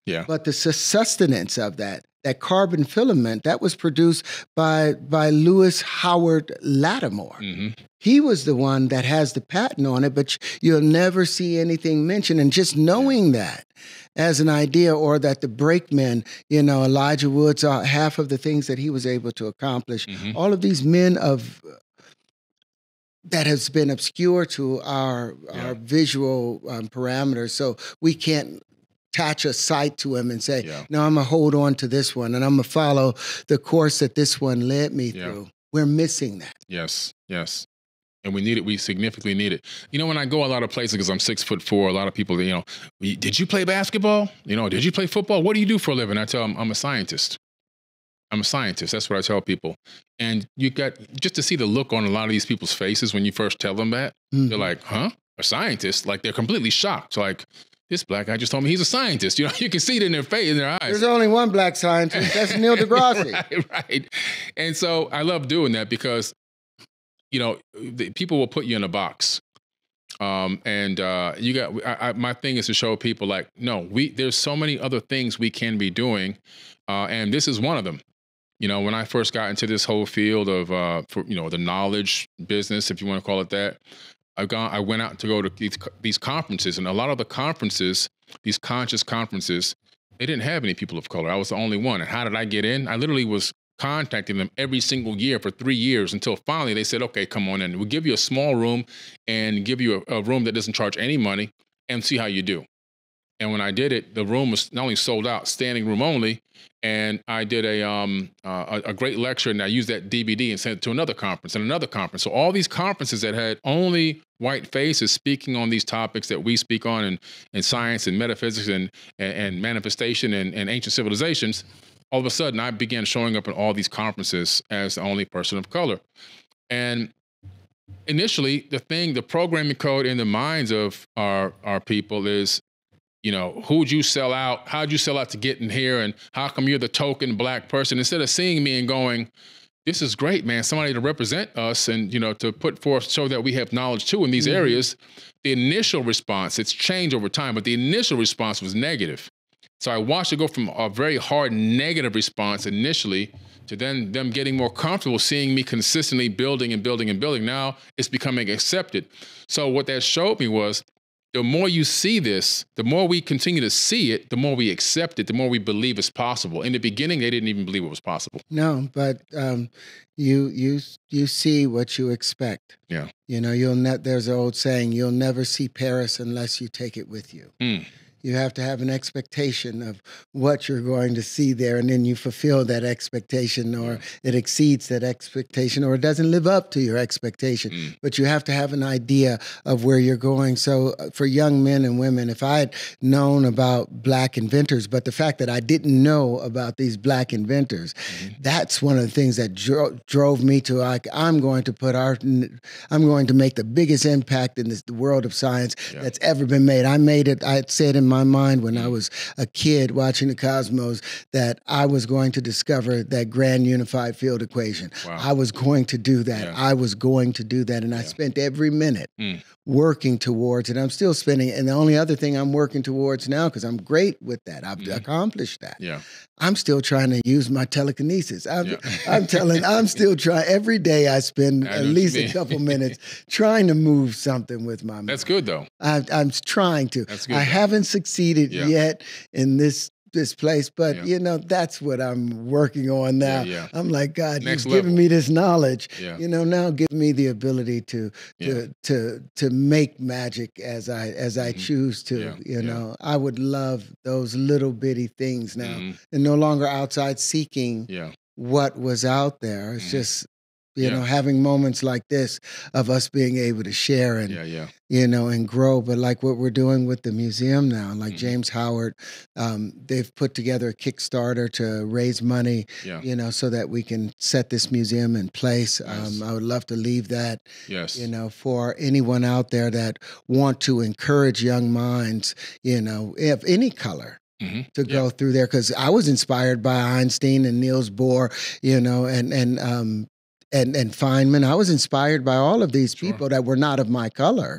Yeah. But the sustenance of that carbon filament, that was produced by Lewis Howard Lattimore. He was the one that has the patent on it, but you'll never see anything mentioned. And just knowing that as an idea, or that the brakemen, you know, Elijah Woods, half of the things that he was able to accomplish, all of these men of that has been obscure to our visual parameters, so we can't attach a sight to him and say, no, I'm going to hold on to this one and I'm going to follow the course that this one led me through. We're missing that. Yes, yes. And we need it. We significantly need it. You know, when I go a lot of places, because I'm 6'4", a lot of people, you know, did you play basketball? You know, did you play football? What do you do for a living? I tell them, I'm a scientist. I'm a scientist. That's what I tell people. And you got, just to see the look on a lot of these people's faces when you first tell them that, they're like, huh? A scientist? Like, they're completely shocked. Like, this black guy just told me he's a scientist. You know, you can see it in their face, in their eyes. There's only one black scientist. That's Neil deGrasse. Right. And so I love doing that because, you know, people will put you in a box. You got, my thing is to show people like, no, there's so many other things we can be doing. And this is one of them. You know, when I first got into this whole field of, you know, the knowledge business, if you want to call it that, I went out to go to these conferences, and a lot of the conferences, these conscious conferences, they didn't have any people of color. I was the only one. And how did I get in? I literally was contacting them every single year for 3 years until finally they said, okay, come on in. We'll give you a small room and give you a room that doesn't charge any money and see how you do. And when I did it, the room was not only sold out, standing room only. And I did a great lecture, and I used that DVD and sent it to another conference and another conference. So all these conferences that had only white faces speaking on these topics that we speak on in science and metaphysics and manifestation and ancient civilizations, all of a sudden I began showing up in all these conferences as the only person of color. And initially, the programming code in the minds of our people is, you know, who'd you sell out? How'd you sell out to get in here? And how come you're the token black person? Instead of seeing me and going, this is great, man, somebody to represent us and, you know, to put forth, show that we have knowledge too in these areas, the initial response, it's changed over time, but the initial response was negative. So I watched it go from a very hard negative response initially to then them getting more comfortable seeing me consistently building and building and building. Now it's becoming accepted. So what that showed me was, the more you see this, the more we continue to see it, the more we accept it, the more we believe it's possible. In the beginning, they didn't even believe it was possible. No, but you see what you expect. Yeah. You know, there's an old saying, you'll never see Paris unless you take it with you. You have to have an expectation of what you're going to see there, and then you fulfill that expectation, or it exceeds that expectation, or it doesn't live up to your expectation. But you have to have an idea of where you're going. So for young men and women, if I had known about black inventors, but the fact that I didn't know about these black inventors, that's one of the things that drove me to, like, I'm going to make the biggest impact in the world of science that's ever been made. I said in my mind when I was a kid watching the cosmos that I was going to discover that grand unified field equation. Wow. I was going to do that. I was going to do that. And I spent every minute working towards it. I'm still spending it. And the only other thing I'm working towards now, because I'm great with that, I've accomplished that. I'm still trying to use my telekinesis. I'm still trying. Every day I spend at least a couple minutes trying to move something with my mind. That's good, though. I'm trying to. That's good, I haven't succeeded yet in this place, but you know, that's what I'm working on now. I'm like, God, you've given me this knowledge. You know, now give me the ability to make magic as I choose to. You know, I would love those little bitty things now, and no longer outside seeking what was out there. It's just you know, having moments like this of us being able to share and, you know, and grow. But like what we're doing with the museum now, like James Howard, they've put together a Kickstarter to raise money, you know, so that we can set this museum in place. I would love to leave that, you know, for anyone out there that want to encourage young minds, you know, of any color. To go through there, because I was inspired by Einstein and Niels Bohr, you know, and Feynman. I was inspired by all of these people that were not of my color.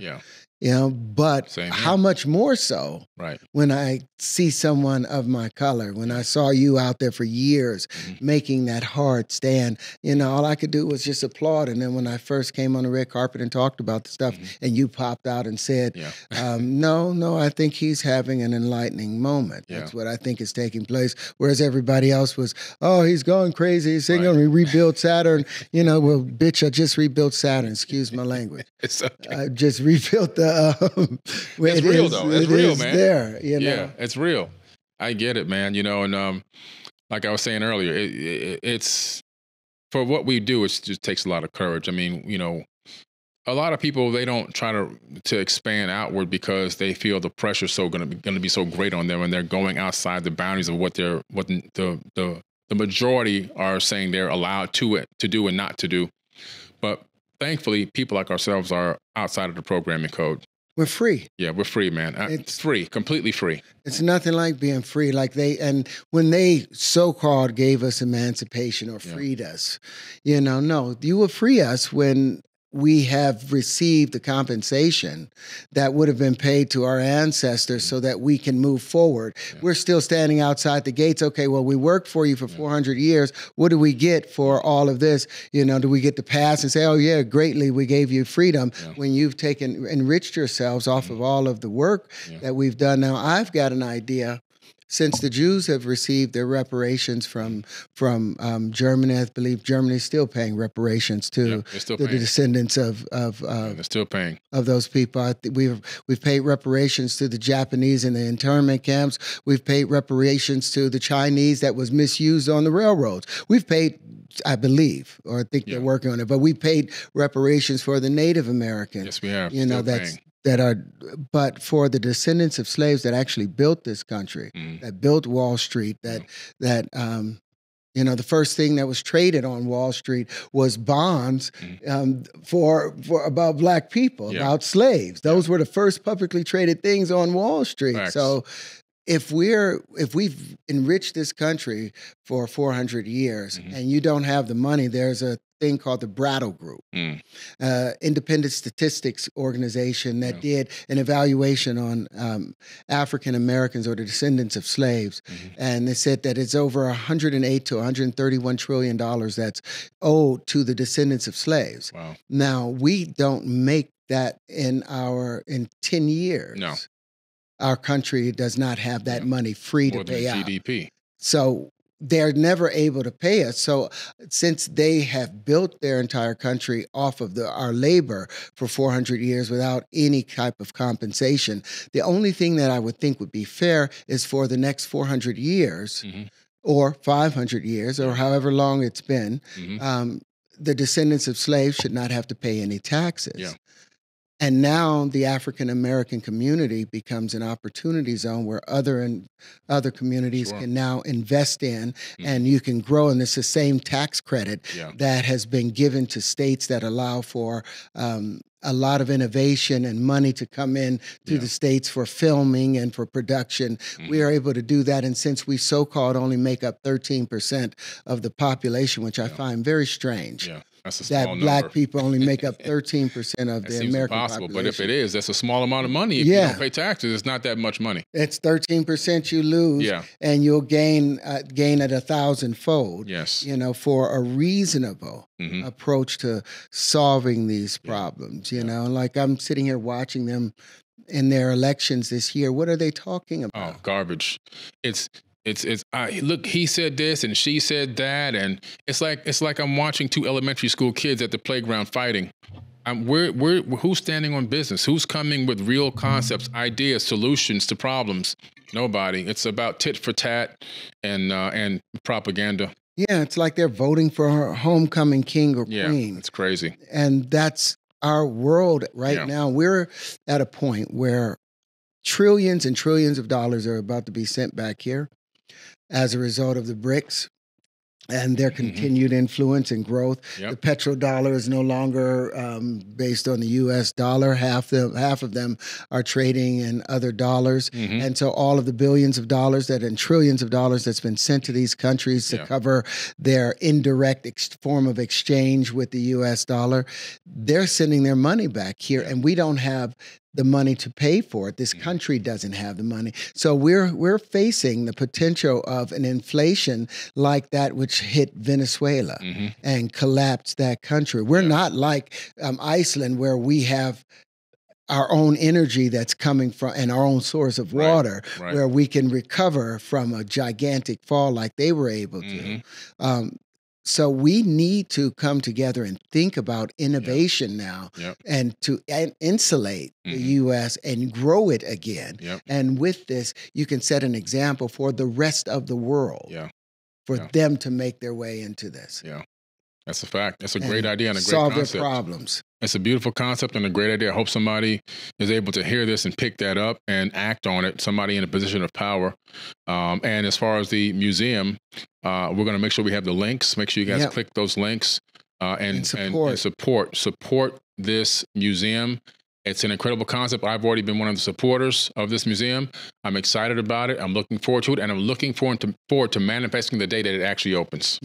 You know, but how much more so when I see someone of my color, when I saw you out there for years making that hard stand, you know, all I could do was just applaud. And then when I first came on the red carpet and talked about the stuff and you popped out and said, no, I think he's having an enlightening moment. That's what I think is taking place. Whereas everybody else was, oh, he's going crazy. He's going to rebuild Saturn. You know, well, bitch, I just rebuilt Saturn. Excuse my language. It's okay. I just rebuilt the it's real though. It's real, man. There, you know? Yeah, it's real. I get it, man. You know, and like I was saying earlier, it's for what we do. It just takes a lot of courage. I mean, you know, a lot of people, they don't try to expand outward because they feel the pressure going to be so great on them, and they're going outside the boundaries of what the majority are saying they're allowed to do and not to do. But thankfully, people like ourselves are outside of the programming code. We're free. Yeah, we're free, man. It's free, completely free. It's nothing like being free. Like when they so-called gave us emancipation or freed us, you know, no, you will free us when we have received the compensation that would have been paid to our ancestors so that we can move forward. We're still standing outside the gates. Okay, well, we worked for you for 400 years. What do we get for all of this? You know, do we get to pass and say, oh, yeah, greatly, we gave you freedom when you've enriched yourselves off of all of the work that we've done? Now, I've got an idea. Since the Jews have received their reparations from Germany, I believe Germany's still paying reparations to the descendants of they're still paying of those people. We've paid reparations to the Japanese in the internment camps. We've paid reparations to the Chinese that was misused on the railroads. We've paid, I believe, or I think they're working on it, but we paid reparations for the Native Americans. Yes, we have. You know, but for the descendants of slaves that actually built this country, that built Wall Street, you know, the first thing that was traded on Wall Street was bonds for about black people, about slaves. Those were the first publicly traded things on Wall Street. Facts. So if we've enriched this country for 400 years and you don't have the money, there's a thing called the Brattle Group, independent statistics organization that did an evaluation on African Americans or the descendants of slaves. And they said that it's over 108 to 131 trillion dollars that's owed to the descendants of slaves. Wow. Now, we don't make that in 10 years. No. Our country does not have that money free to pay out. GDP. So they're never able to pay us. So since they have built their entire country off of our labor for 400 years without any type of compensation, the only thing that I would think would be fair is for the next 400 years or 500 years or however long it's been, the descendants of slaves should not have to pay any taxes. Yeah. And now the African American community becomes an opportunity zone where other communities can now invest in, and you can grow. And it's the same tax credit that has been given to states that allow for a lot of innovation and money to come in to the states for filming and for production. We are able to do that. And since we so-called only make up 13% of the population, which I find very strange. That's a small number. Black people only make up 13% of the American impossible, population. But if it is, that's a small amount of money. If you don't pay taxes, it's not that much money. It's 13% you lose, and you'll gain at 1,000-fold. Yes, you know, for a reasonable approach to solving these problems. You know, like I'm sitting here watching them in their elections this year. What are they talking about? Oh, garbage! Look, he said this and she said that, and it's like I'm watching two elementary school kids at the playground fighting. Who's standing on business? Who's coming with real concepts, ideas, solutions to problems? Nobody. It's about tit for tat and propaganda. Yeah, it's like they're voting for a homecoming king or queen. It's crazy. And that's our world right now. We're at a point where trillions and trillions of dollars are about to be sent back here as a result of the BRICS and their continued influence and growth. The petrodollar is no longer based on the U.S. dollar. Half of them are trading in other dollars. And so all of the billions of dollars and trillions of dollars that's been sent to these countries to cover their indirect form of exchange with the U.S. dollar, they're sending their money back here, and we don't have the money to pay for it. This country doesn't have the money. So we're facing the potential of an inflation like that which hit Venezuela and collapsed that country. We're not like Iceland, where we have our own energy that's coming from and our own source of water, where we can recover from a gigantic fall like they were able to. So we need to come together and think about innovation now and to insulate the U.S. and grow it again. And with this, you can set an example for the rest of the world for them to make their way into this. That's a fact. That's a great idea and a great concept. concept. Solve their problems. It's a beautiful concept and a great idea. I hope somebody is able to hear this and pick that up and act on it, somebody in a position of power. And as far as the museum, we're going to make sure we have the links. Make sure you guys click those links and support this museum. It's an incredible concept. I've already been one of the supporters of this museum. I'm excited about it. I'm looking forward to it. And I'm looking forward to manifesting the day that it actually opens.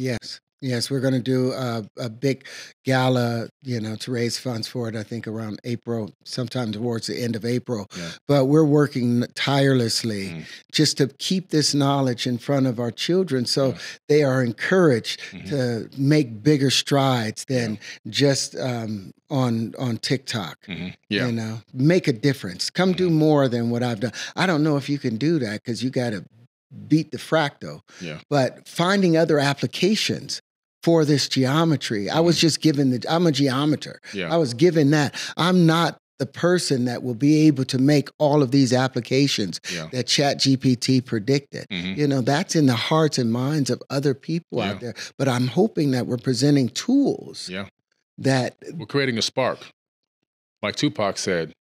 Yes, we're going to do a big gala, to raise funds for it, I think around April, sometime towards the end of April. But we're working tirelessly just to keep this knowledge in front of our children so they are encouraged to make bigger strides than just on TikTok. Make a difference. Come do more than what I've done. I don't know if you can do that because you got to beat the fractal. But finding other applications for this geometry, I was just given I'm a geometer. I was given that. I'm not the person that will be able to make all of these applications that ChatGPT predicted. That's in the hearts and minds of other people out there. But I'm hoping that we're presenting tools that we're creating a spark. Like Tupac said,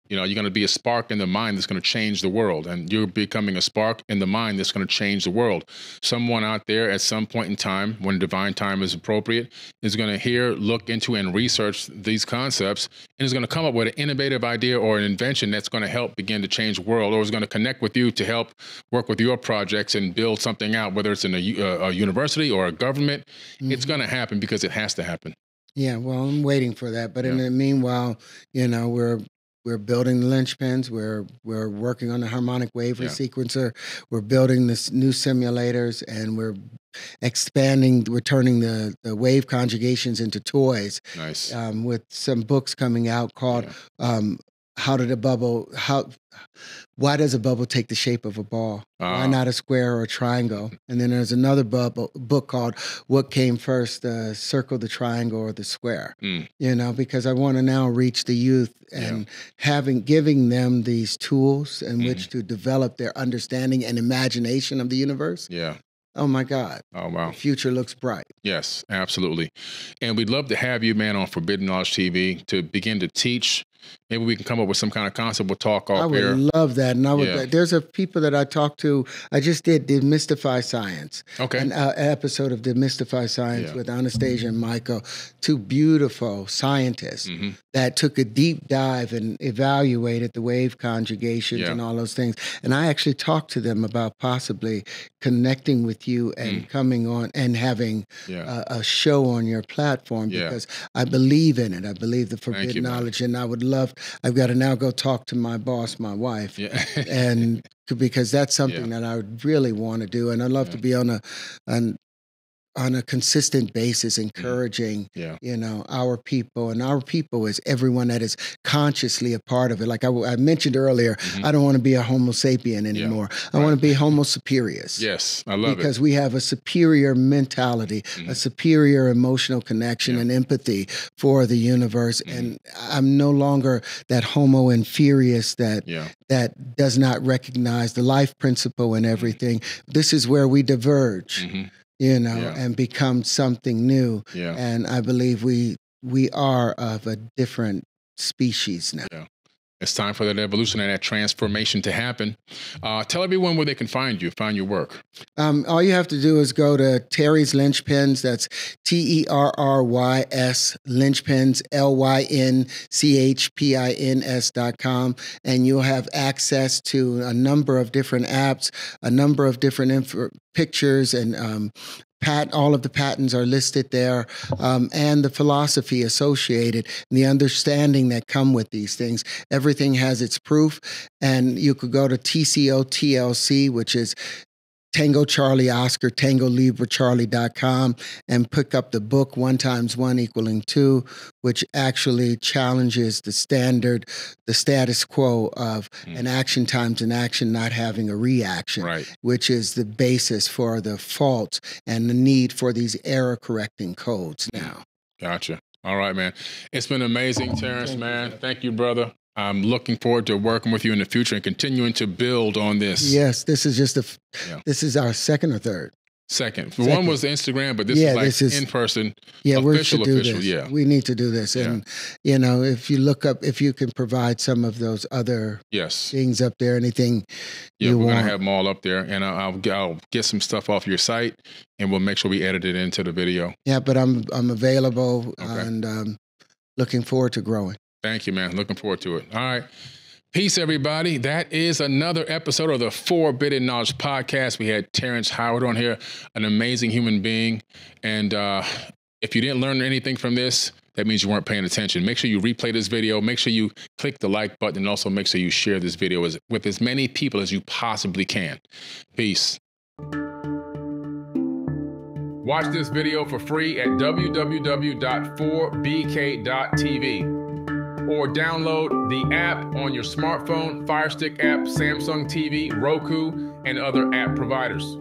you're going to be a spark in the mind that's going to change the world. And you're becoming a spark in the mind that's going to change the world. Someone out there at some point in time, when divine time is appropriate, is going to look into and research these concepts and is going to come up with an innovative idea or an invention that's going to help begin to change the world, or is going to connect with you to help work with your projects and build something out, whether it's in a university or a government. It's going to happen because it has to happen. Yeah, well, I'm waiting for that. But in the meanwhile, we're building the linchpins. We're working on the harmonic wave resequencer. We're building this new simulators, and we're expanding. We're turning the wave conjugations into toys. Nice. With some books coming out called Why does a bubble take the shape of a ball? Why not a square or a triangle? And then there's another book called What Came First, the circle, the triangle, or the square? Because I want to now reach the youth and giving them these tools in which to develop their understanding and imagination of the universe. Oh my God. Oh, wow. The future looks bright. Yes, absolutely. And we'd love to have you, man, on Forbidden Knowledge TV to begin to teach. Maybe we can come up with some kind of concept. We'll talk off here. I would love that. And there's people that I talked to. I just did Demystify Science. Okay. An episode of Demystify Science with Anastasia and Michael, two beautiful scientists that took a deep dive and evaluated the wave conjugations and all those things. And I actually talked to them about possibly connecting with you and coming on and having a show on your platform because I believe in it. I believe the forbidden knowledge, and I would love. I've got to now go talk to my boss, my wife, and because that's something that I would really want to do, and I'd love to be on a consistent basis, encouraging, our people. And our people is everyone that is consciously a part of it. Like I mentioned earlier, I don't want to be a Homo sapien anymore. I want to be Homo superius. Yes, I love it. Because we have a superior mentality, a superior emotional connection and empathy for the universe. And I'm no longer that Homo inferius that does not recognize the life principle and everything. This is where we diverge. you know, and become something new. Yeah. And I believe we are of a different species now. Yeah. It's time for that evolution and that transformation to happen. Tell everyone where they can find you, find your work. All you have to do is go to Terry's Lynchpins. That's TERRYS Lynchpins, LYNCHPINS.com. And you'll have access to a number of different apps, a number of different pictures, and all of the patents are listed there, and the philosophy associated, and the understanding that come with these things. Everything has its proof, and you could go to TCOTLC, which is Tango Charlie Oscar, Tango Libra Charlie.com, and pick up the book 1 × 1 = 2, which actually challenges the status quo of an action times an action not having a reaction, which is the basis for the fault and the need for these error correcting codes now. Gotcha. All right, man. It's been amazing, Terrence, man. Thank you, brother. I'm looking forward to working with you in the future and continuing to build on this. Yes, this is just this is our second or third. Second. One was Instagram, but this is like in person. Yeah, official. Yeah, we need to do this. And you know, if you look up, if you can provide some of those other things up there, anything you we're want. gonna have them all up there, and I'll get some stuff off your site, and we'll make sure we edit it into the video. Yeah, but I'm available and looking forward to growing. Thank you, man. Looking forward to it. All right. Peace, everybody. That is another episode of the Forbidden Knowledge Podcast. We had Terrence Howard on here, an amazing human being. And if you didn't learn anything from this, that means you weren't paying attention. Make sure you replay this video. Make sure you click the like button, and also make sure you share this video with as many people as you possibly can. Peace. Watch this video for free at www.4bk.tv. or download the app on your smartphone, Fire Stick app, Samsung TV, Roku, and other app providers.